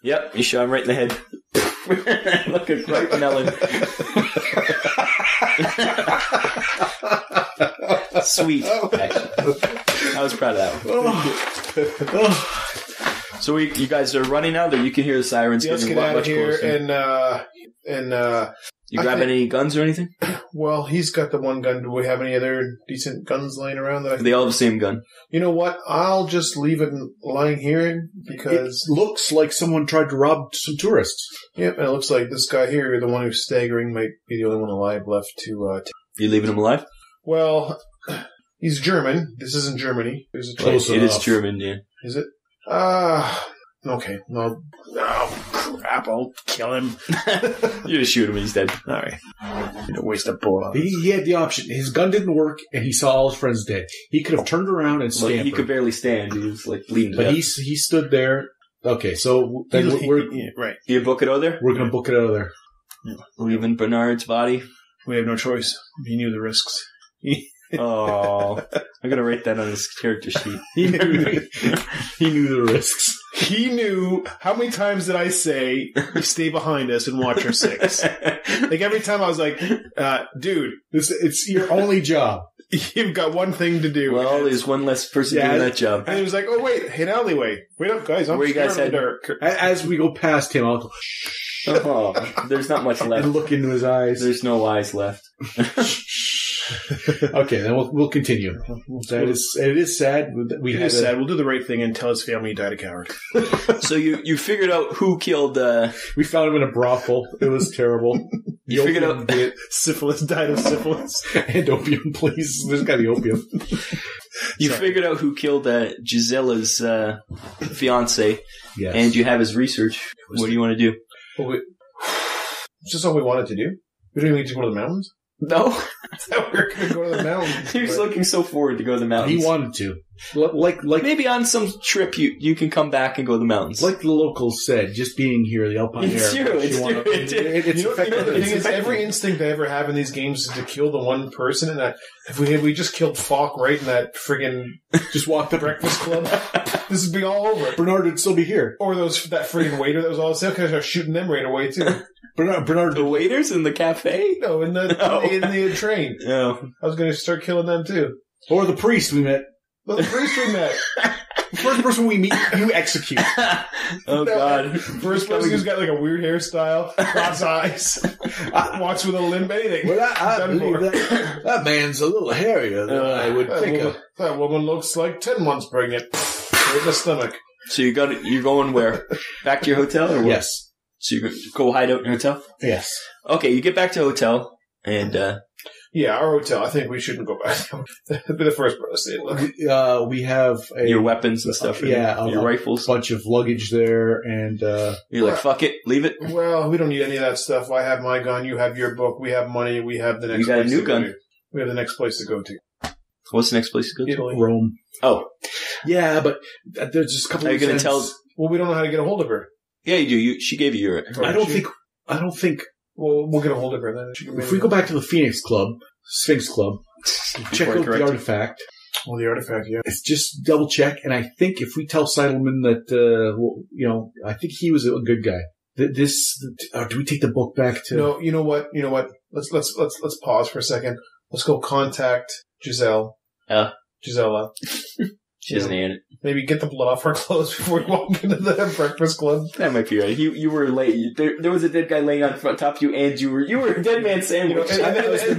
[SPEAKER 2] Yep, you shot him right in the head. Like a ripe melon. Sweet, actually. I was proud of that one. So you guys are running now? That you can hear the sirens
[SPEAKER 5] Let's
[SPEAKER 2] getting
[SPEAKER 5] get out of
[SPEAKER 2] much
[SPEAKER 5] here
[SPEAKER 2] closer.
[SPEAKER 5] and
[SPEAKER 2] You grab any guns or anything?
[SPEAKER 5] well, he's got the one gun. Do we have any other decent guns laying around that
[SPEAKER 2] They all have the same gun.
[SPEAKER 5] You know what? I'll just leave it lying here because
[SPEAKER 3] It looks like someone tried to rob some tourists.
[SPEAKER 5] yeah, it looks like this guy here, the one who's staggering, might be the only one alive left to.
[SPEAKER 2] You leaving him alive?
[SPEAKER 5] Well, he's German. This isn't Germany. There's a
[SPEAKER 3] Close
[SPEAKER 2] It is
[SPEAKER 3] enough.
[SPEAKER 2] German, yeah.
[SPEAKER 5] Is it? Okay. Well, crap! I'll kill him.
[SPEAKER 2] You just shoot him and he's dead.
[SPEAKER 5] All right. Don't waste a bullet on this.
[SPEAKER 3] He had the option. His gun didn't work, and he saw all his friends dead. He could have turned around and
[SPEAKER 2] Well,
[SPEAKER 3] stamped.
[SPEAKER 2] he could barely stand. He was like bleeding to
[SPEAKER 3] But
[SPEAKER 2] death.
[SPEAKER 3] he stood there. Okay, so then we're
[SPEAKER 5] Yeah, right.
[SPEAKER 2] You book it out of there?
[SPEAKER 3] going to book it out of there.
[SPEAKER 2] Leaving Bernard's body?
[SPEAKER 5] We have no choice. He knew the risks.
[SPEAKER 2] Oh, I'm going to write that on his character sheet.
[SPEAKER 3] He knew the risks.
[SPEAKER 5] He knew. How many times did I say, stay behind us and watch our six? Like every time I was like, dude,
[SPEAKER 3] It's your only job.
[SPEAKER 5] you've got one thing to do.
[SPEAKER 2] Well, there's one less person
[SPEAKER 3] Yeah.
[SPEAKER 2] doing that job.
[SPEAKER 5] And he was like, oh wait, hit alleyway. Wait up, guys. I'm
[SPEAKER 2] Where you guys
[SPEAKER 5] scared of the
[SPEAKER 2] heading?
[SPEAKER 5] dark.
[SPEAKER 3] As we go past him, I'll go
[SPEAKER 2] Oh, there's not much
[SPEAKER 3] and
[SPEAKER 2] left.
[SPEAKER 3] look into his eyes.
[SPEAKER 2] There's no eyes left.
[SPEAKER 3] Okay, then we'll continue. It is sad. We
[SPEAKER 5] It
[SPEAKER 3] had
[SPEAKER 5] is sad. We'll do the right thing and tell his family he died a coward.
[SPEAKER 2] So you figured out who killed,
[SPEAKER 3] We found him in a brothel. It was terrible.
[SPEAKER 2] You figured
[SPEAKER 3] opium
[SPEAKER 2] out-
[SPEAKER 3] bit.
[SPEAKER 5] Syphilis, died of syphilis.
[SPEAKER 3] And opium, please. There's got to be opium.
[SPEAKER 2] you figured out who killed Gisella's fiance,
[SPEAKER 3] Yes.
[SPEAKER 2] and you have his research. What do you want to do?
[SPEAKER 5] Well, it's just all we wanted to do. We don't even need to go to the mountains.
[SPEAKER 2] No,
[SPEAKER 5] I thought we were going to go to the mountains.
[SPEAKER 2] he was looking so forward to go to the mountains.
[SPEAKER 3] He wanted to. Like
[SPEAKER 2] Maybe on some trip you can come back and go to the mountains.
[SPEAKER 3] the locals said, just being here, the Alpine
[SPEAKER 2] It's
[SPEAKER 3] Air.
[SPEAKER 2] true,
[SPEAKER 3] makes
[SPEAKER 2] it's
[SPEAKER 3] you wanna-
[SPEAKER 2] true.
[SPEAKER 3] It's
[SPEAKER 5] You know, the
[SPEAKER 3] effective.
[SPEAKER 5] thing is, every instinct I ever have in these games is to kill the one person, and that if we just killed Falk right in that friggin'
[SPEAKER 3] Just walk the
[SPEAKER 5] Breakfast Club, this would be all over.
[SPEAKER 3] Bernard would still be here.
[SPEAKER 5] Or that friggin' waiter that was all sick, because I was shooting them right away too.
[SPEAKER 3] Bernard
[SPEAKER 2] the waiters in the cafe?
[SPEAKER 5] No, in the train,
[SPEAKER 2] No.
[SPEAKER 5] I was going to start killing them too.
[SPEAKER 3] or the priest we met.
[SPEAKER 5] The priest we met,
[SPEAKER 3] The first person we meet, you execute.
[SPEAKER 2] Oh God.
[SPEAKER 5] first person who's got like a weird hairstyle, cross eyes, walks with a limp, anything.
[SPEAKER 3] Well, I
[SPEAKER 5] Done
[SPEAKER 3] believe
[SPEAKER 5] for.
[SPEAKER 3] that man's a little hairier than I would think of.
[SPEAKER 5] That woman looks like 10 months pregnant. Right in the stomach.
[SPEAKER 2] So you're going where? Back to your hotel or what?
[SPEAKER 3] Yes.
[SPEAKER 2] So you go hide out in your hotel?
[SPEAKER 3] Yes.
[SPEAKER 2] Okay, you get back to the hotel and
[SPEAKER 5] Yeah, our hotel. I think we shouldn't go back. Be the first person to say, look.
[SPEAKER 3] We have
[SPEAKER 2] your weapons and stuff. Your rifles.
[SPEAKER 3] bunch of luggage there, and
[SPEAKER 2] You're like, fuck it, leave it.
[SPEAKER 5] Well, we don't need any of that stuff. I have my gun. You have your book. We have money. We have the next
[SPEAKER 2] You got a
[SPEAKER 5] place
[SPEAKER 2] new
[SPEAKER 5] to go
[SPEAKER 2] gun.
[SPEAKER 5] to. We have the next place to go to.
[SPEAKER 2] What's the next place to go to?
[SPEAKER 5] Italy.
[SPEAKER 3] Rome.
[SPEAKER 2] Oh,
[SPEAKER 3] Yeah, but there's just a couple.
[SPEAKER 2] Are you
[SPEAKER 3] of
[SPEAKER 2] going to
[SPEAKER 3] cents.
[SPEAKER 2] tell?
[SPEAKER 5] Well, we don't know how to get a hold of her.
[SPEAKER 2] Yeah, you do. She gave you your.
[SPEAKER 3] I don't think.
[SPEAKER 5] Well, we'll get a hold of her then.
[SPEAKER 3] If we go back to the Phoenix Club, Sphinx Club, check out the artifact.
[SPEAKER 5] Well, the artifact, yeah.
[SPEAKER 3] It's just double check, and I think if we tell Seidelman that, I think he was a good guy. Do we take the book back to?
[SPEAKER 5] No, you know what? Let's pause for a second. Let's go contact Gisela.
[SPEAKER 2] She doesn't hate it.
[SPEAKER 4] Maybe get the blood off her clothes before we walk into the breakfast club.
[SPEAKER 2] That might be right. You were late. There was a dead guy laying on top of you, and you were a dead man sandwich.
[SPEAKER 4] And then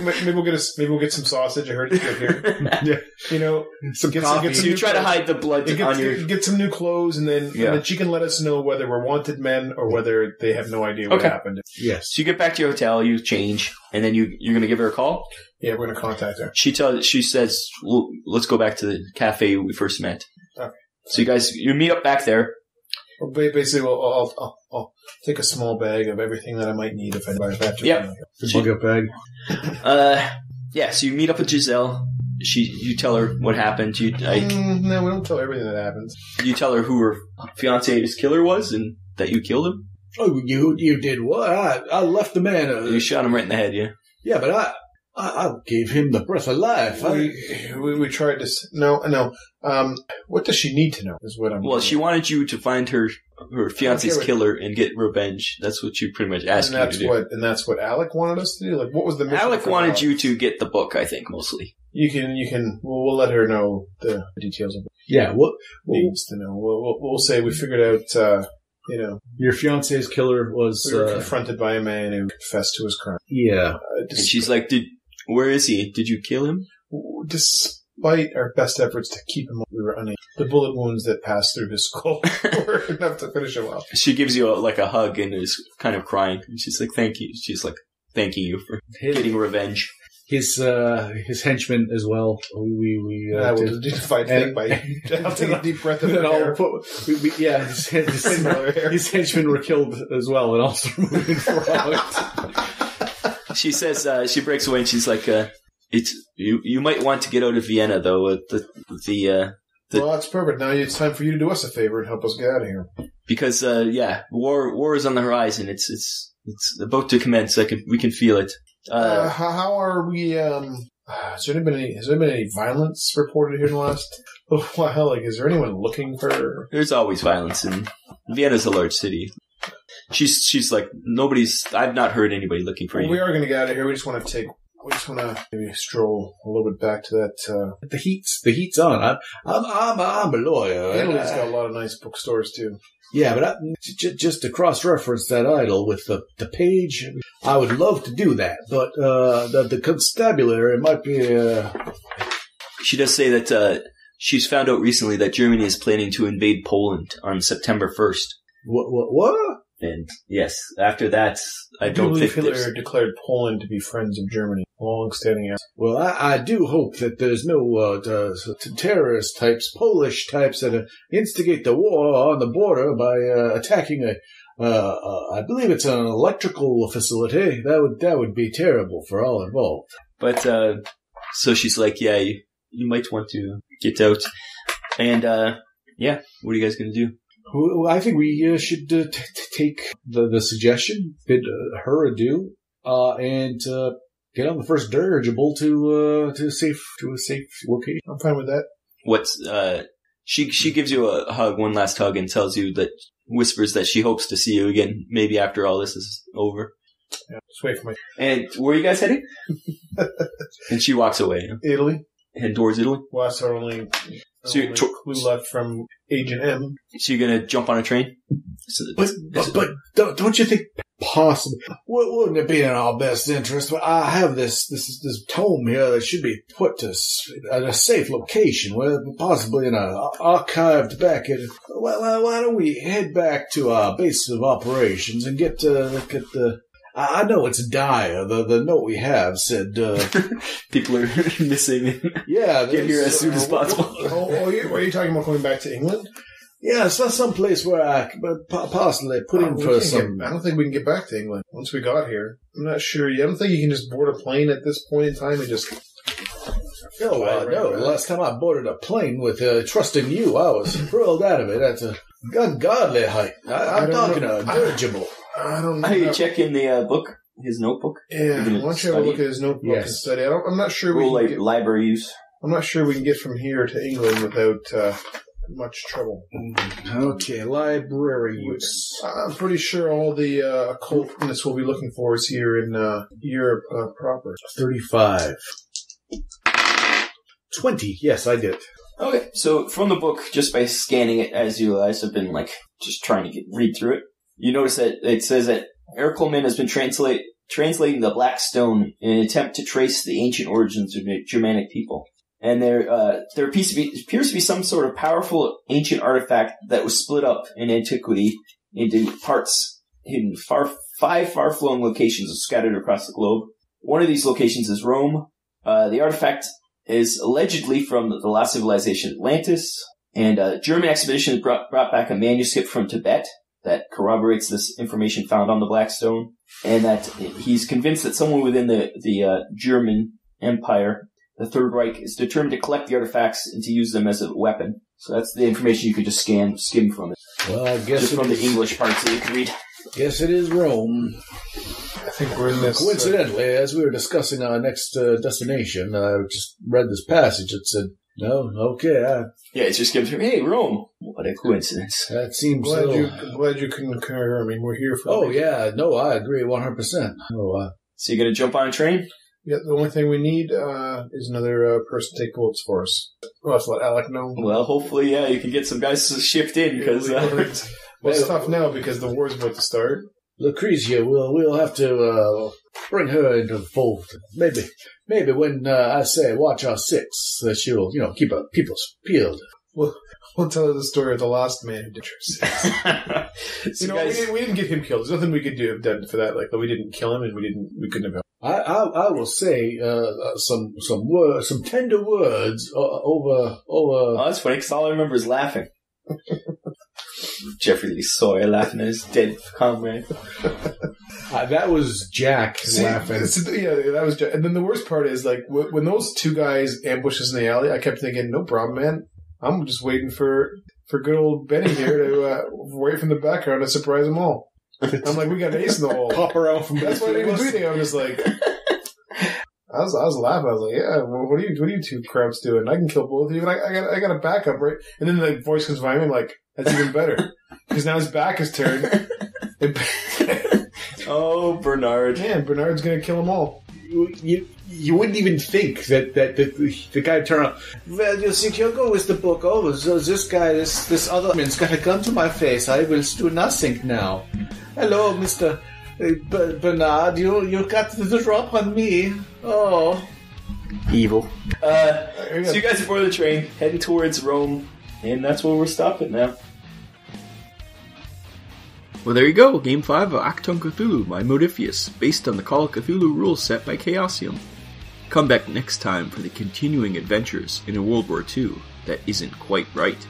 [SPEAKER 4] maybe we'll get some sausage. I heard it's good here.
[SPEAKER 5] Yeah.
[SPEAKER 4] You know,
[SPEAKER 5] Some coffee.
[SPEAKER 2] So you try to hide the blood on your...
[SPEAKER 4] Get some new clothes, and then she can let us know whether we're wanted men or whether they have no idea what happened.
[SPEAKER 5] Yes.
[SPEAKER 2] So you get back to your hotel, you change, and then you're going to give her a call?
[SPEAKER 4] Yeah, we're going to contact her.
[SPEAKER 2] She says, well, let's go back to the cafe we first met.
[SPEAKER 4] Okay.
[SPEAKER 2] So you meet up back there.
[SPEAKER 4] Well, basically, I'll take a small bag of everything that I might need if I have to.
[SPEAKER 2] Yep.
[SPEAKER 5] Bug-up bag.
[SPEAKER 2] So you meet up with Giselle. You tell her what happened.
[SPEAKER 4] No, we don't tell her everything that happens.
[SPEAKER 2] You tell her who her fiance's killer was and that you killed him?
[SPEAKER 3] Oh, you did what? I left the man.
[SPEAKER 2] You shot him right in the head, yeah?
[SPEAKER 3] Yeah, but I gave him the breath of life.
[SPEAKER 4] We tried to... No. What does she need to know is what I'm...
[SPEAKER 2] Well, she wanted you to find her fiance's killer and get revenge. That's what you pretty much asked you to do.
[SPEAKER 4] And that's what Alec wanted us to do? Like, what was the mission?
[SPEAKER 2] Alec wanted you to get the book, I think, mostly.
[SPEAKER 4] You can... We'll let her know the details of it.
[SPEAKER 3] Yeah, what
[SPEAKER 4] needs to know. We'll say we figured out...
[SPEAKER 3] your fiance's killer was...
[SPEAKER 4] We were confronted by a man who confessed to his crime.
[SPEAKER 3] Yeah.
[SPEAKER 2] And she's like, where is he? Did you kill him?
[SPEAKER 4] Despite our best efforts to keep him, we were unable. The bullet wounds that passed through his skull were enough to finish him off.
[SPEAKER 2] She gives you a hug and is kind of crying. And she's like, thank you. She's like, thanking you for getting revenge.
[SPEAKER 3] His henchman as well.
[SPEAKER 4] We'll do the fight thing by I'll take a deep breath of air.
[SPEAKER 3] His henchmen were killed as well, and also moving forward.
[SPEAKER 2] She says she breaks away and she's like, you might want to get out of Vienna though.
[SPEAKER 4] Well, that's perfect. Now it's time for you to do us a favor and help us get out of here.
[SPEAKER 2] Because war is on the horizon. It's about to commence. We can feel it.
[SPEAKER 4] How are we? Has there been any violence reported here in the last while? Like, is there anyone looking for?
[SPEAKER 2] There's always violence, and Vienna's a large city. She's like, I've not heard anybody looking for you.
[SPEAKER 4] We are going to get out of here. We just want to maybe stroll a little bit back to that.
[SPEAKER 3] The heat's on. I'm a lawyer.
[SPEAKER 4] Italy's got a lot of nice bookstores too.
[SPEAKER 3] Yeah, but just to cross-reference that idol with the page, I would love to do that. But the constabulary might be.
[SPEAKER 2] She does say that she's found out recently that Germany is planning to invade Poland on September 1st.
[SPEAKER 3] What?
[SPEAKER 2] And yes, after that, I don't
[SPEAKER 4] believe
[SPEAKER 2] think
[SPEAKER 4] Hitler declared Poland to be friends of Germany. Long-standing.
[SPEAKER 3] Well, I do hope that there's no terrorist types, Polish types that instigate the war on the border by attacking I believe it's an electrical facility. That would be terrible for all involved.
[SPEAKER 2] But so she's like, yeah, you might want to get out. And what are you guys gonna do?
[SPEAKER 3] Well, I think we should take the suggestion, bid her adieu, and get on the first dirigible to a safe location.
[SPEAKER 4] I'm fine with that.
[SPEAKER 2] She gives you a hug, one last hug, and whispers that she hopes to see you again, maybe after all this is over.
[SPEAKER 4] Yeah, just wait for me.
[SPEAKER 2] And where are you guys heading? And she walks away.
[SPEAKER 4] Italy.
[SPEAKER 2] Head towards Italy?
[SPEAKER 4] Well, that's our only clue left from Agent M.
[SPEAKER 2] So you're going to jump on a train?
[SPEAKER 3] But don't you think possibly, wouldn't it be in our best interest? I have this tome here that should be put at a safe location, possibly in archived back in. Well, why don't we head back to our base of operations and get the. I know it's dire. The note we have said
[SPEAKER 2] people are missing.
[SPEAKER 3] Yeah,
[SPEAKER 2] get here as soon as possible.
[SPEAKER 4] Are you talking about going back to England?
[SPEAKER 3] Yeah, it's not some place where I could possibly put in for some.
[SPEAKER 4] I don't think we can get back to England once we got here. I'm not sure. I don't think you can just board a plane at this point in time and just.
[SPEAKER 3] No. The last time I boarded a plane with trusting you, I was thrilled out of it. That's a ungodly height. I'm talking a dirigible.
[SPEAKER 4] I don't know.
[SPEAKER 2] How you check in the book? His notebook?
[SPEAKER 4] Yeah, why don't you have a look at his notebook and study? I'm not sure we can
[SPEAKER 2] library use.
[SPEAKER 4] I'm not sure we can get from here to England without much trouble.
[SPEAKER 3] Okay, library use.
[SPEAKER 4] I'm pretty sure all the occultness we'll be looking for is here in Europe proper.
[SPEAKER 3] 35. 20. Yes, I did.
[SPEAKER 2] Okay, so from the book, just by scanning it as you guys have been just trying to read through it, you notice that it says that Eric Coleman has been translating the Black Stone in an attempt to trace the ancient origins of Germanic people. And there appears to be some sort of powerful ancient artifact that was split up in antiquity into parts in five far-flung locations scattered across the globe. One of these locations is Rome. The artifact is allegedly from the lost civilization Atlantis, and a German expedition brought back a manuscript from Tibet that corroborates this information found on the Black Stone, and that he's convinced that someone within the German Empire, the Third Reich, is determined to collect the artifacts and to use them as a weapon. So that's the information you could just skim from it.
[SPEAKER 3] Well, I guess
[SPEAKER 2] just from the English parts that you can read.
[SPEAKER 3] Guess it is Rome.
[SPEAKER 4] I think we're in this.
[SPEAKER 3] Coincidentally, as we were discussing our next destination, I just read this passage. It said, "No, okay."
[SPEAKER 2] Yeah, it's just given to me. Hey, Rome. What a coincidence.
[SPEAKER 3] That seems
[SPEAKER 4] glad you concur. I mean, we're here for.
[SPEAKER 3] Oh yeah, no, I agree 100%.
[SPEAKER 2] So you're gonna jump on a train?
[SPEAKER 4] Yeah, the only thing we need is another person to take bullets for us. We'll have to let Alec know.
[SPEAKER 2] Well, hopefully, yeah, you can get some guys shipped in because.
[SPEAKER 4] Well, it's tough now because the war's about to start.
[SPEAKER 3] Lucrezia, we'll have to bring her into the fold. Maybe when I say watch our six, that she'll keep her people peeled.
[SPEAKER 4] We'll tell her the story of the last man who did her six. We didn't get him killed. There's nothing we could do for that. Like, we didn't kill him, and we couldn't have.
[SPEAKER 3] I will say some tender words over. Oh,
[SPEAKER 2] that's funny because all I remember is laughing. Jeffrey Lee Sawyer laughing at his dead comrade.
[SPEAKER 3] That was Jack laughing.
[SPEAKER 4] Yeah, that was Jack. And then the worst part is, like, when those two guys ambush us in the alley, I kept thinking, no problem, man. I'm just waiting for good old Benny here to wait from the background to surprise them all. I'm like, we got an ace in the hole.
[SPEAKER 3] Pop around from.
[SPEAKER 4] That's why I didn't even do anything. I was just like, I was laughing. I was like, yeah, well, what are you two crabs doing? I can kill both of you. And I got a backup, right? And then the voice comes by me. I'm like, that's even better because now his back is turned.
[SPEAKER 2] Oh, Bernard!
[SPEAKER 4] Yeah, Bernard's gonna kill them all.
[SPEAKER 3] You wouldn't even think that the guy turned around. Well, you think you'll go with the book? Oh, so this guy, this other man's got a gun to my face. I will do nothing now. Hello, Mr. Bernard. You got the drop on me. Oh,
[SPEAKER 2] evil. So you guys are aboard the train, heading towards Rome, and that's where we're stopping now.
[SPEAKER 1] Well, there you go, Game 5 of Achtung Cthulhu by Modiphius, based on the Call of Cthulhu rules set by Chaosium. Come back next time for the continuing adventures in a World War II that isn't quite right.